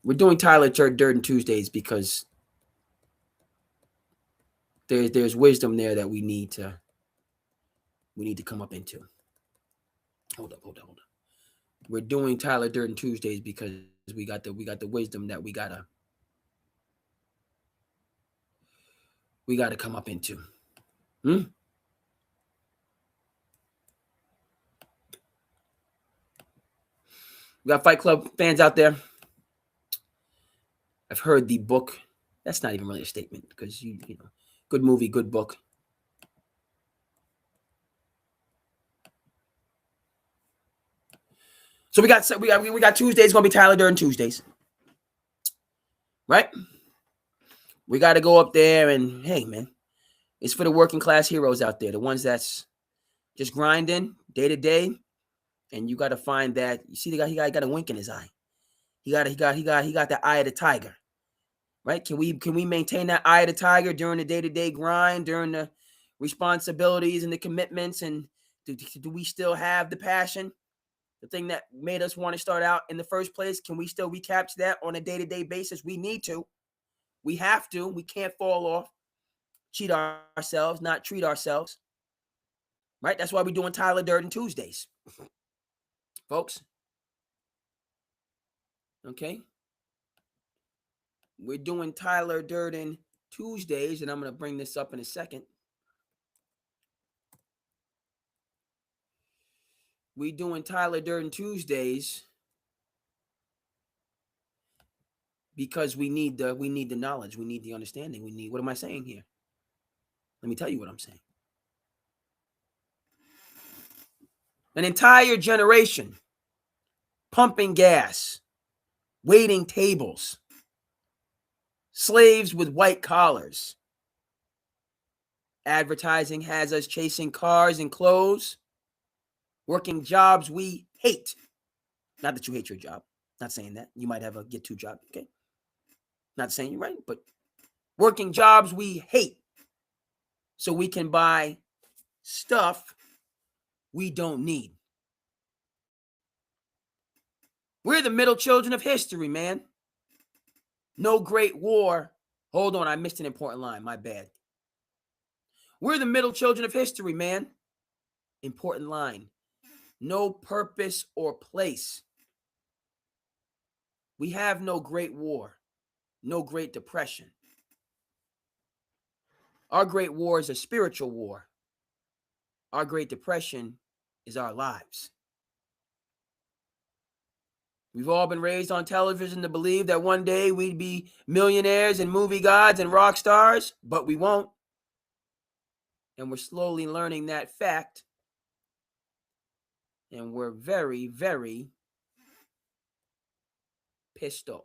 We're doing Tyler Durden Tuesdays because there's wisdom there that we need to come up into. Hold up. We're doing Tyler Durden Tuesdays because we got the wisdom that we gotta come up into. We got Fight Club fans out there. I've heard the book. That's not even really a statement because you know, good movie, good book. So we got Tuesdays. Gonna be Tyler Durden Tuesdays, right? We got to go up there and hey, man, it's for the working class heroes out there, the ones that's just grinding day to day, and you got to find that. You see, he got a wink in his eye. He got the eye of the tiger, right? Can we maintain that eye of the tiger during the day-to-day grind, during the responsibilities and the commitments, and do we still have the passion, the thing that made us want to start out in the first place? Can we still recapture that on a day-to-day basis? We need to. We have to. We can't fall off, cheat ourselves, not treat ourselves, right? That's why we're doing Tyler Durden Tuesdays, folks. Okay? We're doing Tyler Durden Tuesdays, and I'm going to bring this up in a second. We're doing Tyler Durden Tuesdays because we need the knowledge, we need the understanding, we need, what am I saying here? Let me tell you what I'm saying. An entire generation pumping gas, waiting tables, slaves with white collars. Advertising has us chasing cars and clothes, working jobs we hate. Not that you hate your job. Not saying that. You might have a get-to job, okay? Not saying you're right, but working jobs we hate so we can buy stuff we don't need. We're the middle children of history, man. No great war. Hold on, I missed an important line. My bad. We're the middle children of history, man. Important line. No purpose or place. We have no great war, no great depression. Our great war is a spiritual war. Our great depression is our lives. We've all been raised on television to believe that one day we'd be millionaires and movie gods and rock stars, but we won't. And we're slowly learning that fact. And we're very, very pissed off.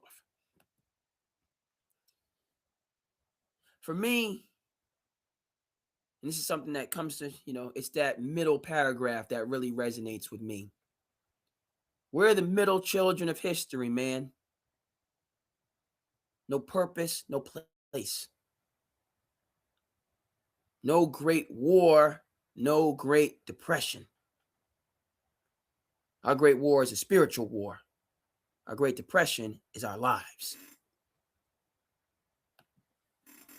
For me, and this is something that comes to, it's that middle paragraph that really resonates with me. We're the middle children of history, man. No purpose, no place. No great war, no great depression. Our great war is a spiritual war. Our great depression is our lives.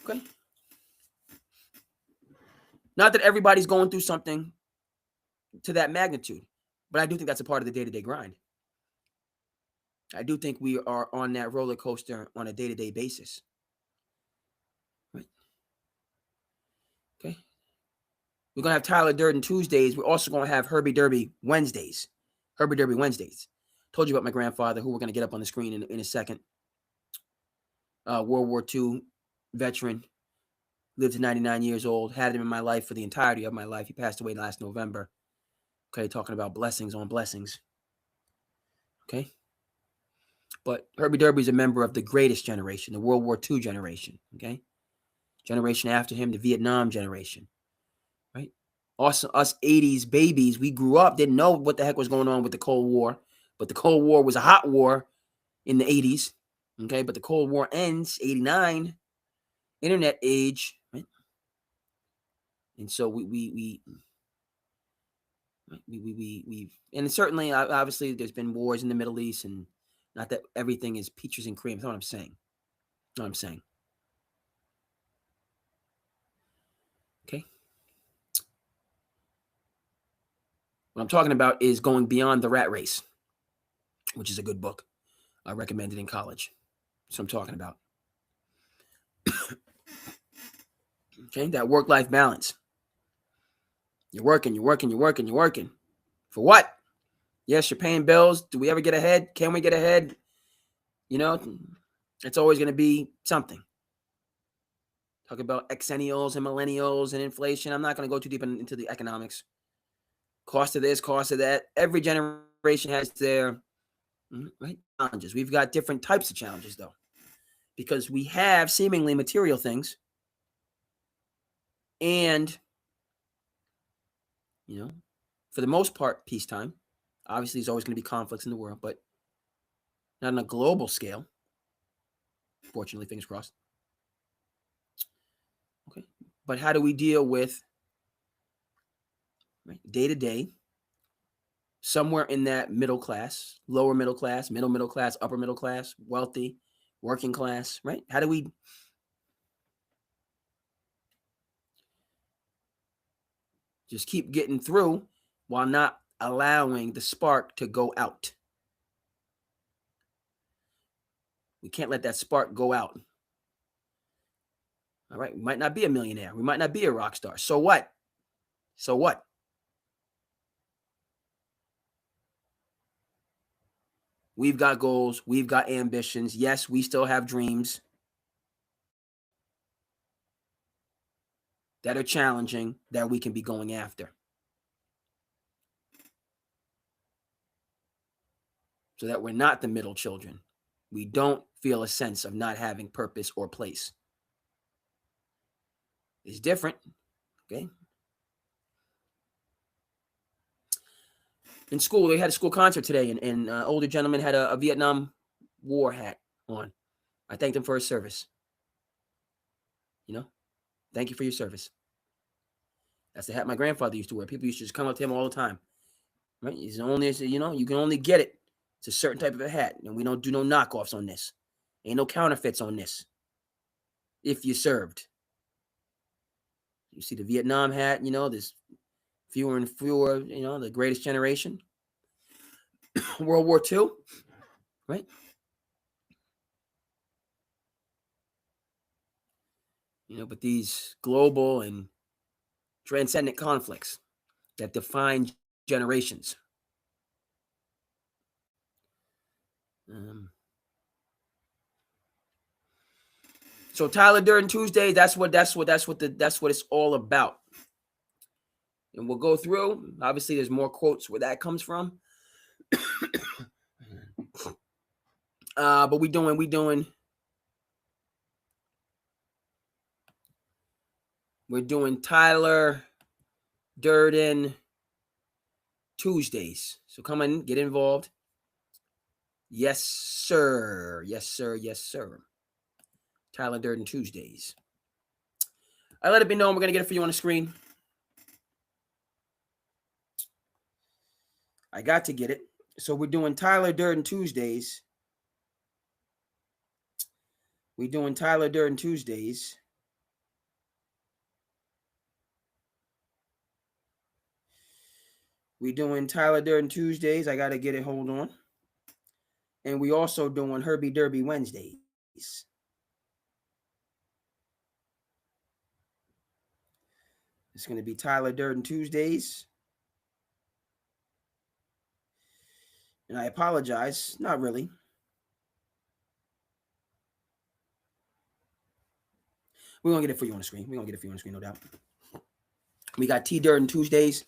Okay? Not that everybody's going through something to that magnitude, but I do think that's a part of the day-to-day grind. I do think we are on that roller coaster on a day-to-day basis. Right? Okay? We're going to have Tyler Durden Tuesdays. We're also going to have Herbie Derby Wednesdays. Herbie Derby Wednesdays. Told you about my grandfather, who we're going to get up on the screen in a second. World War II veteran. Lived to 99 years old. Had him in my life for the entirety of my life. He passed away last November. Okay, talking about blessings on blessings. Okay? But Herbie Derby is a member of the greatest generation, the World War II generation. Okay? Generation after him, the Vietnam generation. Right? Also, us 80s babies, we grew up, didn't know what the heck was going on with the Cold War. But the Cold War was a hot war in the 80s. Okay? But the Cold War ends, 89, internet age. Right? And so we and certainly, obviously, there's been wars in the Middle East, and not that everything is peaches and cream. That's what I'm saying. Okay. What I'm talking about is Going Beyond the Rat Race, which is a good book. I recommended in college. That's what I'm talking about. Okay, that work-life balance. You're working. For what? Yes, you're paying bills. Do we ever get ahead? Can we get ahead? It's always going to be something. Talk about exennials and millennials and inflation. I'm not going to go too deep into the economics. Cost of this, cost of that. Every generation has their challenges. We've got different types of challenges, though, because we have seemingly material things, and for the most part, peacetime. Obviously, there's always going to be conflicts in the world, but not on a global scale. Fortunately, fingers crossed. Okay, but how do we deal with day to day? Somewhere in that middle class, lower middle class, middle class, upper middle class, wealthy, working class, right? How do we just keep getting through while not allowing the spark to go out? We can't let that spark go out. All right. We might not be a millionaire. We might not be a rock star. So what? We've got goals. We've got ambitions. Yes, we still have dreams that are challenging that we can be going after. So that we're not the middle children. We don't feel a sense of not having purpose or place. It's different. Okay. In school, they had a school concert today, and an older gentleman had a Vietnam War hat on. I thanked him for his service. Thank you for your service. That's the hat my grandfather used to wear. People used to just come up to him all the time. Right? He's only, you can only get it. It's a certain type of a hat, and we don't do no knockoffs on this. Ain't no counterfeits on this. If you served. You see the Vietnam hat, there's fewer and fewer, the greatest generation. World War II, right? But these global and transcendent conflicts that define generations. So Tyler Durden Tuesday, that's what it's all about. And we'll go through. Obviously, there's more quotes where that comes from. But we doing Tyler Durden Tuesdays. So come on, get involved. Yes, sir. Tyler Durden Tuesdays. I let it be known we're going to get it for you on the screen. I got to get it. So we're doing Tyler Durden Tuesdays. We're doing Tyler Durden Tuesdays. I got to get it. Hold on. And we also doing Herbie Derby Wednesdays. It's going to be Tyler Durden Tuesdays. And I apologize. Not really. We're going to get it for you on the screen. No doubt. We got T Durden Tuesdays.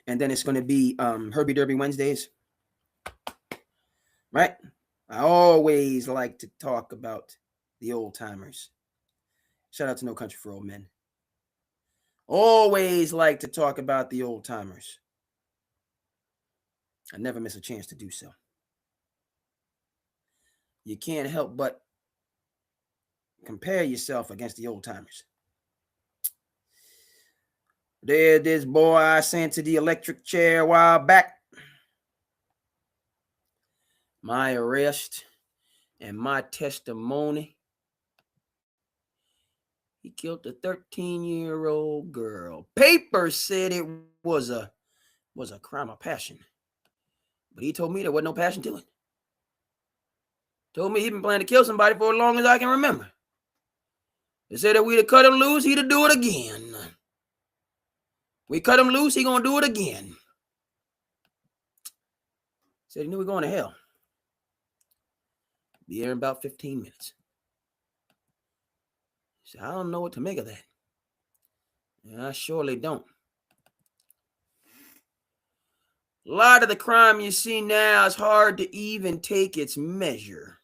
And then it's going to be Herbie Derby Wednesdays. Right? I always like to talk about the old timers. Shout out to No Country for Old Men. Always like to talk about the old timers. I never miss a chance to do so. You can't help but compare yourself against the old timers. There's this boy I sent to the electric chair a while back. My arrest and my testimony. He killed a 13-year-old girl. Papers said it was a crime of passion. But he told me there wasn't no passion to it. Told me he'd been planning to kill somebody for as long as I can remember. They said that we'd have cut him loose, he'd have do it again. We cut him loose, he gonna do it again. Said he knew we were going to hell. Be here in about 15 minutes. Said, I don't know what to make of that. And I surely don't. A lot of the crime you see now is hard to even take its measure.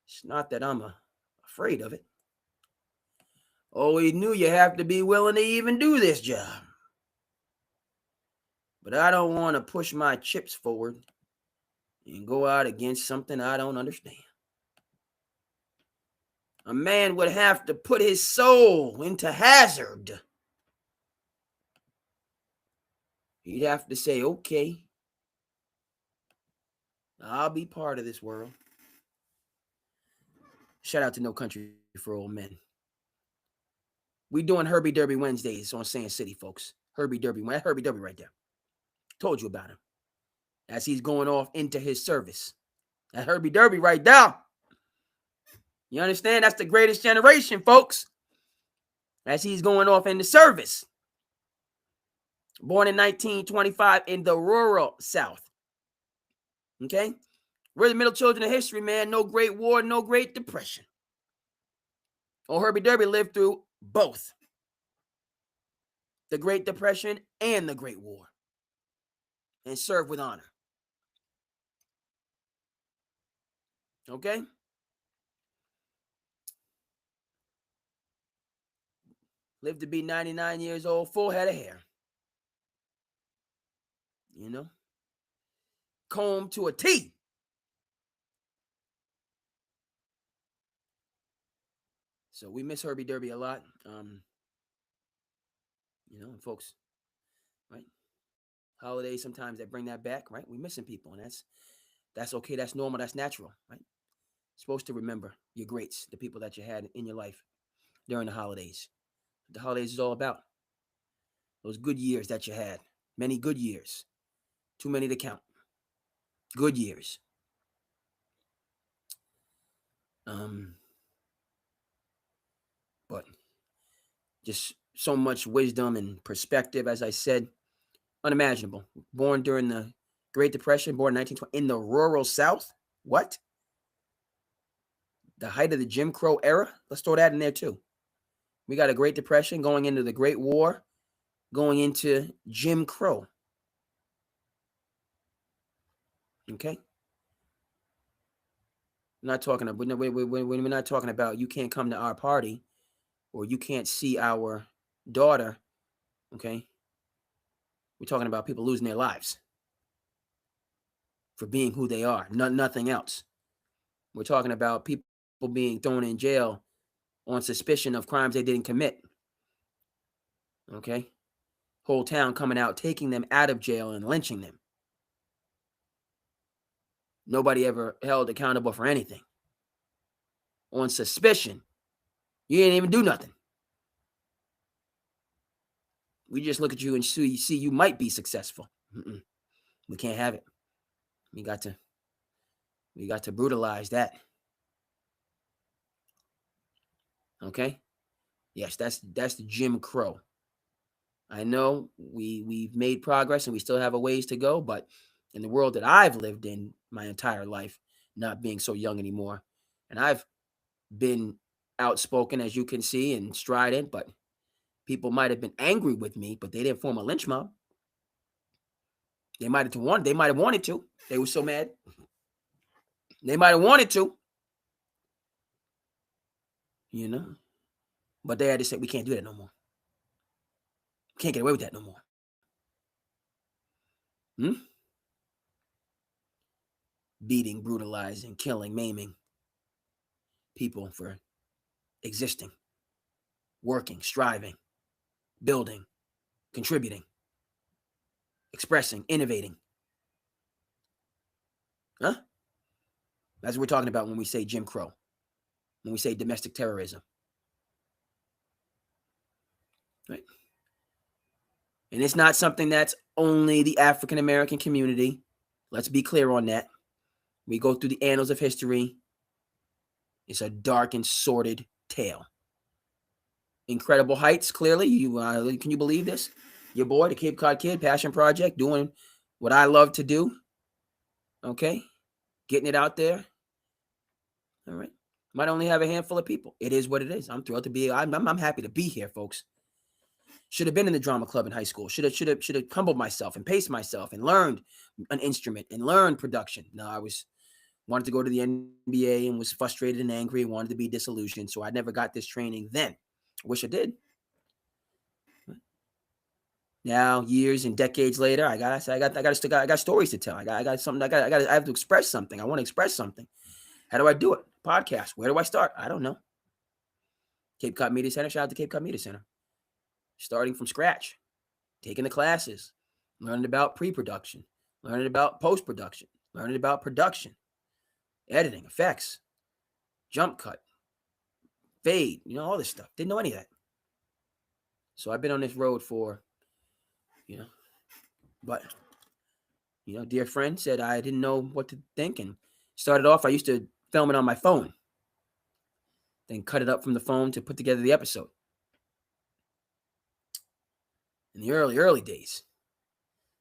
It's not that I'm afraid of it. Oh, we knew you have to be willing to even do this job. But I don't want to push my chips forward and go out against something I don't understand. A man would have to put his soul into hazard. He'd have to say, okay, I'll be part of this world. Shout out to No Country for Old Men. We doing Herbie Derby Wednesdays on Sand City, folks. Herbie Derby. That's Herbie Derby right there. Told you about him. As he's going off into his service. That Herbie Derby right there. You understand? That's the greatest generation, folks. As he's going off into service. Born in 1925 in the rural South. Okay? We're the middle children of history, man. No Great War, no Great Depression. Oh, Herbie Derby lived through both. The Great Depression and the Great War. And served with honor. Okay? Lived to be 99 years old, full head of hair. You know? Comb to a T. So we miss Herbie Derby a lot. You know, folks, right? Holidays sometimes that bring that back, right? We're missing people, and that's okay, that's normal, that's natural, right? Supposed to remember your greats, the people that you had in your life during the holidays. The holidays is all about those good years that you had. Many good years. Too many to count. Good years. But just so much wisdom and perspective, as I said, unimaginable. Born during the Great Depression, born in 1920, in the rural South. What? The height of the Jim Crow era? Let's throw that in there too. We got a Great Depression going into the Great War, going into Jim Crow. Okay? We're not talking about, we're not talking about you can't come to our party or you can't see our daughter. Okay? We're talking about people losing their lives for being who they are, nothing else. We're talking about people being thrown in jail on suspicion of crimes they didn't commit. Okay? Whole town coming out, taking them out of jail and lynching them. Nobody ever held accountable for anything. On suspicion. You didn't even do nothing. We just look at you and see you might be successful. We can't have it. We got to brutalize that. Okay? Yes, that's the Jim Crow. I know we've made progress and we still have a ways to go, but in the world that I've lived in my entire life, not being so young anymore, and I've been outspoken, as you can see, and strident, but people might have been angry with me, but they didn't form a lynch mob. They might have wanted to. They were so mad. They might have wanted to. You know? But they had to say, we can't do that no more. We can't get away with that no more. Beating, brutalizing, killing, maiming people for existing, working, striving, building, contributing, expressing, innovating. Huh? That's what we're talking about when we say Jim Crow, when we say domestic terrorism. Right? And it's not something that's only the African American community. Let's be clear on that. We go through the annals of history. It's a dark and sordid tale. incredible heights. Clearly, can you believe this? Your boy, the Cape Cod Kid, Passion Project, doing what I love to do. Okay, getting it out there. All right, might only have a handful of people. It is what it is. I'm thrilled to be. I'm happy to be here, folks. Should have been in the drama club in high school. Should have humbled myself and paced myself and learned an instrument and learned production. No, I wanted to go to the NBA and was frustrated and angry and wanted to be disillusioned. So I never got this training then. Wish I did. Now, years and decades later, I got stories to tell. I got something. I have to express something. I want to express something. How do I do it? Podcast. Where do I start? I don't know. Cape Cod Media Center. Shout out to Cape Cod Media Center. Starting from scratch, taking the classes, learning about pre-production, learning about post-production, learning about production, editing, effects, jump cut, fade, all this stuff. Didn't know any of that. So I've been on this road for, but, dear friend said I didn't know what to think and started off, I used to film it on my phone, then cut it up from the phone to put together the episode. In the early days,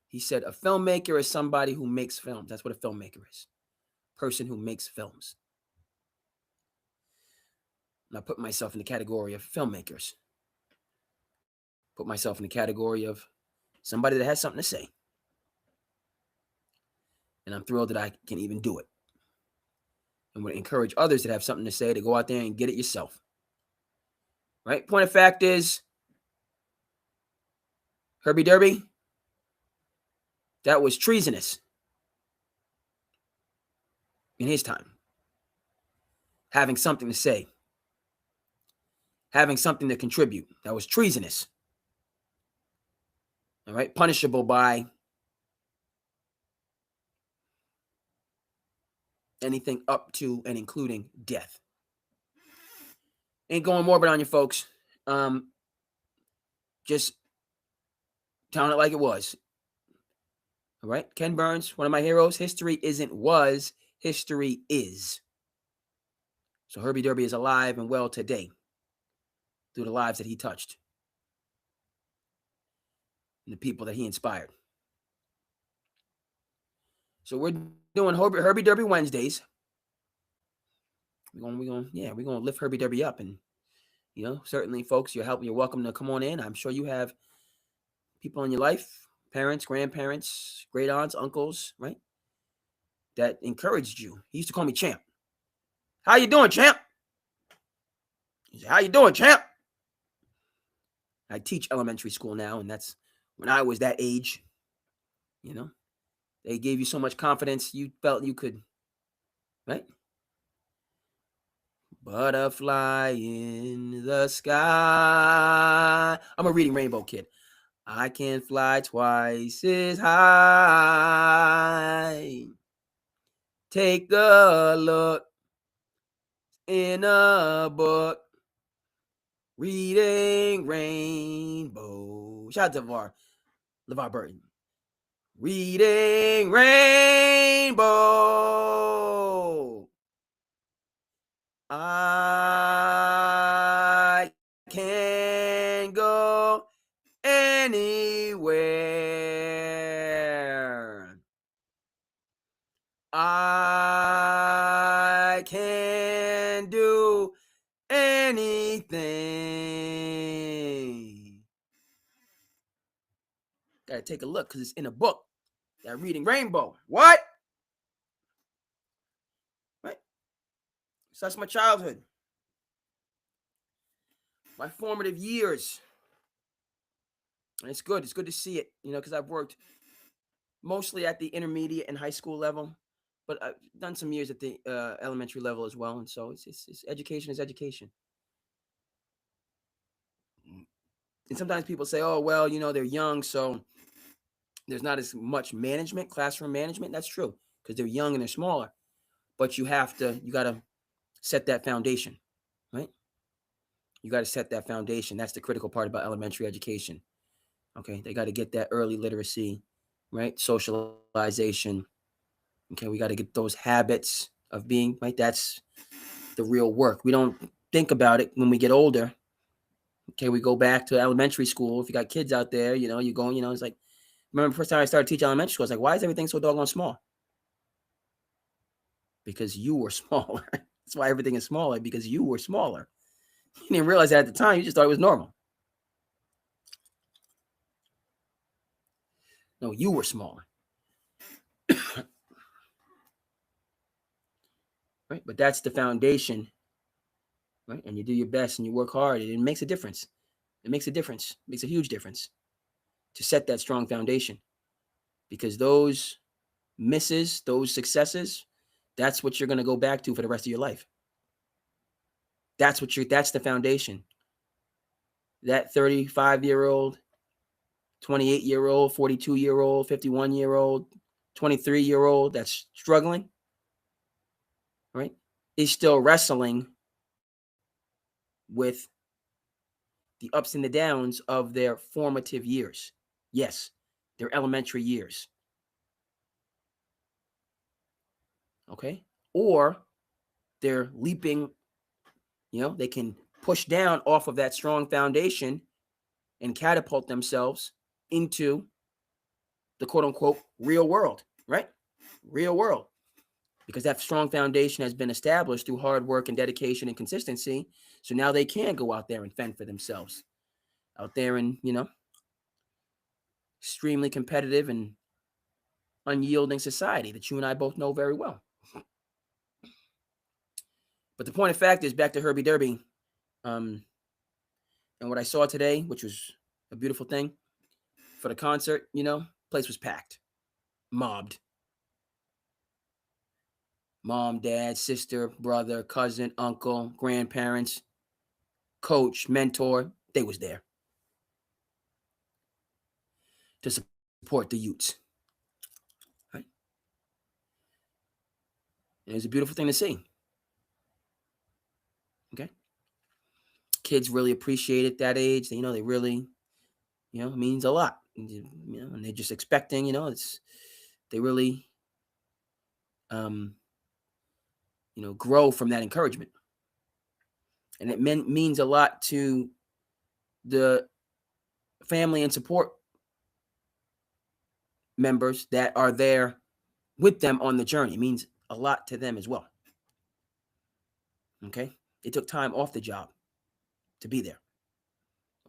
he said a filmmaker is somebody who makes films. That's what a filmmaker is. Person who makes films. And I put myself in the category of filmmakers. Put myself in the category of somebody that has something to say. And I'm thrilled that I can even do it. And would encourage others that have something to say to go out there and get it yourself. Right? Point of fact is, Herbie Derby, that was treasonous in his time. Having something to say. Having something to contribute. That was treasonous. All right? Punishable by anything up to and including death. Ain't going morbid on you folks. Just telling it like it was. All right? Ken Burns, one of my heroes. History isn't was, history is. So Herbie Derby is alive and well today through the lives that he touched and the people that he inspired. So we're doing Herbie Derby Wednesdays. We're gonna lift Herbie Derby up, and certainly, folks, you're welcome to come on in. I'm sure you have people in your life, parents, grandparents, great aunts, uncles, right, that encouraged you. He used to call me Champ. How you doing, Champ? He said, how you doing, Champ? I teach elementary school now, and that's when I was that age. They gave you so much confidence, you felt you could, right? Butterfly in the sky. I'm a Reading Rainbow kid. I can fly twice as high. Take a look in a book. Reading Rainbow. Shout out to LeVar Burton. Reading Rainbow. I can go anywhere. I can do anything. Gotta take a look because it's in a book. That Reading Rainbow. What? Right? So that's my childhood. My formative years. And it's good. It's good to see it, because I've worked mostly at the intermediate and high school level, but I've done some years at the elementary level as well. And so it's education is education. And sometimes people say, oh, well, they're young, so there's not as much management, classroom management. That's true, because they're young and they're smaller. But you got to set that foundation, right? You got to set that foundation. That's the critical part about elementary education. Okay, they got to get that early literacy, right? Socialization. Okay, we got to get those habits of being, right? That's the real work. We don't think about it when we get older, Okay, we go back to elementary school. If you got kids out there, you're going, it's like, remember the first time I started teaching elementary school, I was like, why is everything so doggone small? Because you were smaller. That's why everything is smaller, because you were smaller. You didn't realize that at the time. You just thought it was normal. No, you were smaller. Right? But that's the foundation, right? And you do your best and you work hard, and it makes a difference. It makes a difference. It makes a huge difference to set that strong foundation, because those misses, those successes, that's what you're going to go back to for the rest of your life. That's the foundation. That 35-year-old, 28-year-old, 42-year-old, 51-year-old, 23-year-old that's struggling, right, is still wrestling with the ups and the downs of their formative years. Yes, their elementary years. Okay? Or they're leaping, they can push down off of that strong foundation and catapult themselves into the quote unquote real world, right? Real world. Because that strong foundation has been established through hard work and dedication and consistency. So now they can go out there and fend for themselves. Out there in, extremely competitive and unyielding society that you and I both know very well. But the point of fact is, back to Herbie Derby, and what I saw today, which was a beautiful thing for the concert, place was packed, mobbed. Mom, dad, sister, brother, cousin, uncle, grandparents, coach, mentor, they was there to support the youths. Right? And it was a beautiful thing to see. Okay. Kids really appreciate it that age. They really, it means a lot. And they're just expecting, they really grow from that encouragement. And it means a lot to the family and support members that are there with them on the journey. It means a lot to them as well. Okay? They took time off the job to be there.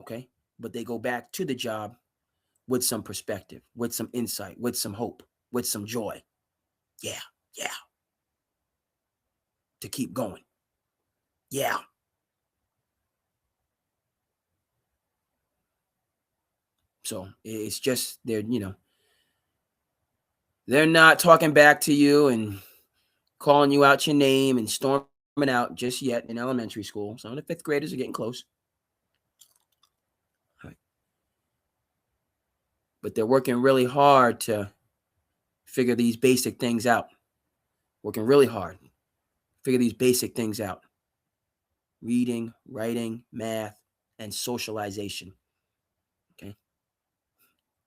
Okay? But they go back to the job with some perspective, with some insight, with some hope, with some joy. Yeah. To keep going. Yeah. So it's just they're not talking back to you and calling you out your name and storming out just yet in elementary school. Some of the fifth graders are getting close. Right. But they're working really hard to figure these basic things out. Working really hard. Figure these basic things out. Reading, writing, math, and socialization. Okay.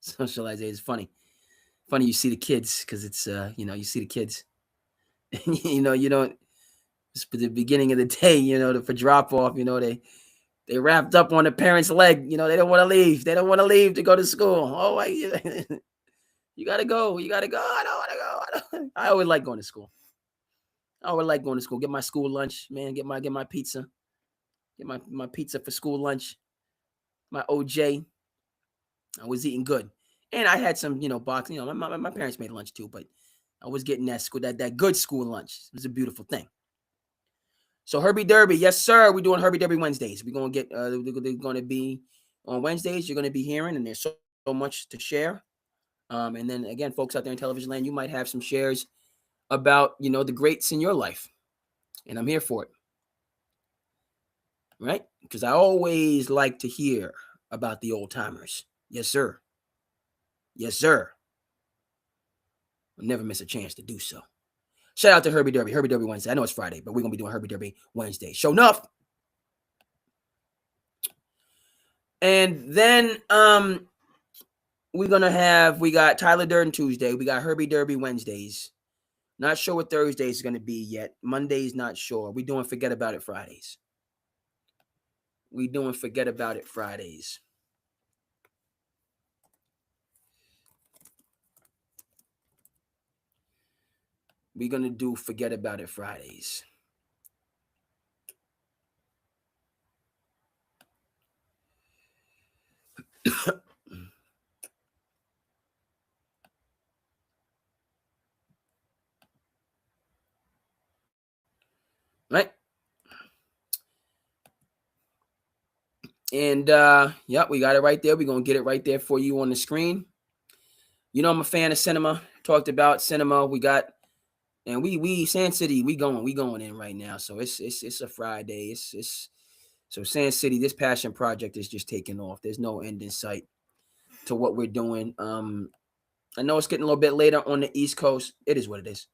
Socialization is funny. Funny you see the kids, because it's you see the kids. You don't, it's the beginning of the day, for drop off, they wrapped up on the parents' leg, they don't want to leave. They don't want to leave to go to school. Oh, you gotta go. You gotta go. I don't want to go. I always like going to school. Get my school lunch, man. Get my pizza. Get my pizza for school lunch. My OJ. I was eating good. And I had some, box. My parents made lunch too, but I was getting that good school lunch. It was a beautiful thing. So Herbie Derby, yes, sir. We're doing Herbie Derby Wednesdays. We're gonna get they're gonna be on Wednesdays. You're gonna be hearing, and there's so much to share. And then again, folks out there in television land, you might have some shares about the greats in your life. And I'm here for it. Right? Because I always like to hear about the old timers. Yes, sir. Yes, sir. I'll never miss a chance to do so. Shout out to Herbie Derby. Herbie Derby Wednesday. I know it's Friday, but we're going to be doing Herbie Derby Wednesday. Show enough. And then we got Tyler Durden Tuesday. We got Herbie Derby Wednesdays. Not sure what Thursdays is going to be yet. Monday's not sure. We're doing Forget About It Fridays. we doing Forget About It Fridays. We're going to do Forget About It Fridays. Right? And yep, we got it right there. We're going to get it right there for you on the screen. You know, I'm a fan of cinema. Talked about cinema. We got, and we Sand City, we going in right now. So it's a Friday. It's so Sand City, this passion project is just taking off. There's no end in sight to what we're doing. I know it's getting a little bit later on the East Coast. It is what it is.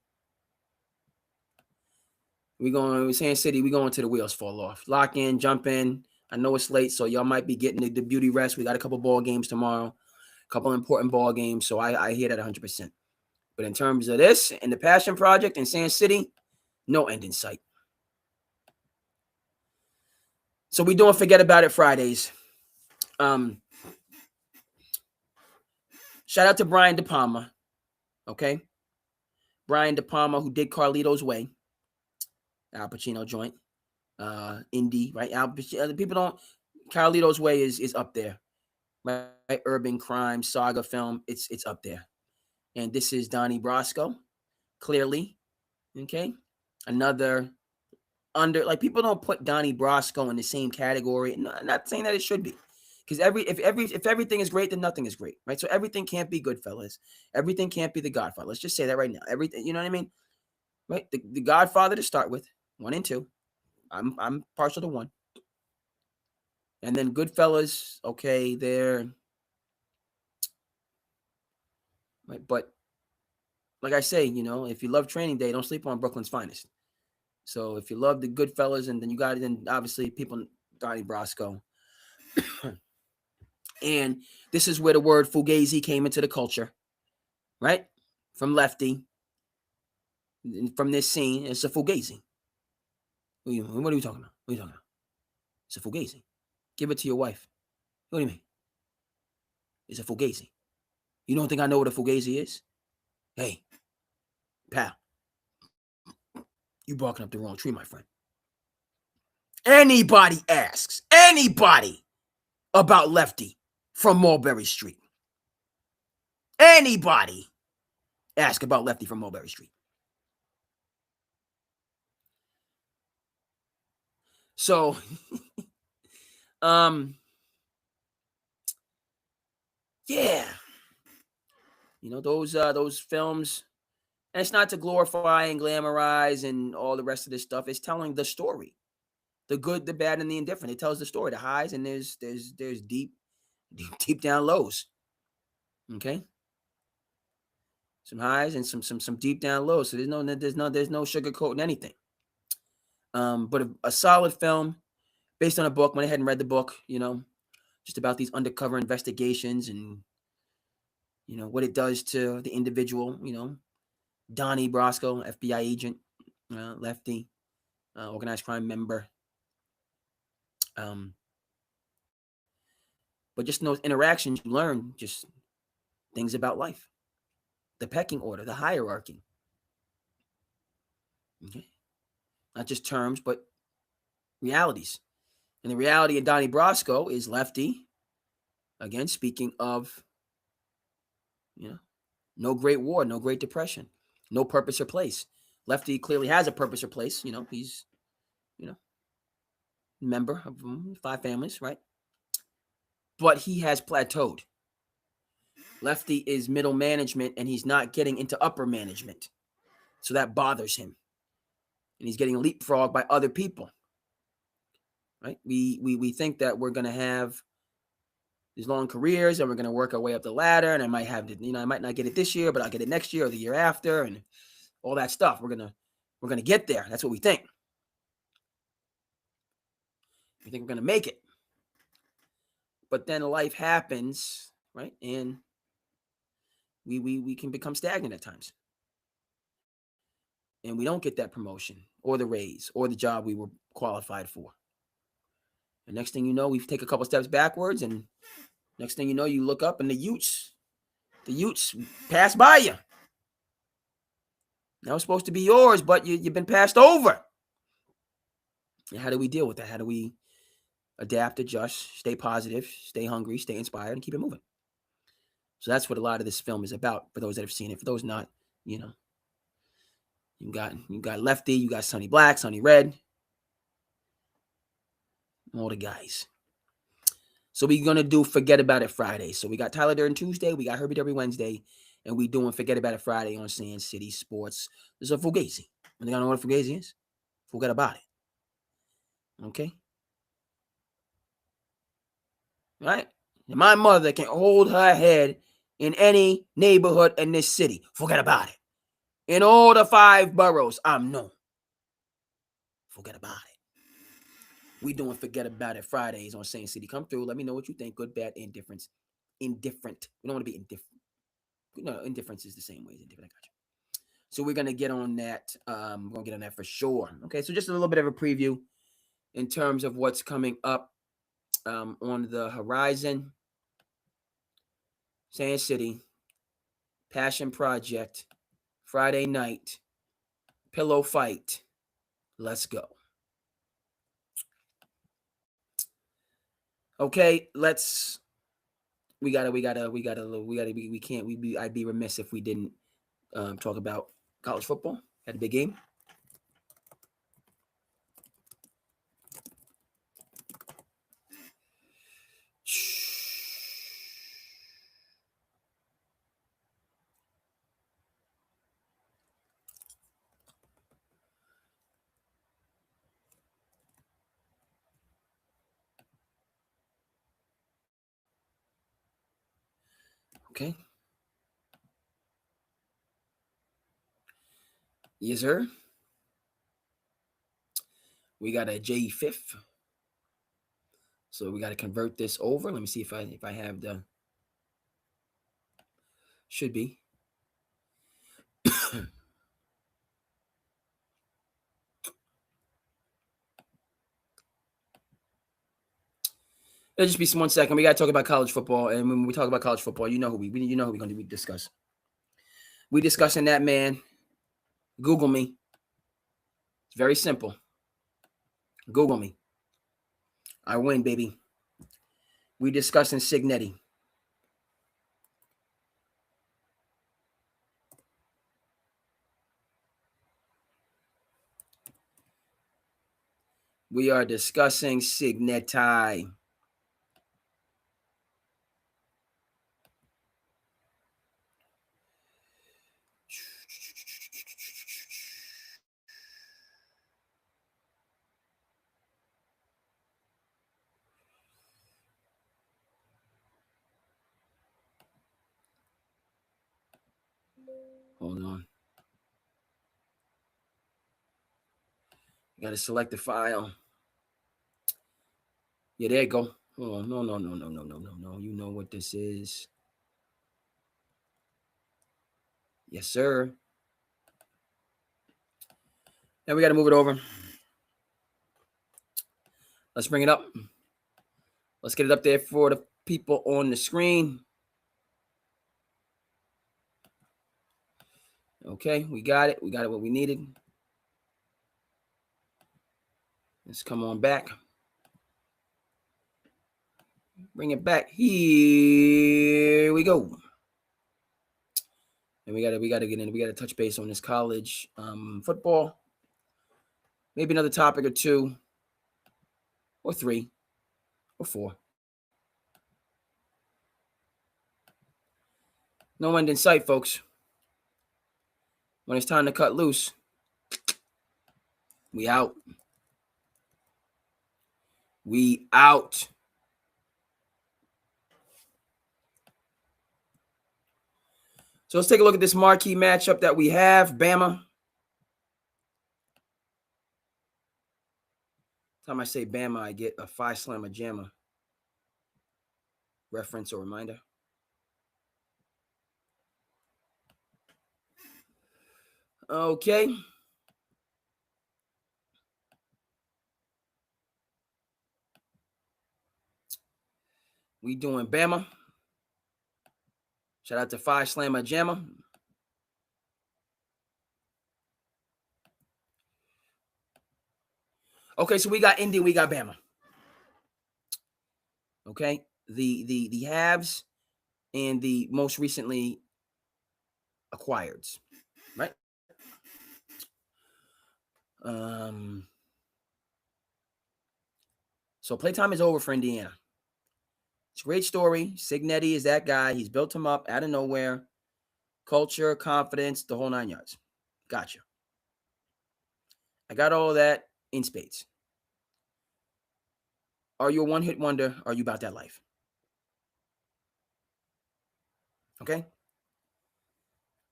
We going Sand City, we going to the wheels fall off. Lock in, jump in. I know it's late, so y'all might be getting the beauty rest. We got a couple ball games tomorrow, a couple important ball games. So I hear that 100%. But in terms of this and the passion project in Sand City, no end in sight. So we doing Forget About It Fridays. Shout out to Brian De Palma. Okay. Brian De Palma, who did Carlito's Way. Al Pacino joint. Indie, right? People don't. Carlito's Way is up there. Right? Urban crime saga film. It's up there. And this is Donnie Brasco. Clearly. Okay. Another like people don't put Donnie Brasco in the same category. No, I'm not saying that it should be. Because if everything is great, then nothing is great, right? So everything can't be Goodfellas. Everything can't be The Godfather. Let's just say that right now. Everything, you know what I mean? Right? The Godfather to start with, 1 and 2. I'm partial to 1. And then Goodfellas, okay, they're right, but like I say, you know, if you love Training Day, don't sleep on Brooklyn's Finest. So if you love the Goodfellas, and then you got it, then obviously people Donnie Brasco. And this is where the word fugazi came into the culture, right? From Lefty. From this scene, it's a fugazi. What are you talking about? What are you talking about? It's a fugazi. Give it to your wife. What do you mean? It's a fugazi. You don't think I know what a fugazi is? Hey, pal, you barking up the wrong tree, my friend. Anybody asks anybody about Lefty from Mulberry Street. Anybody ask about Lefty from Mulberry Street. So, yeah, you know, those films, and it's not to glorify and glamorize and all the rest of this stuff. It's telling the story, the good, the bad, and the indifferent. It tells the story, the highs, and there's deep down lows. Okay, some highs and some deep down lows. So there's no sugarcoating anything. But a solid film based on a book. Went ahead and read the book, you know, just about these undercover investigations and, you know, what it does to the individual, you know, Donnie Brasco, FBI agent, Lefty, organized crime member. But just in those interactions, you learn just things about life, the pecking order, the hierarchy. Okay. Not just terms, but realities. And the reality of Donnie Brasco is Lefty. Again, speaking of, you know, no Great War, no Great Depression, no purpose or place. Lefty clearly has a purpose or place. You know, he's, you know, member of 5 families, right? But he has plateaued. Lefty is middle management, and he's not getting into upper management. So that bothers him. And he's getting leapfrogged by other people. Right? We think that we're going to have these long careers and we're going to work our way up the ladder, and I might have it, you know, I might not get it this year, but I'll get it next year or the year after, and all that stuff. We're going to get there. That's what we think. We think we're going to make it. But then life happens, right? And we can become stagnant at times. And we don't get that promotion or the raise or the job we were qualified for. And next thing you know, we take a couple steps backwards, and next thing you know, you look up and the Utes pass by you. Now it's supposed to be yours, but you've been passed over. And how do we deal with that? How do we adapt, adjust, stay positive, stay hungry, stay inspired, and keep it moving? So that's what a lot of this film is about. For those that have seen it, for those not, you got Lefty, you got Sonny Black, Sonny Red, all the guys. So we're gonna do Forget About It Friday. So we got Tyler Durden Tuesday, we got Herbie Derby Wednesday, and we doing Forget About It Friday on Sand City Sports. There's a Fugazi. You know what a Fugazi is? Forget about it. Okay. Right? My mother can hold her head in any neighborhood in this city. Forget about it. In all the 5 boroughs, I'm known. Forget about it. We doing Forget About It Fridays on Sand City. Come through. Let me know what you think. Good, bad, indifference. Indifferent. We don't want to be indifferent. No, indifference is the same way as indifferent. I got you. So we're gonna get on that. We're gonna get on that for sure. Okay, so just a little bit of a preview in terms of what's coming up on the horizon. Sand City, Passion Project, Friday night, pillow fight. Let's go. Okay, I'd be remiss if we didn't talk about college football. Had a big game. Okay. Yes, sir. We got a J5. So we got to convert this over. Let me see if I have the. Should be. It'll just be 1 second. We got to talk about college football, and when we talk about college football, you know who we're going to discuss. We discussing that man. Google me. It's very simple. Google me. I win, baby. We discussing Cignetti. We are discussing Cignetti. Hold on. You got to select the file. Yeah, there you go. Oh, no. You know what this is. Yes, sir. Now we got to move it over. Let's bring it up. Let's get it up there for the people on the screen. Okay, we got it. We got it what we needed. Let's come on back. Bring it back. Here we go. And we gotta get in. We gotta touch base on this college football. Maybe another topic or 2, or 3, or 4. No end in sight, folks. When it's time to cut loose, we out. We out. So let's take a look at this marquee matchup that we have. Bama. Time I say Bama, I get a Phi Slamma Jamma reference or reminder. Okay. We doing Bama. Shout out to Five Slammer Jammer. Okay, so we got Indy, we got Bama. Okay, the halves and the most recently acquireds, right? So playtime is over for Indiana. It's a great story. Cignetti is that guy. He's built him up out of nowhere. Culture, confidence, the whole 9 yards. Gotcha. I got all of that in spades. Are you a one-hit wonder? Are you about that life? Okay.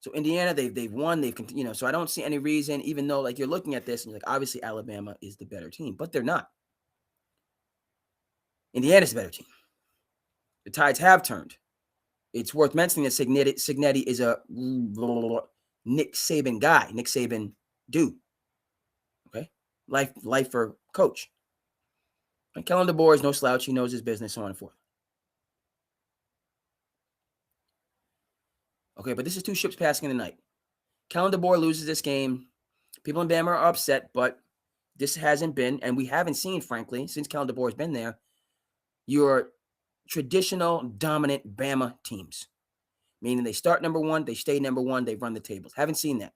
So Indiana, they've won. They've continued, so I don't see any reason, even though like you're looking at this and you're like, obviously Alabama is the better team, but they're not. Indiana's the better team. The tides have turned. It's worth mentioning that Cignetti is a Nick Saban guy, Nick Saban dude. Okay, lifer coach. And Kellen DeBoer is no slouch. He knows his business, so on and forth. Okay, but this is two ships passing in the night. Kellen DeBoer loses this game. People in Bama are upset, but this hasn't been, and we haven't seen, frankly, since Kellen DeBoer's been there, your traditional dominant Bama teams. Meaning they start number one, they stay number one, they run the tables. Haven't seen that.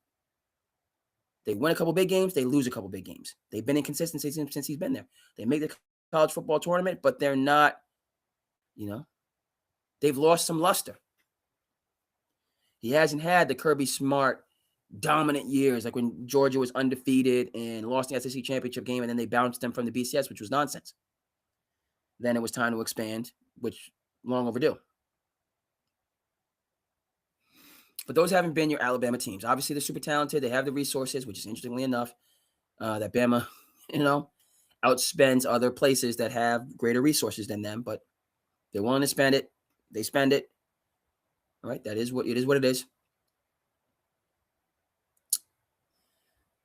They win a couple big games, they lose a couple big games. They've been inconsistent since he's been there. They make the college football tournament, but they're not, they've lost some luster. He hasn't had the Kirby Smart dominant years, like when Georgia was undefeated and lost the SEC championship game, and then they bounced them from the BCS, which was nonsense. Then it was time to expand, which long overdue. But those haven't been your Alabama teams. Obviously, they're super talented. They have the resources, which is interestingly enough, that Bama, outspends other places that have greater resources than them. But they're willing to spend it. They spend it. All right, that is what it is. What it is.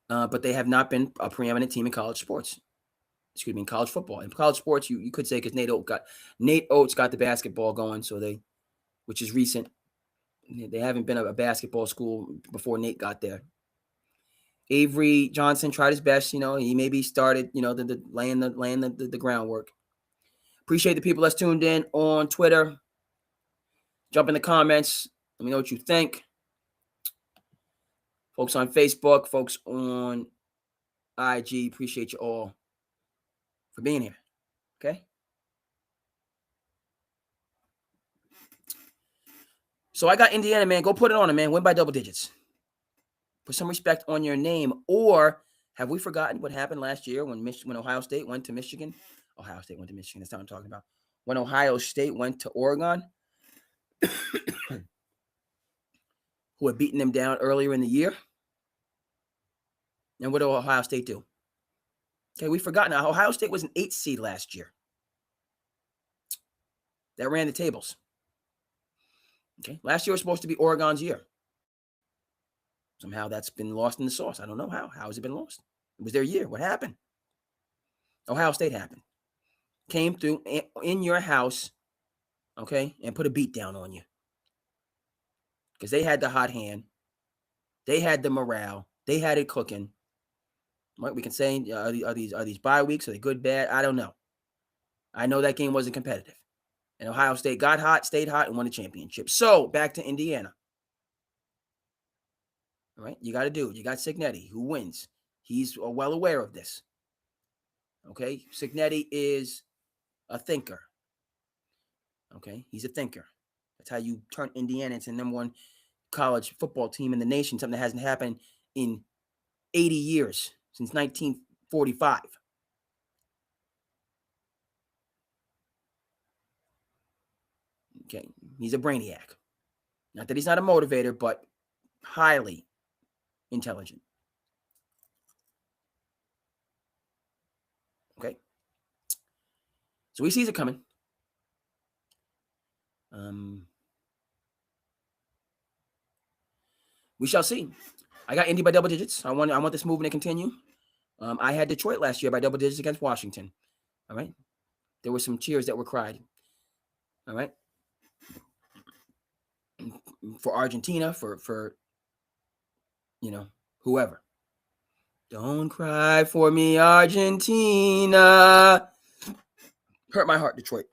But they have not been a preeminent team in college sports. Excuse me, in college football. In college sports, you could say because Nate Oates got the basketball going, which is recent. They haven't been a basketball school before Nate got there. Avery Johnson tried his best. He maybe started, laying the groundwork. Appreciate the people that's tuned in on Twitter. Jump in the comments. Let me know what you think. Folks on Facebook, folks on IG, appreciate you all for being here. Okay? So I got Indiana, man. Go put it on them, man. Win by double digits. Put some respect on your name. Or have we forgotten what happened last year when Ohio State went to Michigan? Ohio State went to Michigan. That's what I'm talking about. When Ohio State went to Oregon, who had beaten them down earlier in the year. And what did Ohio State do? Okay, we've forgotten. Now, Ohio State was an 8th seed last year. That ran the tables. Okay, last year was supposed to be Oregon's year. Somehow that's been lost in the sauce. I don't know how. How has it been lost? It was their year. What happened? Ohio State happened. Came through in your house, okay, and put a beat down on you. Because they had the hot hand. They had the morale. They had it cooking. Right? We can say, are these bye weeks? Are they good, bad? I don't know. I know that game wasn't competitive. And Ohio State got hot, stayed hot, and won the championship. So, back to Indiana. All right? You got to do it. You got Cignetti, who wins. He's well aware of this. Okay? Cignetti is a thinker. Okay? He's a thinker. That's how you turn Indiana into the number one college football team in the nation, something that hasn't happened in 80 years, since 1945. Okay, he's a brainiac. Not that he's not a motivator, but highly intelligent. Okay, so he sees it coming. We shall see. I got Indy by double digits. I want this movement to continue. I had Detroit last year by double digits against Washington. All right, there were some tears that were cried. All right. For Argentina, for whoever. Don't cry for me, Argentina. Hurt my heart, Detroit.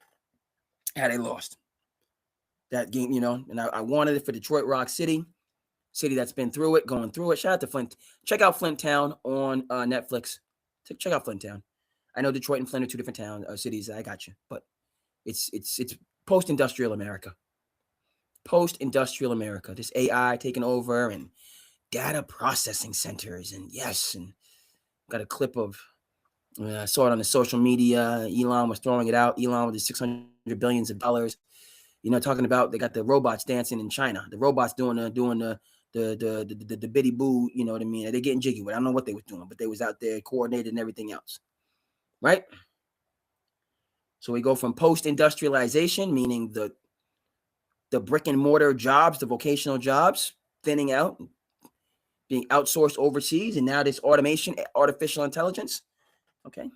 Had they lost that game, and I wanted it for Detroit Rock City that's been through it, going through it. Shout out to Flint. Check out Flint Town on Netflix. Check out Flint Town. I know Detroit and Flint are two different cities. I got you, but it's post-industrial America. Post-industrial America. This AI taking over and data processing centers, and got a clip of. I saw it on the social media. Elon was throwing it out. Elon with his $600 billion, talking about they got the robots dancing in China. The robots doing the bitty boo. You know what I mean? They're getting jiggy with. I don't know what they was doing, but they was out there coordinated and everything else, right? So we go from post-industrialization, meaning the brick and mortar jobs, the vocational jobs, thinning out, being outsourced overseas, and now this automation, artificial intelligence. Okay.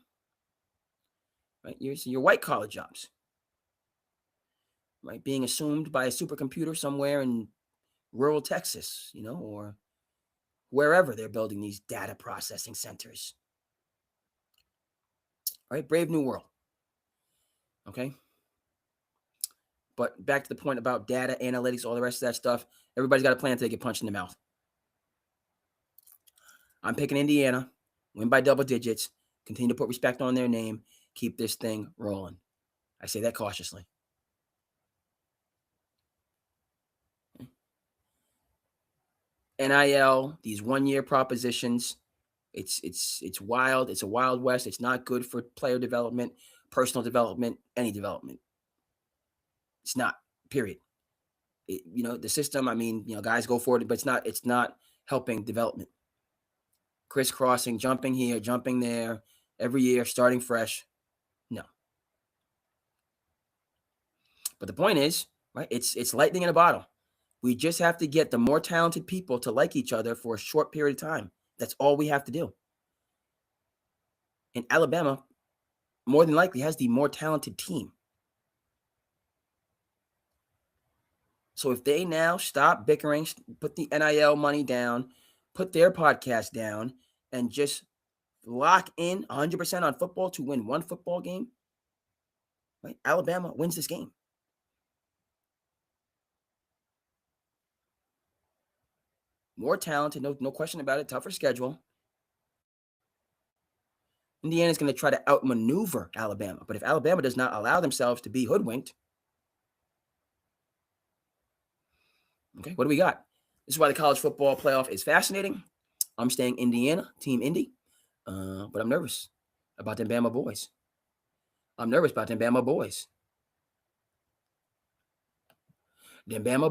Right. Your white collar jobs. Right. Being assumed by a supercomputer somewhere in rural Texas, or wherever they're building these data processing centers. Right. Brave new world. Okay. But back to the point about data analytics, all the rest of that stuff. Everybody's got a plan until they get punched in the mouth. I'm picking Indiana, win by double digits, continue to put respect on their name, keep this thing rolling. I say that cautiously. NIL, these 1-year propositions, it's wild. It's a wild west. It's not good for player development, personal development, any development. It's not, period. The system, guys go for it, but it's not helping development. Crisscrossing, jumping here, jumping there, every year, starting fresh. No. But the point is, right, it's lightning in a bottle. We just have to get the more talented people to like each other for a short period of time. That's all we have to do. And Alabama, more than likely, has the more talented team. So if they now stop bickering, put the NIL money down, put their podcast down, and just lock in 100% on football to win one football game, right? Alabama wins this game. More talented, no question about it. Tougher schedule. Indiana's going to try to outmaneuver Alabama. But if Alabama does not allow themselves to be hoodwinked, okay, what do we got? This is why the college football playoff is fascinating. I'm staying Indiana, Team Indy, but I'm nervous about them Bama boys. Them Bama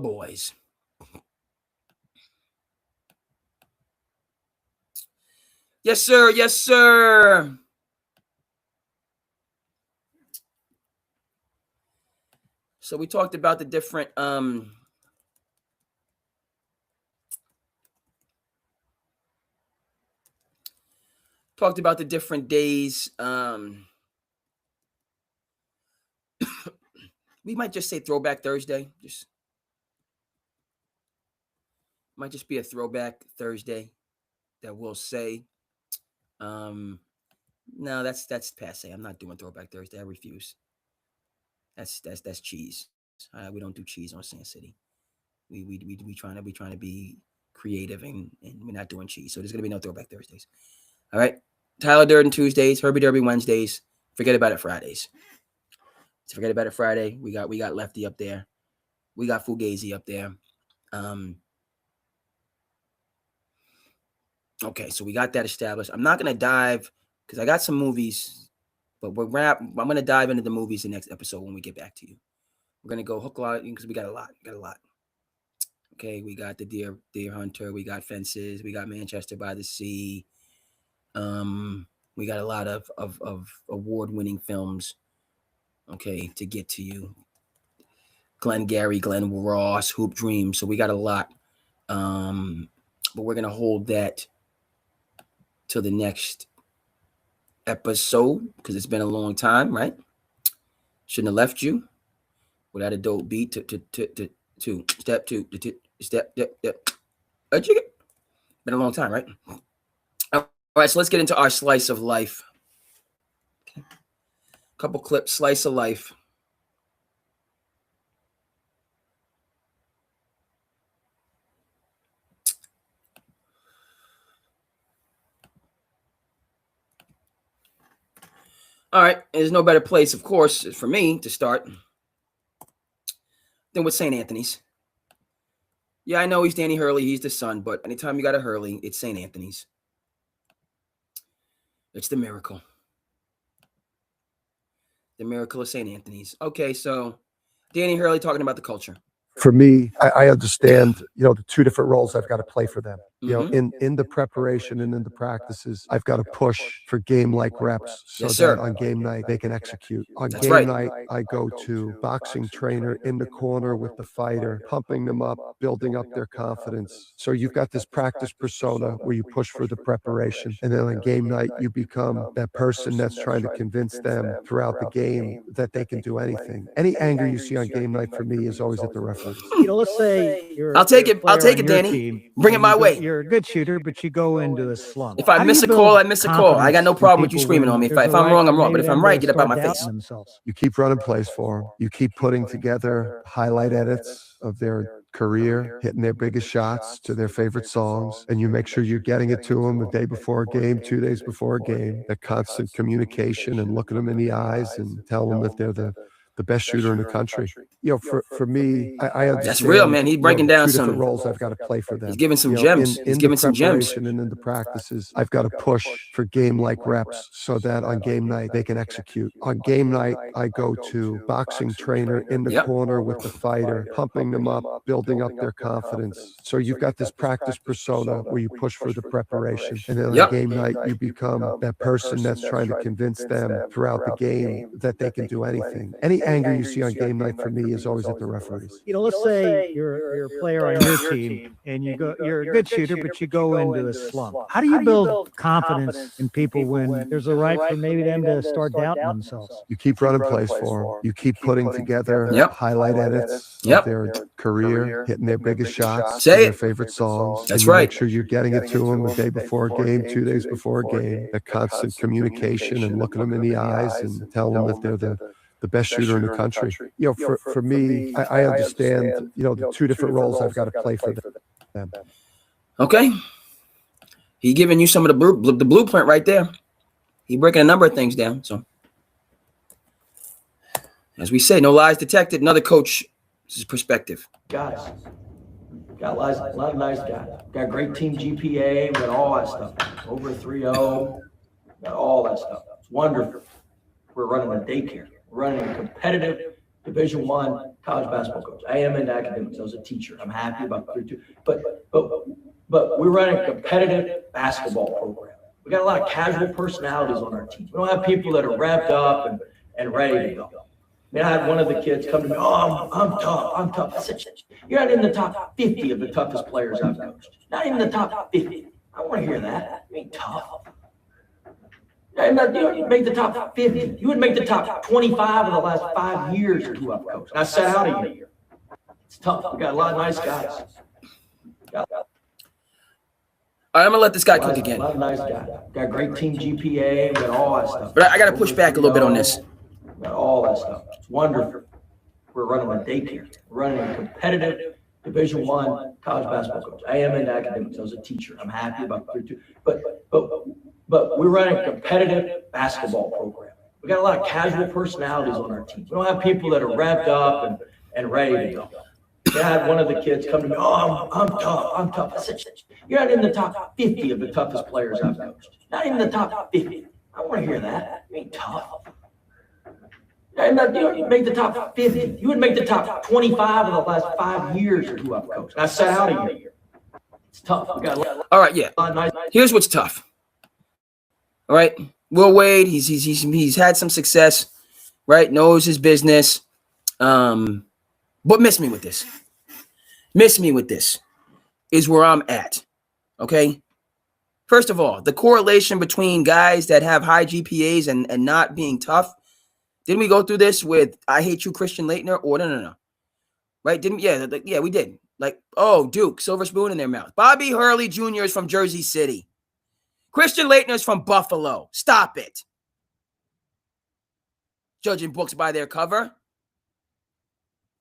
boys. Yes, sir. Yes, sir. So we talked about the different days. We might just say Throwback Thursday. Might just be a Throwback Thursday that we'll say. No, that's passe. I'm not doing Throwback Thursday. I refuse. That's cheese. We don't do cheese on Sand City. We trying to be creative and we're not doing cheese. So there's gonna be no Throwback Thursdays. All right. Tyler Durden Tuesdays, Herbie Derby Wednesdays. Forget about it Fridays. So forget about it Friday. We got Lefty up there. We got Fugazi up there. Okay, so we got that established. I'm not gonna dive because I got some movies, but I'm gonna dive into the movies the next episode when we get back to you. We're gonna go hook a lot because we got a lot. Okay, we got the Deer Hunter, we got Fences, we got Manchester by the Sea. We got a lot of award-winning films. Okay, to get to you. Glengarry, Glen Ross, Hoop Dream. So we got a lot. But we're gonna hold that till the next episode because it's been a long time, right? Shouldn't have left you. without a dope beat to step two to step. A chicken. Been a long time, right? All right, so let's get into our slice of life. Okay. Couple clips, slice of life. All right, there's no better place, of course, for me to start than with St. Anthony's. Yeah, I know he's Danny Hurley, he's the son, but anytime you got a Hurley, it's St. Anthony's. It's the miracle. The miracle of St. Anthony's. Okay, so Danny Hurley talking about the culture. For me, I understand, the two different roles I've got to play for them. In the preparation and in the practices, I've got to push for game-like reps so that on game night they can execute. On game night, I go to boxing trainer in the corner with the fighter, pumping them up, building up their confidence. So you've got this practice persona where you push for the preparation, and then on game night, you become that person that's trying to convince them throughout the game that they can do anything. Any anger you see on game night for me is always at the referee. Let's say I'll take it, Danny. Bring it my way. You're a good shooter, but you go into a slump. If I miss a call, I miss a call. I got no problem with you screaming on me. If I'm wrong, I'm wrong. But if I'm right, get up out my face. You keep running plays for them. You keep putting together highlight edits of their career, hitting their biggest shots to their favorite songs, and you make sure you're getting it to them the day before a game, 2 days before a game. That constant communication and looking them in the eyes and tell them that they're the best shooter in the country. For me, I understand. That's real, man. He's breaking down some different roles I've got to play for them. He's giving some gems. He's giving some gems. And in the practices, I've got to push for game-like reps so that on game night they can execute. On game night, I go to boxing trainer in the corner with the fighter, pumping them up, building up their confidence. So you've got this practice persona where you push for the preparation, and then on game night you become that person that's trying to convince them throughout the game that they can do anything. Any anger you see on game night for me is always at the referees. Let's say you're a player on your team and you're a good shooter, but you go into a slump. How do you build confidence in people when there's a right for maybe them to start doubting themselves? You keep running plays for them. You keep putting together highlight edits of their career, hitting their biggest shots, their favorite songs. That's right. Make sure you're getting it to them the day before a game, 2 days before a game. That constant communication and looking them in the eyes and tell them that they're the best shooter in the country. For me, I understand, the two different roles I've got to play for them. Okay. He giving you some of the blueprint right there. He breaking a number of things down. So, as we say, no lies detected. Another coach's perspective. Guys, got a lot of nice guys. Got great team GPA. Got all that stuff. Over 3.0. Got all that stuff. It's wonderful. We're running a daycare. Running a competitive Division I college basketball coach. I am into academics. I was a teacher. I'm happy about 3-2. But we're running a competitive basketball program. We got a lot of casual personalities on our team. We don't have people that are revved up and ready to go. I mean, I had one of the kids come to me, I'm tough. I said, you're not in the top 50 of the toughest players I've coached. Not even the top 50. I don't want to hear that. You ain't tough. You wouldn't make the top 50. You wouldn't make the top 25 of the last 5 years or who I've coached. And I sat out a year. It's tough. We got a lot of nice guys. All right, I'm gonna let this guy cook again. A lot of nice guys. Got great team GPA. Got all that stuff. But I got to push back a little bit on this. Got all that stuff. It's wonderful. We're running a daycare. We're running a competitive Division I college basketball coach. I am into academics. I was a teacher. I'm happy about 3-2. But we're running a competitive basketball program. We got a lot of casual personalities on our team. We don't have people that are revved up and ready to go. I had one of the kids come to me, I'm tough. I said, you're not in the top 50 of the toughest players I've coached. Not even the top 50. I don't want to hear that. You ain't tough. You wouldn't make the top 50. You wouldn't make the top 25 of the last 5 years or who I've coached. And I sat out a year. It's tough. All right, yeah. Here's what's tough. All right, Will Wade, he's had some success, right? Knows his business, but miss me with this. Miss me with this is where I'm at. Okay. First of all, the correlation between guys that have high GPAs and not being tough, Didn't we go through this with I Hate You, Christian Laettner? Or no. Right? Yeah, we did. Like, oh, Duke, silver spoon in their mouth. Bobby Hurley Jr. is from Jersey City. Christian Laettner is from Buffalo. Stop it. Judging books by their cover.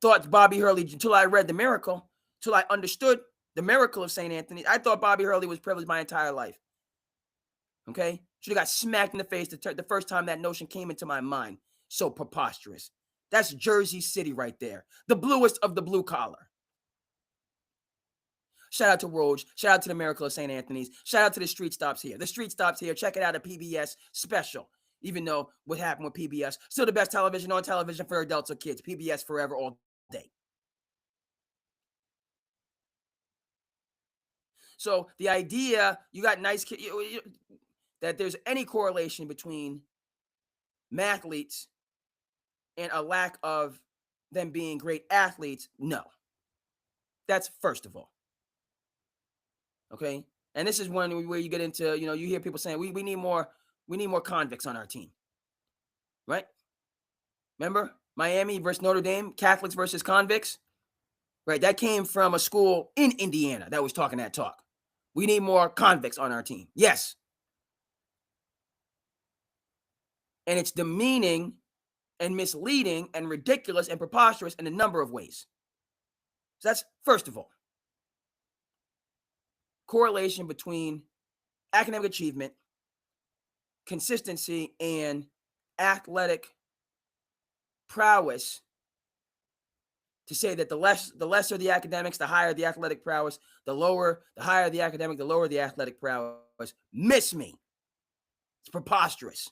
Thought Bobby Hurley, until I read The Miracle, till I understood the miracle of St. Anthony, I thought Bobby Hurley was privileged my entire life. Okay? Should have got smacked in the face the first time that notion came into my mind. So preposterous. That's Jersey City right there. The bluest of the blue collar. Shout out to Roge. Shout out to the Miracle of St. Anthony's. Shout out to the Street Stops here. The Street Stops here. Check it out, a PBS special. Even though what happened with PBS, still the best television on television for adults or kids. PBS forever, all day. So the idea, you got nice kids, that there's any correlation between mathletes and a lack of them being great athletes, no. That's first of all. Okay? And this is one where you get into, you hear people saying, we need more convicts on our team. Right? Remember? Miami versus Notre Dame, Catholics versus convicts? Right? That came from a school in Indiana that was talking that talk. We need more convicts on our team. Yes. And it's demeaning and misleading and ridiculous and preposterous in a number of ways. So that's first of all. Correlation between academic achievement, consistency, and athletic prowess. To say that the lesser the academics, the higher the athletic prowess, the higher the academic, the lower the athletic prowess. Miss me. It's preposterous.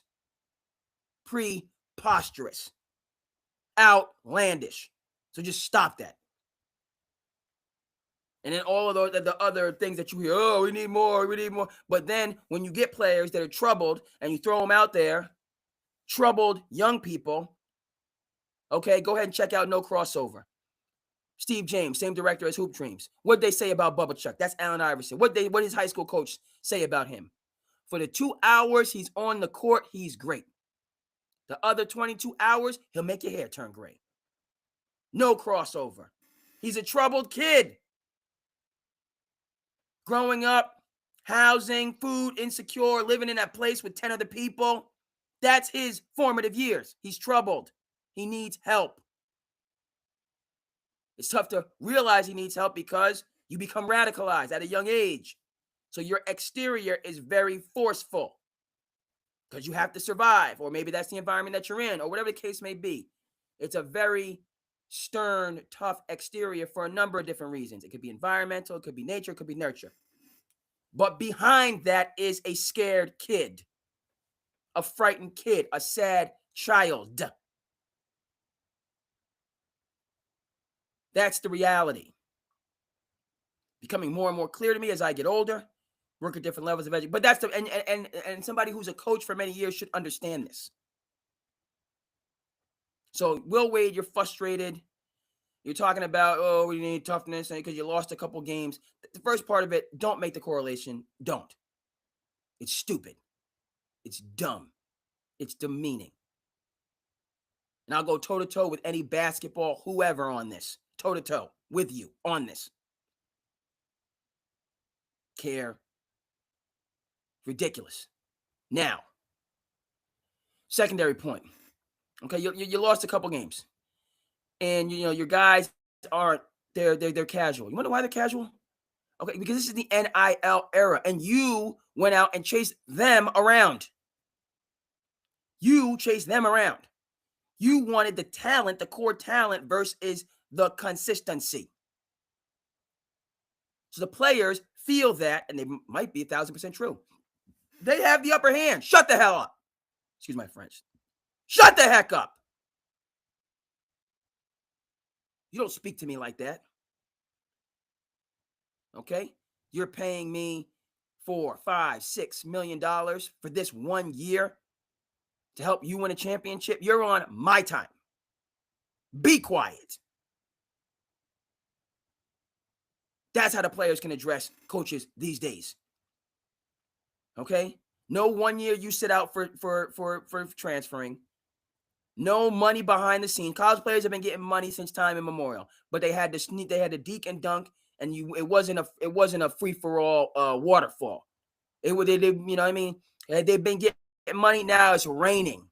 Preposterous. Outlandish. So just stop that. And then all of the other things that you hear, oh, we need more. But then when you get players that are troubled and you throw them out there, troubled young people, okay, go ahead and check out No Crossover. Steve James, same director as Hoop Dreams. What'd they say about Bubba Chuck? That's Allen Iverson. What did his high school coach say about him? For the 2 hours he's on the court, he's great. The other 22 hours, he'll make your hair turn gray. No crossover. He's a troubled kid. Growing up, housing, food, insecure, living in that place with 10 other people. That's his formative years. He's troubled. He needs help. It's tough to realize he needs help because you become radicalized at a young age. So your exterior is very forceful because you have to survive, or maybe that's the environment that you're in, or whatever the case may be. It's a very stern, tough exterior for a number of different reasons. It could be environmental, it could be nature, it could be nurture. But behind that is a scared kid, a frightened kid, a sad child. That's the reality. Becoming more and more clear to me as I get older, work at different levels of education. But that's and somebody who's a coach for many years should understand this. So, Will Wade, you're frustrated. You're talking about, oh, we need toughness because you lost a couple games. The first part of it, don't make the correlation. Don't. It's stupid. It's dumb. It's demeaning. And I'll go toe-to-toe with any basketball, whoever on this. Toe-to-toe with you on this. Care. Ridiculous. Now, secondary point. Okay, you lost a couple games. And, your guys aren't, they're casual. You wonder why they're casual? Okay, because this is the NIL era. And you went out and chased them around. You chased them around. You wanted the talent, the core talent versus the consistency. So the players feel that, and they might be 1,000% true. They have the upper hand. Shut the hell up. Excuse my French. Shut the heck up. You don't speak to me like that. Okay? You're paying me $4, $5, $6 million for this 1 year to help you win a championship. You're on my time. Be quiet. That's how the players can address coaches these days. Okay? No 1 year you sit out for transferring. No money behind the scenes. College players have been getting money since time immemorial, but they had to sneak, they had to deke and dunk, and it wasn't a free for all waterfall. They, you know what I mean? They've been getting money. Now it's raining.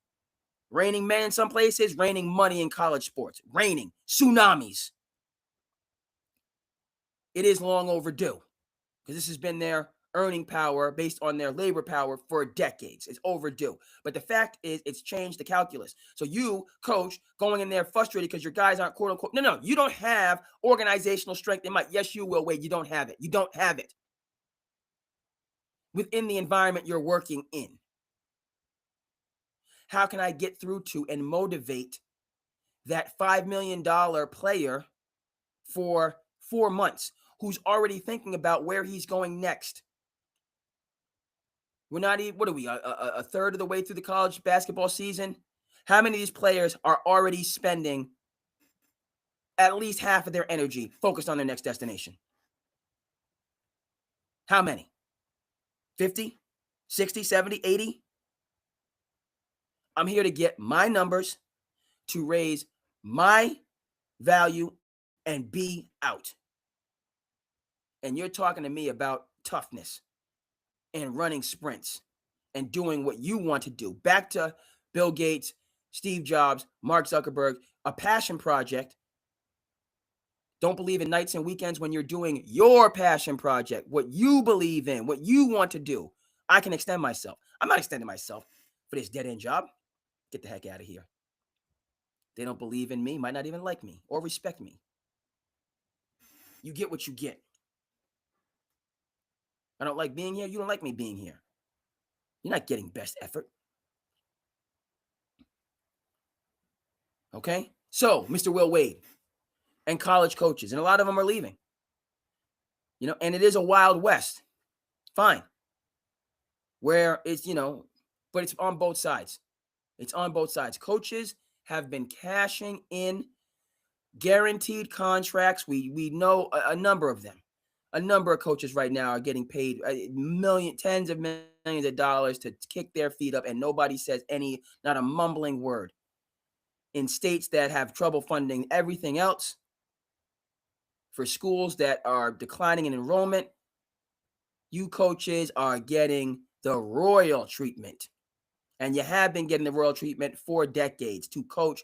Raining men in some places, raining money in college sports. Raining. Tsunamis. It is long overdue because this has been their earning power based on their labor power for decades. It's overdue. But the fact is, it's changed the calculus. So you, coach, going in there frustrated because your guys aren't quote unquote. No, you don't have organizational strength in might. Yes, you will. Wait, you don't have it. You don't have it within the environment you're working in. How can I get through to and motivate that $5 million player for 4 months who's already thinking about where he's going next? We're not even, what are we, a third of the way through the college basketball season? How many of these players are already spending at least half of their energy focused on their next destination? How many? 50, 60, 70, 80? I'm here to get my numbers, to raise my value, and be out. And you're talking to me about toughness and running sprints and doing what you want to do. Back to Bill Gates, Steve Jobs, Mark Zuckerberg, a passion project. Don't believe in nights and weekends when you're doing your passion project, what you believe in, what you want to do. I can extend myself. I'm not extending myself for this dead-end job. Get the heck out of here. They don't believe in me, might not even like me or respect me. You get what you get. I don't like being here. You don't like me being here. You're not getting best effort. Okay? So, Mr. Will Wade and college coaches, and a lot of them are leaving. You know, and it is a Wild West. Fine. Where it's, you know, but it's on both sides. It's on both sides. Coaches have been cashing in guaranteed contracts. We know a number of them. A number of coaches right now are getting paid tens of millions of dollars to kick their feet up, and nobody says not a mumbling word. In states that have trouble funding everything else, for schools that are declining in enrollment, you coaches are getting the royal treatment. And you have been getting the royal treatment for decades to coach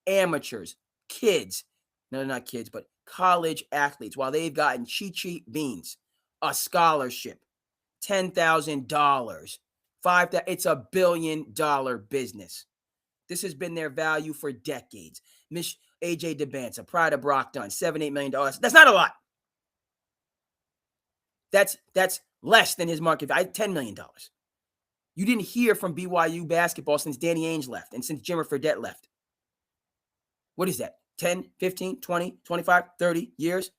amateurs, kids. No, they're not kids, but college athletes, while they've gotten cheap beans, a scholarship, $10,000, $5,000. It's $1 billion business. This has been their value for decades. Miss AJ DeBanza, Pride of Brock Dunn, $7-8 million. That's not a lot. That's less than his market value, $10 million. You didn't hear from BYU basketball since Danny Ainge left and since Jimmer Fredette left. What is that? 10, 15, 20, 25, 30 years?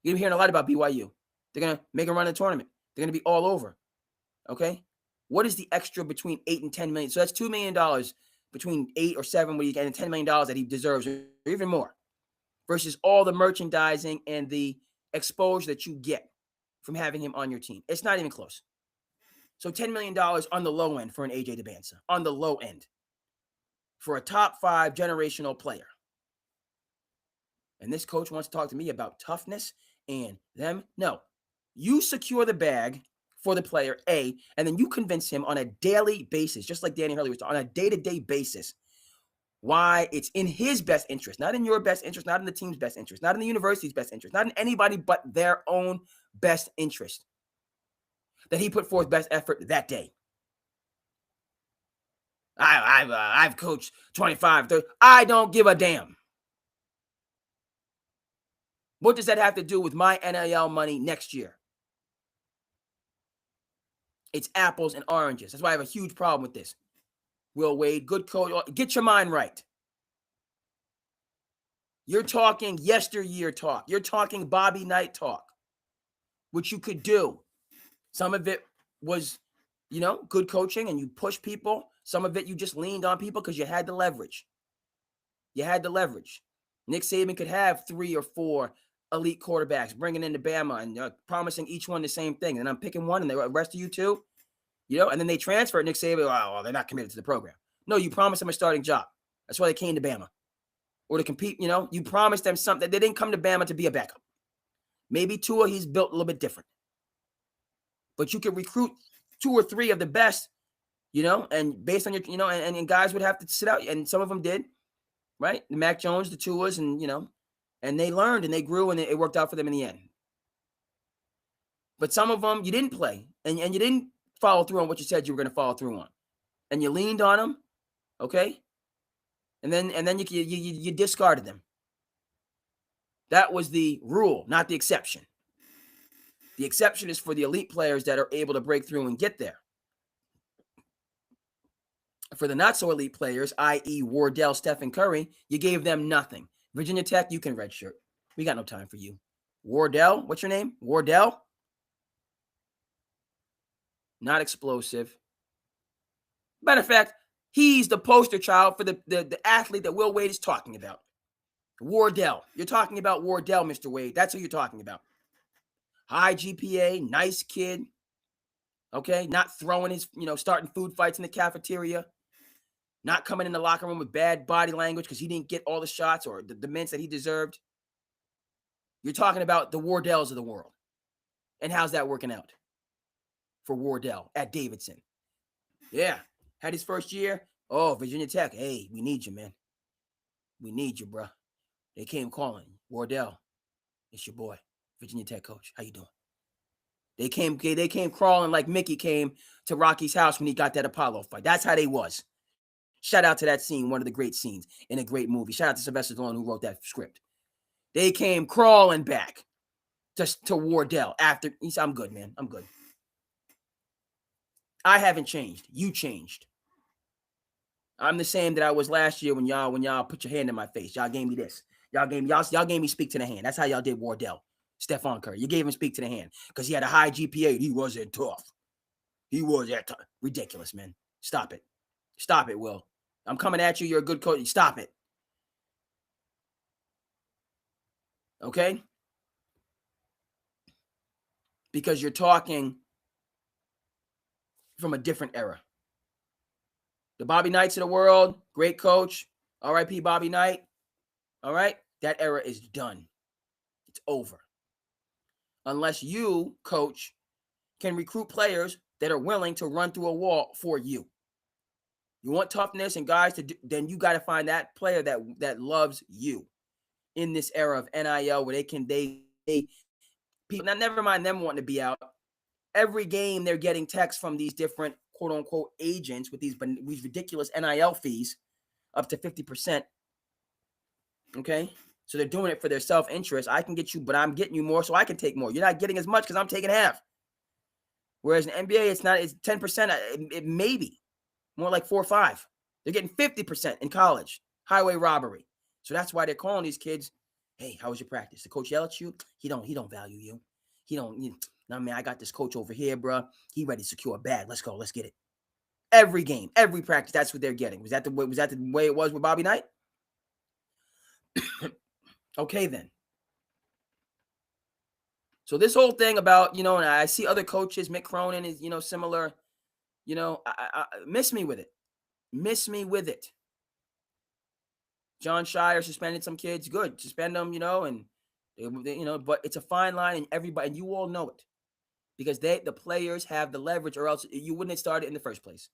You're hearing a lot about BYU. They're going to make a run in the tournament. They're going to be all over. Okay? What is the extra between 8 and 10 million? So that's $2 million between 8 or 7 where you get $10 million that he deserves, or even more, versus all the merchandising and the exposure that you get from having him on your team. It's not even close. So $10 million on the low end for an AJ DeBanza, on the low end, for a top 5 generational player. And this coach wants to talk to me about toughness and them. No, you secure the bag for the player, A, and then you convince him on a daily basis, just like Danny Hurley was talking, on a day-to-day basis, why it's in his best interest, not in your best interest, not in the team's best interest, not in the university's best interest, not in anybody but their own best interest, that he put forth best effort that day. I've coached 25, 30. I don't give a damn. What does that have to do with my NIL money next year? It's apples and oranges. That's why I have a huge problem with this. Will Wade, good coach. Get your mind right. You're talking yesteryear talk. You're talking Bobby Knight talk, which you could do. Some of it was, good coaching and you push people. Some of it you just leaned on people because you had the leverage. You had the leverage. Nick Saban could have 3 or 4 elite quarterbacks bringing into Bama and promising each one the same thing. And I'm picking one and the rest of you two, and then they transfer Nick Saban. Oh, well, they're not committed to the program. No, you promised them a starting job. That's why they came to Bama. Or to compete, you promised them something. They didn't come to Bama to be a backup. Maybe Tua, he's built a little bit different. But you could recruit 2 or 3 of the best, and based on your, and guys would have to sit out, and some of them did, right? The Mac Jones, the Tuas, and they learned and they grew and it worked out for them in the end. But some of them you didn't play and you didn't follow through on what you said you were going to follow through on, and you leaned on them, okay? And then you discarded them. That was the rule, not the exception. The exception is for the elite players that are able to break through and get there. For the not-so-elite players, i.e. Wardell, Stephen Curry, you gave them nothing. Virginia Tech, you can redshirt. We got no time for you. Wardell, what's your name? Wardell? Not explosive. Matter of fact, he's the poster child for the athlete that Will Wade is talking about. Wardell. You're talking about Wardell, Mr. Wade. That's who you're talking about. High GPA, nice kid. Okay, not throwing his, starting food fights in the cafeteria. Not coming in the locker room with bad body language because he didn't get all the shots or the minutes that he deserved. You're talking about the Wardells of the world. And how's that working out for Wardell at Davidson? Yeah, had his first year. Oh, Virginia Tech. Hey, we need you, man. We need you, bro. They came calling. Wardell, it's your boy, Virginia Tech coach. How you doing? They came crawling like Mickey came to Rocky's house when he got that Apollo fight. That's how they was. Shout out to that scene, one of the great scenes in a great movie. Shout out to Sylvester Stallone who wrote that script. They came crawling back to Wardell after. He said, I'm good, man. I'm good. I haven't changed. You changed. I'm the same that I was last year when y'all put your hand in my face. Y'all gave me this. Y'all gave me speak to the hand. That's how y'all did Wardell. Stephon Curry. You gave him speak to the hand because he had a high GPA. He wasn't tough. He was that tough. Ridiculous, man. Stop it. Stop it, Will. I'm coming at you. You're a good coach. Stop it. Okay? Because you're talking from a different era. The Bobby Knights of the world, great coach. R.I.P. Bobby Knight. All right? That era is done. It's over. Unless you, coach, can recruit players that are willing to run through a wall for you. You want toughness and guys to do, then you got to find that player that loves you in this era of NIL where people, now never mind them wanting to be out. Every game they're getting texts from these different quote unquote agents with these ridiculous NIL fees up to 50%. Okay. So they're doing it for their self-interest. I can get you, but I'm getting you more so I can take more. You're not getting as much because I'm taking half. Whereas in NBA, it's 10%. It may be more like 4 or 5. They're getting 50% in college. Highway robbery. So that's why they're calling these kids, hey, how was your practice? The coach yell at you? He don't value you. I mean, I got this coach over here, bro. He ready to secure a bag. Let's go. Let's get it. Every game, every practice, that's what they're getting. Was that the way it was with Bobby Knight? Okay, then. So this whole thing about, and I see other coaches, Mick Cronin is, similar, I miss me with it. Miss me with it. John Shire suspended some kids. Good. Suspend them, and but it's a fine line and everybody, and you all know it because the players have the leverage or else you wouldn't have started in the first place.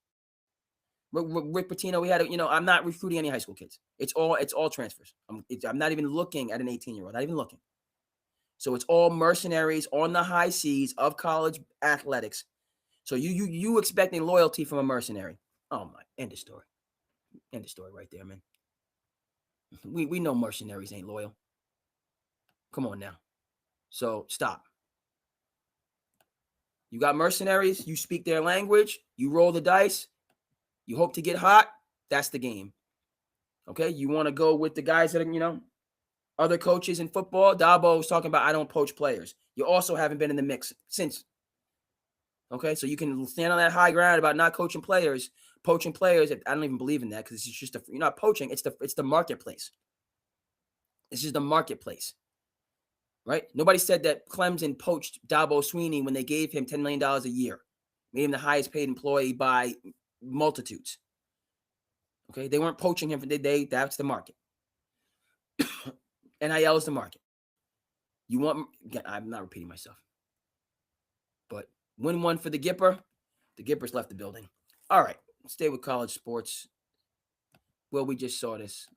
Rick Pitino, we had I'm not recruiting any high school kids. It's all transfers. I'm not even looking at an 18-year-old, not even looking. So it's all mercenaries on the high seas of college athletics. So you expecting loyalty from a mercenary. Oh my, end of story. End of story right there, man. We know mercenaries ain't loyal. Come on now. So stop. You got mercenaries, you speak their language, you roll the dice, you hope to get hot, that's the game. Okay, you want to go with the guys that are, other coaches in football. Dabo was talking about, I don't poach players. You also haven't been in the mix since. Okay, so you can stand on that high ground about not coaching players, poaching players. I don't even believe in that because it's just you're not poaching. It's the marketplace. This is the marketplace, right? Nobody said that Clemson poached Dabo Swinney when they gave him $10 million a year, made him the highest paid employee by multitudes. Okay, they weren't poaching him for the day. That's the market. NIL is the market. You want? I'm not repeating myself. But win one for the Gipper. The Gippers left the building. All right, stay with college sports. Well, we just saw this.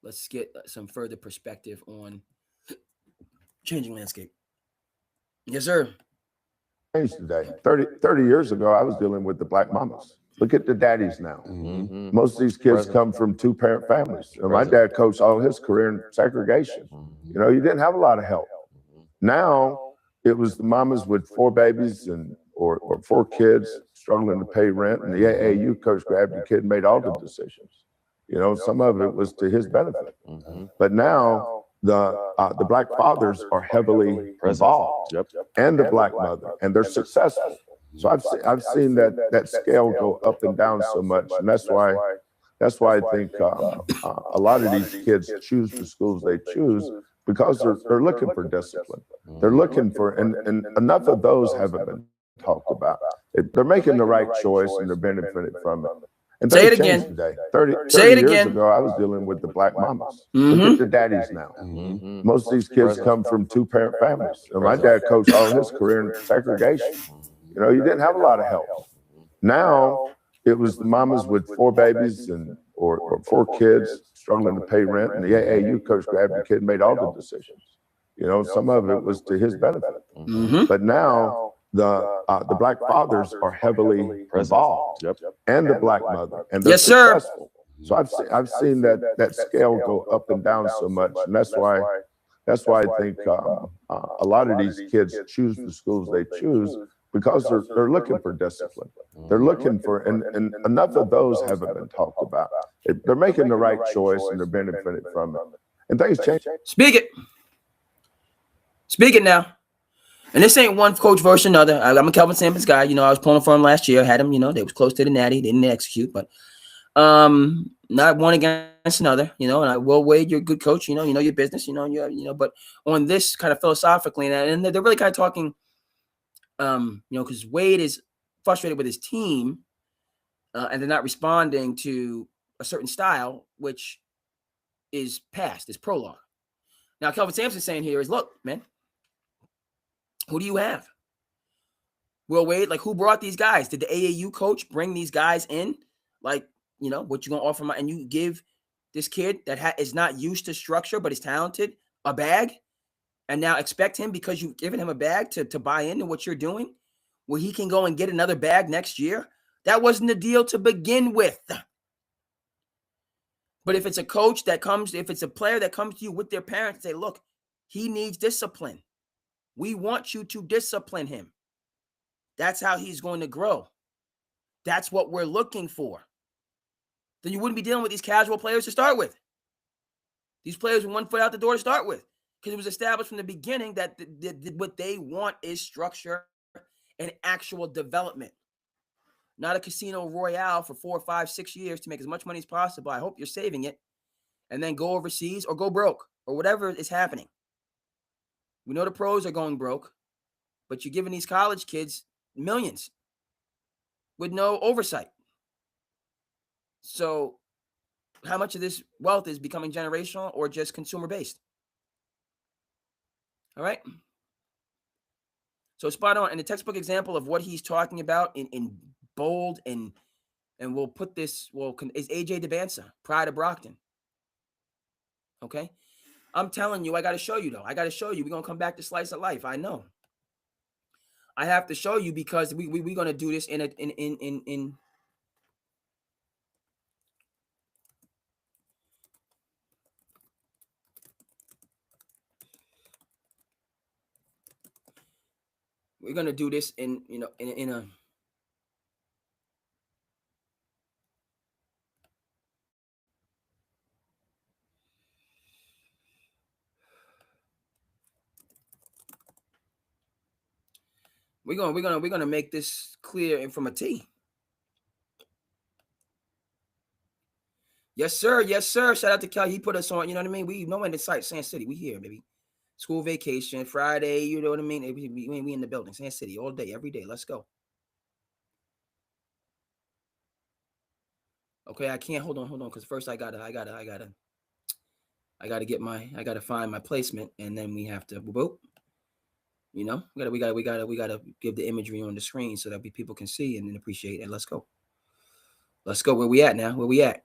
Let's get some further perspective on changing landscape. Yes, sir. Today, 30 years ago, I was dealing with the black mamas. Look at the daddies now. Most of these kids come from two-parent families. My dad coached all his career in segregation. You know, you didn't have a lot of help. Now, it was the mamas with 4 babies or 4 kids struggling to pay rent, and the AAU coach grabbed the kid and made all the decisions. You know, some of it was to his benefit. But now, the black fathers are heavily involved, and the black mother, and they're successful. So I've seen that scale go up and down so much, and that's why I think a lot of these kids choose the schools they choose because they're looking for discipline. They're looking for, and enough of those haven't been talked about. They're making the right choice and they're benefiting from it. And say it again. Today. 30 years ago, I was dealing with the black mamas. Look at the daddies now. Most of these kids come from two-parent families. And my dad coached all his career in segregation. You know, you didn't have a lot of help. Now, it was the mamas with 4 babies or 4 kids struggling to pay rent, and the AAU coach grabbed the kid and made all the decisions. You know, some of it was to his benefit. But now, the black fathers are heavily involved, and the black mother, and they're successful. So I've seen that scale go up and down so much, and that's why I think a lot of these kids choose the schools they choose because they're looking for discipline. They're looking for, and enough of those haven't been talked about. They're making the right choice and they're benefiting from it. And things change. Speak it now. And this ain't one coach versus another. I'm a Kelvin Sampson's guy. You know, I was pulling for him last year. Had him, you know, they was close to the natty. They didn't execute, but not one against another, you know, and I will Wade, you're a good coach, you know your business, you know, but on this kind of philosophically, and they're really kind of talking, you know, because Wade is frustrated with his team and they're not responding to a certain style, which is past, is prologue. Now, Kelvin Sampson's saying here is, look, man, who do you have? Will Wade, like, who brought these guys? Did the AAU coach bring these guys in? Like, you know, what you going to offer and you give this kid that is not used to structure but is talented a bag and now expect him, because you've given him a bag, to buy into what you're doing, where he can go and get another bag next year? That wasn't the deal to begin with. But if it's a coach that comes, if it's a player that comes to you with their parents and say, look, he needs discipline. We want you to discipline him. That's how he's going to grow. That's what we're looking for. Then you wouldn't be dealing with these casual players to start with. These players with 1 foot out the door to start with, because it was established from the beginning that what they want is structure and actual development, not a casino royale for 4, 5, 6 years to make as much money as possible. I hope you're saving it and then go overseas or go broke or whatever is happening. We know the pros are going broke, but you're giving these college kids millions with no oversight. So how much of this wealth is becoming generational or just consumer-based? All right. So spot on. And the textbook example of what he's talking about in bold and we'll put this, is AJ DeBansa, Pride of Brockton. Okay. I'm telling you, I got to show you, though. I got to show you. We're going to come back to Slice of Life. I know. I have to show you because we're going to do this in we're going to do this in a we're gonna make this clear and from a T. Yes, sir. Yes, sir. Shout out to Kelly. He put us on. You know what I mean? We know in the site, Sand City. We here, baby. School vacation, Friday. You know what I mean? We in the building, Sand City, all day, every day. Let's go. Okay, I can't hold on, because first I gotta find my placement, and then we have to boop. You know, we gotta give the imagery on the screen so that people can see and appreciate it. Let's go. Let's go. Where we at now? Where we at?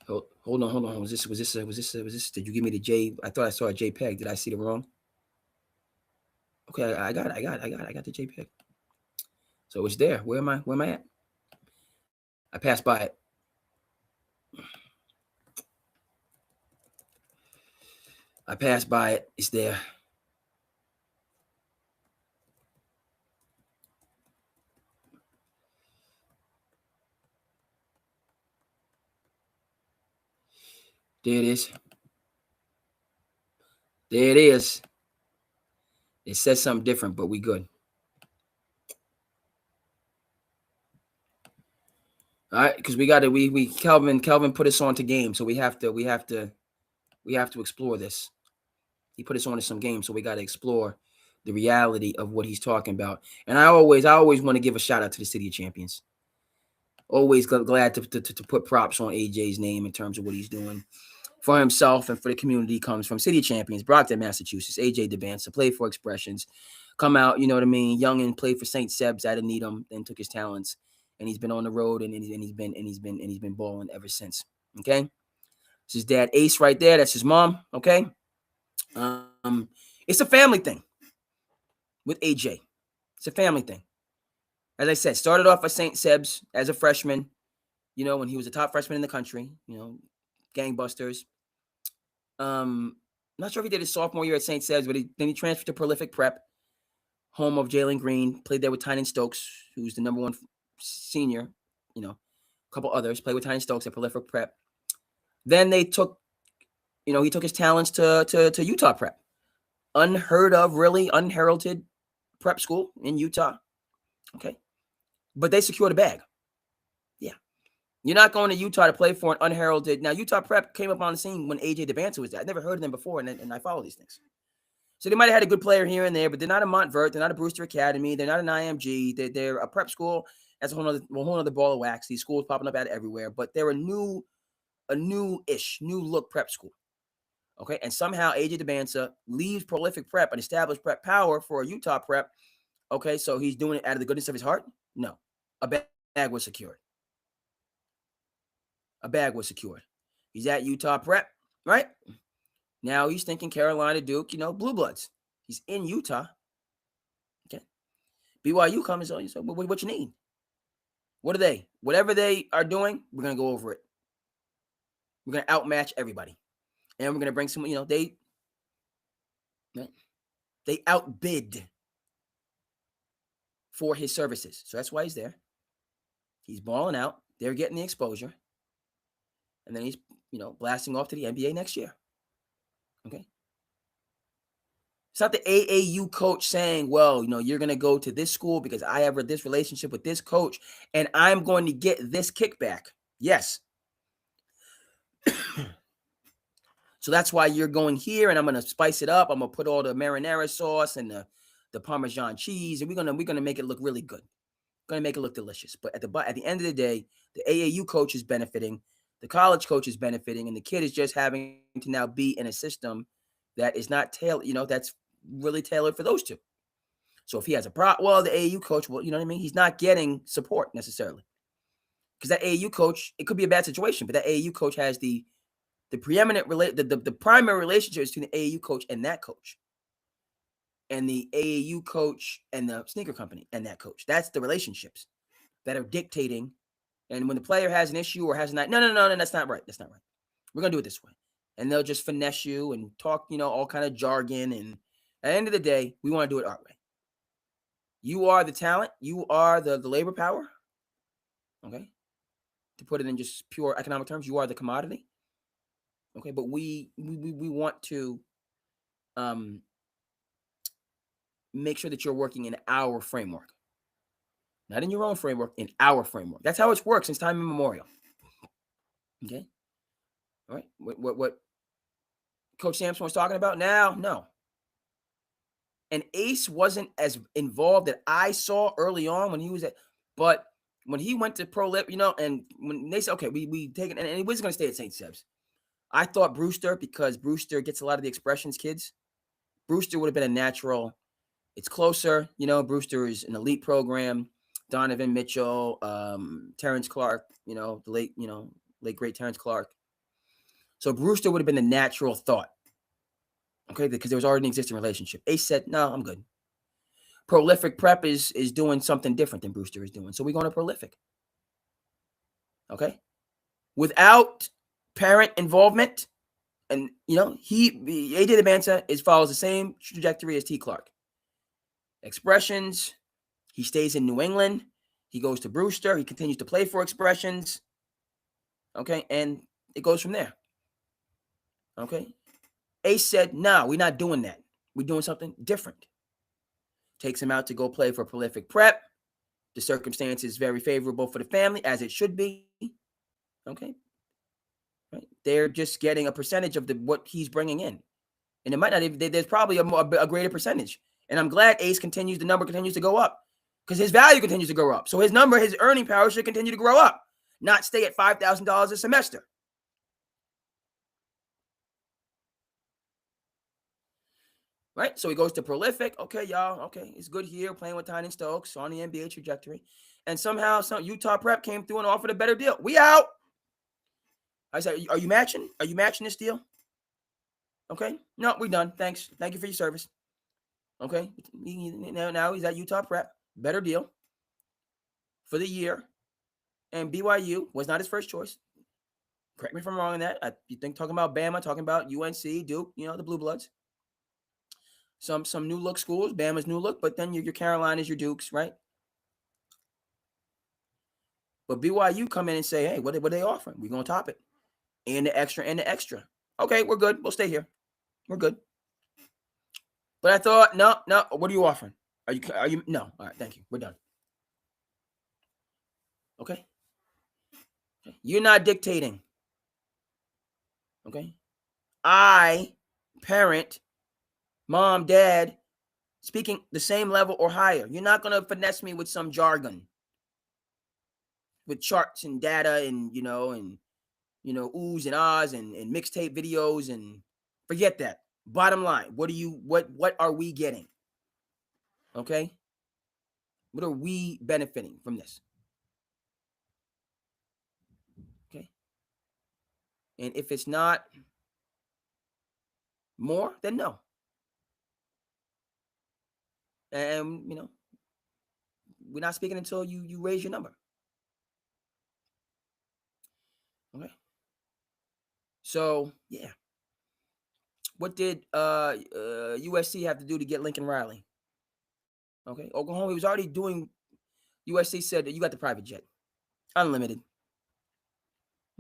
Hold on. Was this? Did you give me the J? I thought I saw a JPEG. Did I see the wrong? Okay, I got the JPEG. So it's there. Where am I at? I passed by it. It's there. There it is. There it is. It says something different, but we good. All right, because Kelvin put us on to games, so we have to explore this. He put us on to some games, so we got to explore the reality of what he's talking about. And I always want to give a shout out to the City of Champions. Always glad to put props on AJ's name in terms of what he's doing for himself and for the community. He comes from City of Champions, Brockton, Massachusetts. AJ DeBanza, play for Expressions, come out, you know what I mean. Young and played for St. Seb's out of Needham, then took his talents, and he's been on the road and he's been balling ever since. Okay, this is his dad Ace right there. That's his mom. Okay, it's a family thing with AJ. It's a family thing. As I said, started off at St. Seb's as a freshman, you know, when he was a top freshman in the country, you know, gangbusters. Not sure if he did his sophomore year at St. Seb's, but then he transferred to Prolific Prep, home of Jalen Green, played there with Tynan Stokes, who's the number one senior, you know, a couple others, played with Tynan Stokes at Prolific Prep. Then they took, you know, he took his talents to Utah Prep. Unheard of, really unheralded prep school in Utah. Okay. But they secured a bag. Yeah. You're not going to Utah to play for an unheralded. Now, Utah Prep came up on the scene when AJ DeBanza was there. I'd never heard of them before, and I follow these things. So they might have had a good player here and there, but they're not a Montvert. They're not a Brewster Academy. They're not an IMG. They're a prep school. That's a whole other ball of wax. These schools popping up out of everywhere, but they're a new-ish, new look prep school. Okay, and somehow AJ DeBanza leaves Prolific Prep, an established prep power, for a Utah Prep. Okay, so he's doing it out of the goodness of his heart? No. A bag was secured. He's at Utah Prep, right? Now he's thinking Carolina, Duke, you know, Blue Bloods. He's in Utah. Okay. BYU comes on. You say, what you need? What are they? Whatever they are doing, we're going to go over it. We're going to outmatch everybody. And we're going to bring some, you know, they outbid for his services. So that's why he's there. He's balling out. They're getting the exposure. And then he's, you know, blasting off to the NBA next year. Okay. It's not the AAU coach saying, well, you know, you're going to go to this school because I have this relationship with this coach and I'm going to get this kickback. Yes. So that's why you're going here, and I'm going to spice it up. I'm going to put all the marinara sauce and the Parmesan cheese, and we're going to make it look really good. Going to make it look delicious. But at the end of the day, the AAU coach is benefiting, the college coach is benefiting, and the kid is just having to now be in a system that is not tailored, you know, that's really tailored for those two. So if he has a problem, well, the AAU coach, well, you know what I mean? He's not getting support necessarily. Because that AAU coach, it could be a bad situation, but that AAU coach has the preeminent the primary relationship is between the AAU coach and that coach. And the AAU coach and the sneaker company and that coach. That's the relationships that are dictating. And when the player has an issue or has not, no, that's not right. That's not right. We're going to do it this way. And they'll just finesse you and talk, you know, all kind of jargon. And at the end of the day, we want to do it our way. You are the talent. You are the labor power. Okay. To put it in just pure economic terms, you are the commodity. Okay. But we want to make sure that you're working in our framework. Not in your own framework, in our framework. That's how it's worked since time immemorial. Okay. All right. What Coach Sampson was talking about now? No. And Ace wasn't as involved that I saw early on when he was at, but when he went to Pro Lip, and when they said, okay, we take it, and he was going to stay at St. Seb's. I thought Brewster, because Brewster gets a lot of the expressions kids, Brewster would have been a natural. It's closer, Brewster is an elite program. Donovan Mitchell, Terrence Clark, the late great Terrence Clark. So Brewster would have been the natural thought. Okay, because there was already an existing relationship. Ace said, no, I'm good. Prolific Prep is doing something different than Brewster is doing. So we're going to Prolific. Okay? Without parent involvement, and, AD Debanza follows the same trajectory as T. Clark. Expressions, he stays in New England. He goes to Brewster. He continues to play for Expressions. Okay, and it goes from there. Okay? Ace said, no, we're not doing that. We're doing something different. Takes him out to go play for Prolific Prep. The circumstances very favorable for the family, as it should be. Okay. Right. They're just getting a percentage of what he's bringing in. And it might not even, there's probably a greater percentage. And I'm glad Ace the number continues to go up, because his value continues to go up. So his earning power should continue to grow up, not stay at $5,000 a semester. Right? So he goes to Prolific. Okay, y'all. Okay, it's good here playing with Tynan Stokes on the NBA trajectory. And somehow Utah Prep came through and offered a better deal. We out. I said, are you matching? Are you matching this deal? Okay. No, we're done. Thanks. Thank you for your service. Okay. Now he's at Utah Prep. Better deal for the year. And BYU was not his first choice. Correct me if I'm wrong on that. You think talking about Bama, talking about UNC, Duke, the Blue Bloods. Some new look schools, Bama's new look, but then your Carolinas, your Dukes, right? But BYU come in and say, hey, what are they offering? We're going to top it. And the extra. Okay, we're good. We'll stay here. We're good. But I thought, no, what are you offering? Are you, no. All right, thank you. We're done. Okay. You're not dictating. Okay. I, parent, mom, dad, speaking the same level or higher. You're not going to finesse me with some jargon, with charts and data and, oohs and ahs and mixtape videos, and forget that. Bottom line, what are we getting? Okay. What are we benefiting from this? Okay. And if it's not more, then no. And, we're not speaking until you raise your number. Okay. So, yeah. What did USC have to do to get Lincoln Riley? Okay. Oklahoma, he was already doing, USC said that you got the private jet. Unlimited.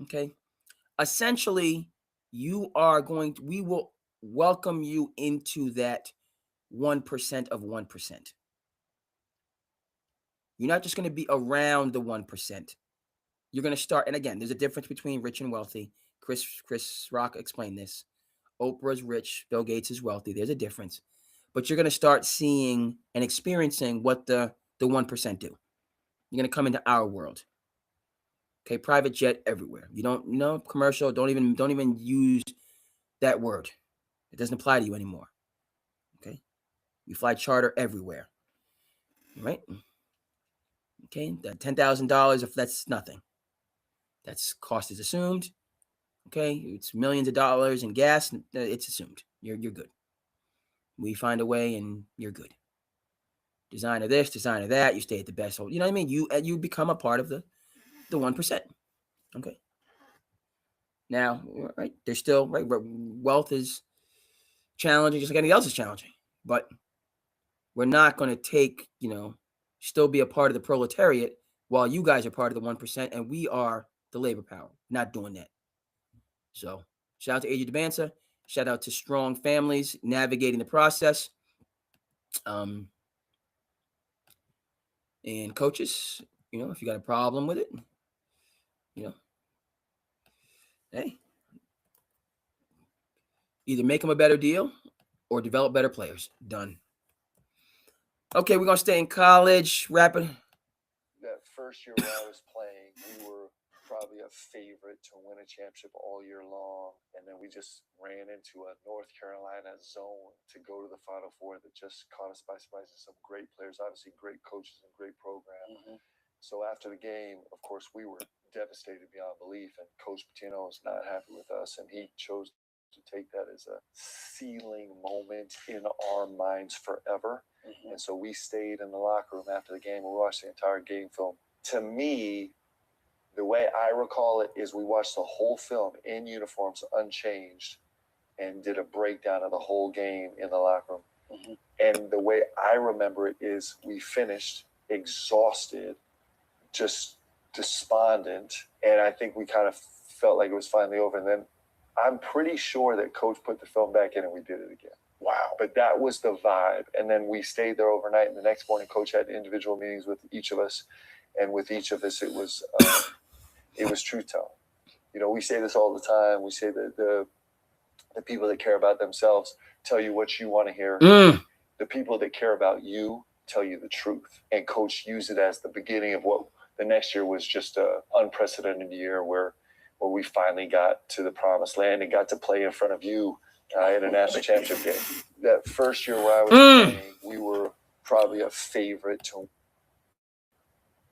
Okay. Essentially, we will welcome you into that 1% of 1%. You're not just going to be around the 1%. You're going to start, and again, there's a difference between rich and wealthy. Chris Rock explained this. Oprah's rich, Bill Gates is wealthy. There's a difference. But you're going to start seeing and experiencing what the 1% do. You're going to come into our world. Okay, private jet everywhere. You don't, commercial, don't even use that word. It doesn't apply to you anymore. Okay? You fly charter everywhere. Right? Okay, that $10,000, if that's nothing. That's cost is assumed. Okay, it's millions of dollars in gas. It's assumed. You're good. We find a way, and you're good. Designer this, designer that. You stay at the best. You know what I mean? You become a part of the 1%. Okay. Now, right? There's still right. Wealth is challenging, just like anything else is challenging. But we're not going to take, still be a part of the proletariat while you guys are part of the 1%, and we are the labor power. Not doing that. So shout out to AJ Debanza. Shout out to strong families navigating the process. And coaches, if you got a problem with it, hey, either make them a better deal or develop better players. Done. Okay, we're gonna stay in college. Rapid. That first year when I was playing, we were probably a favorite to win a championship all year long. And then we just ran into a North Carolina zone to go to the Final Four that just caught us by surprise. And some great players, obviously great coaches and great program. So after the game, of course, we were devastated beyond belief. And Coach Pitino was not happy with us. And he chose to take that as a sealing moment in our minds forever. And so we stayed in the locker room after the game. We watched the entire game film. To me, the way I recall it is we watched the whole film in uniforms, unchanged, and did a breakdown of the whole game in the locker room. And the way I remember it is we finished exhausted, just despondent. And I think we kind of felt like it was finally over. And then I'm pretty sure that Coach put the film back in and we did it again. Wow. But that was the vibe. And then we stayed there overnight. And the next morning, Coach had individual meetings with each of us. And with each of us, it was truth telling. You know, we say this all the time. We say that the people that care about themselves tell you what you want to hear. The people that care about you tell you the truth. And Coach used it as the beginning of what the next year was just an unprecedented year where we finally got to the promised land and got to play in front of you in a national championship game. That first year where I was playing, we were probably a favorite to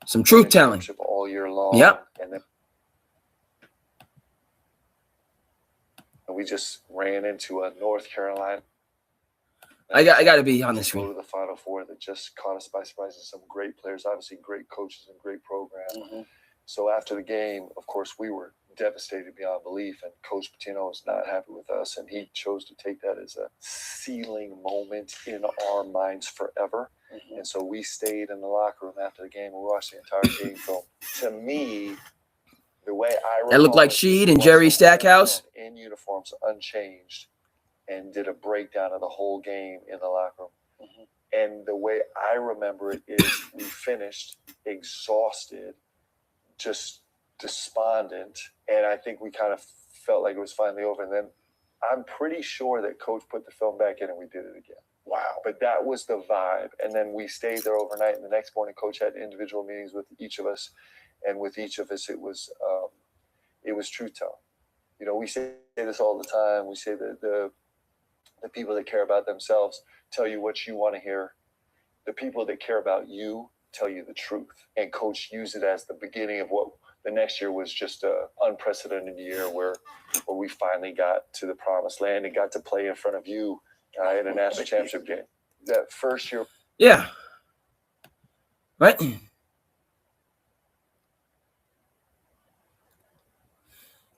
some truth telling all year long. Yep. And then we just ran into a North Carolina. I got to be on this Go screen. to the Final Four that just caught us by surprise. And some great players, obviously great coaches and great program. So after the game, of course, we were devastated beyond belief, and Coach Pitino was not happy with us, and he chose to take that as a sealing moment in our minds forever. And so we stayed in the locker room after the game. We watched the entire game film. To me, the way I That looked like Sheed and Jerry Stackhouse in uniforms, unchanged, and did a breakdown of the whole game in the locker room. And the way I remember it is we finished exhausted, just despondent, and I think we kind of felt like it was finally over. And then I'm pretty sure that Coach put the film back in and we did it again. Wow. But that was the vibe. And then we stayed there overnight, and the next morning Coach had individual meetings with each of us, and with each of us it was truth telling. You know, we say this all the time. We say that the people that care about themselves tell you what you want to hear. The people that care about you tell you the truth. And Coach used it as the beginning of what the next year was just an unprecedented year where we finally got to the promised land and got to play in front of you in a national championship game. That first year. Yeah. Right.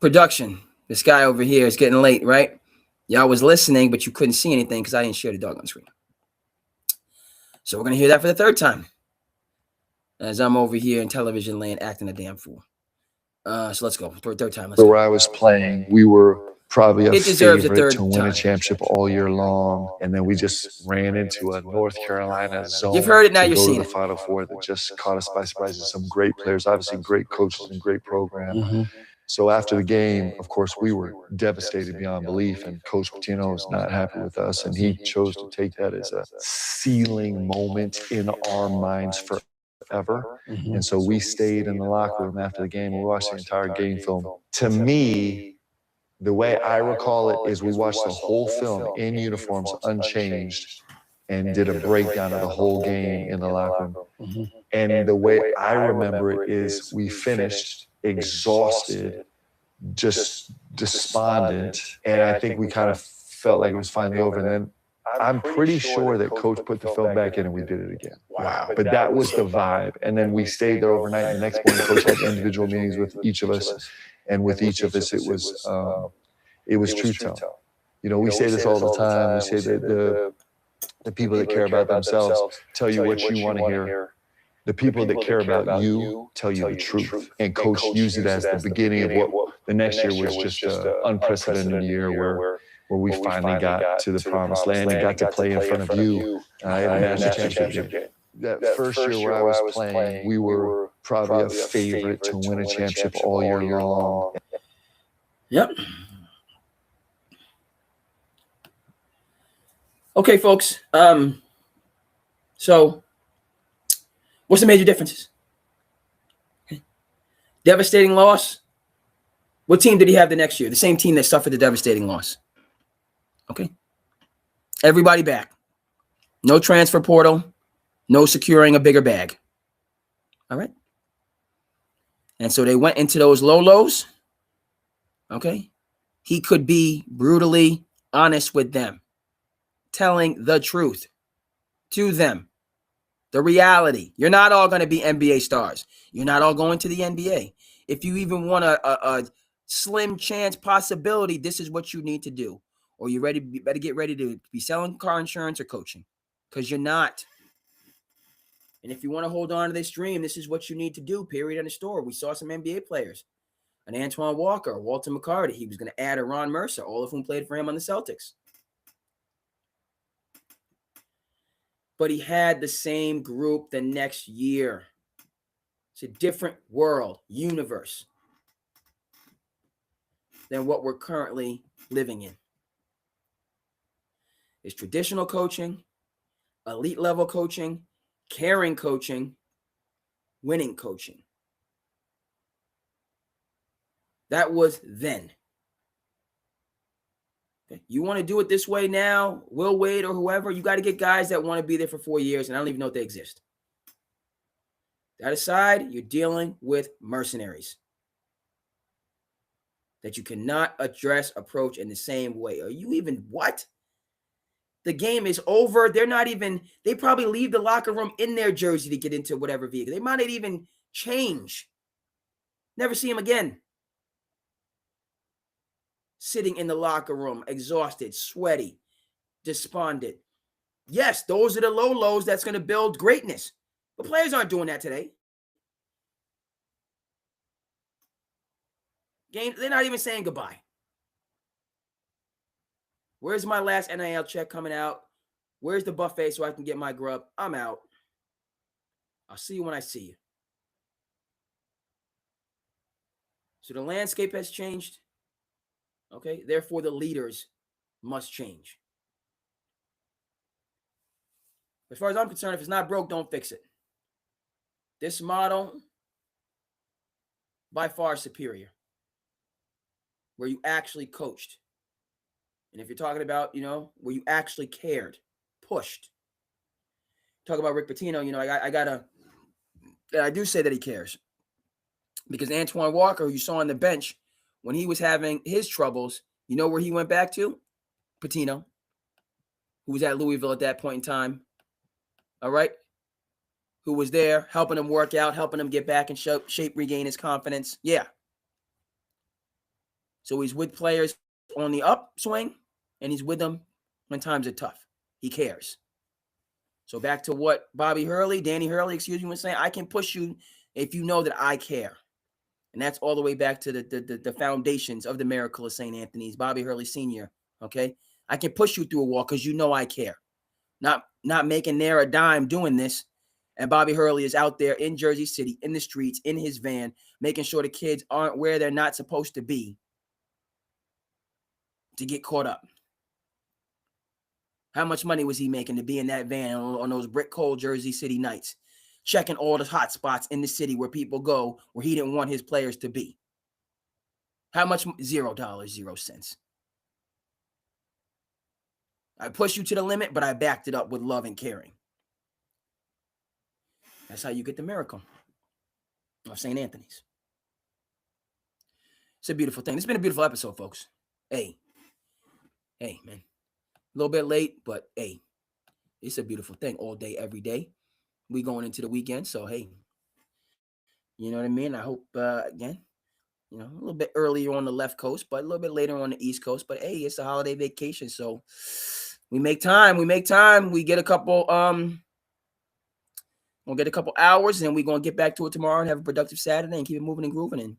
Production. This guy over here is getting late, right? Y'all was listening, but you couldn't see anything because I didn't share the doggone screen. So we're going to hear that for the third time, as I'm over here in television land acting a damn fool. So let's go. Third time. Let's go. Where I was playing, we were probably a It deserves a favorite third to win time. a championship all year long. And then we just ran into a North Carolina zone. You've heard it, now to you're go to seeing the it. Final Four that just caught us by surprise. And some great players, obviously great coaches and great program. So after the game, of course, we were devastated beyond belief, and Coach Pitino was not happy with us, and he chose to take that as a sealing moment in our minds forever. And so we stayed in the locker room after the game. We watched the entire game film. To me, the way I recall it is we watched the whole film in uniforms, unchanged, and did a breakdown of the whole game in the locker room. And the way I remember it is we finished exhausted, just despondent, and I think we kind of felt like it was finally over. And then I'm pretty sure that Coach put the film back in and we did it again. Wow. But that was the vibe. And then we stayed there overnight, and the next morning Coach had individual meetings with each of us, and with each of us it was truth telling. You know, we say this all the time. We say that the people that care about themselves tell you what you want to hear. The people that care about you tell you the truth. And Coach used it as the beginning of what the next year was just an unprecedented year where we finally got to the promised land and got to play in front of you in a national championship game. That first year where I was playing, we were probably a favorite to win a championship all year long. Yep. Okay, folks. So, what's the major differences? Devastating loss. What team did he have the next year? The same team that suffered the devastating loss. Okay. Everybody back. No transfer portal. No securing a bigger bag. All right. And so they went into those low lows. Okay. He could be brutally honest with them, telling the truth to them. The reality. You're not all going to be NBA stars. You're not all going to the NBA. If you even want a slim chance possibility, this is what you need to do. Or you better get ready to be selling car insurance or coaching, because you're not. And if you want to hold on to this dream, this is what you need to do, period, in the store. We saw some NBA players, an Antoine Walker, Walter McCarty. He was going to add a Ron Mercer, all of whom played for him on the Celtics. But he had the same group the next year. It's a different world, universe than what we're currently living in. It's traditional coaching, elite level coaching, caring coaching, winning coaching. That was then. Okay. You want to do it this way now, Will Wade or whoever, you got to get guys that want to be there for 4 years, and I don't even know if they exist. That aside, you're dealing with mercenaries that you cannot approach in the same way. Are you even what? The game is over. They probably leave the locker room in their jersey to get into whatever vehicle. They might not even change. Never see him again. Sitting in the locker room, exhausted, sweaty, despondent. Yes, those are the low lows that's going to build greatness. But players aren't doing that today. They're not even saying goodbye. Where's my last NIL check coming out? Where's the buffet so I can get my grub? I'm out. I'll see you when I see you. So the landscape has changed. Okay, therefore the leaders must change. As far as I'm concerned, if it's not broke, don't fix it. This model, by far superior, where you actually coached. And if you're talking about, where you actually cared, pushed. Talk about Rick Pitino, I do say that he cares. Because Antoine Walker, who you saw on the bench, when he was having his troubles, you know where he went back to? Pitino, who was at Louisville at that point in time. All right? Who was there, helping him work out, helping him get back in shape, regain his confidence. Yeah. So he's with players on the upswing, and he's with them when times are tough. He cares. So back to what Danny Hurley, was saying, I can push you if you know that I care. And that's all the way back to the foundations of the miracle of St. Anthony's, Bobby Hurley Sr., okay? I can push you through a wall because you know I care. Not making near a dime doing this. And Bobby Hurley is out there in Jersey City, in the streets, in his van, making sure the kids aren't where they're not supposed to be to get caught up. How much money was he making to be in that van on those brick cold Jersey City nights, checking all the hot spots in the city where people go where he didn't want his players to be? How much? $0, 0 cents. I pushed you to the limit, but I backed it up with love and caring. That's how you get the miracle of St. Anthony's. It's a beautiful thing. It's been a beautiful episode, folks. Hey, man. A little bit late, but hey, it's a beautiful thing all day, every day. We going into the weekend, so hey, you know what I mean? I hope, again, a little bit earlier on the left coast, but a little bit later on the East Coast. But hey, it's a holiday vacation, so we make time. We get a couple, we'll get a couple hours, and we're going to get back to it tomorrow and have a productive Saturday and keep it moving and grooving and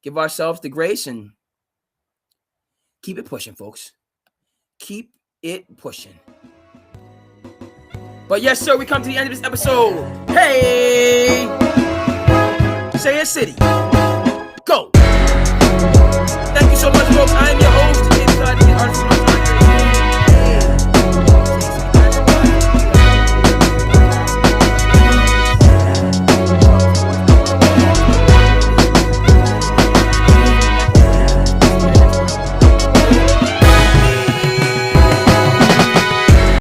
give ourselves the grace and keep it pushing, folks. Keep it pushing. But yes, sir, we come to the end of this episode. Hey! Say it, City.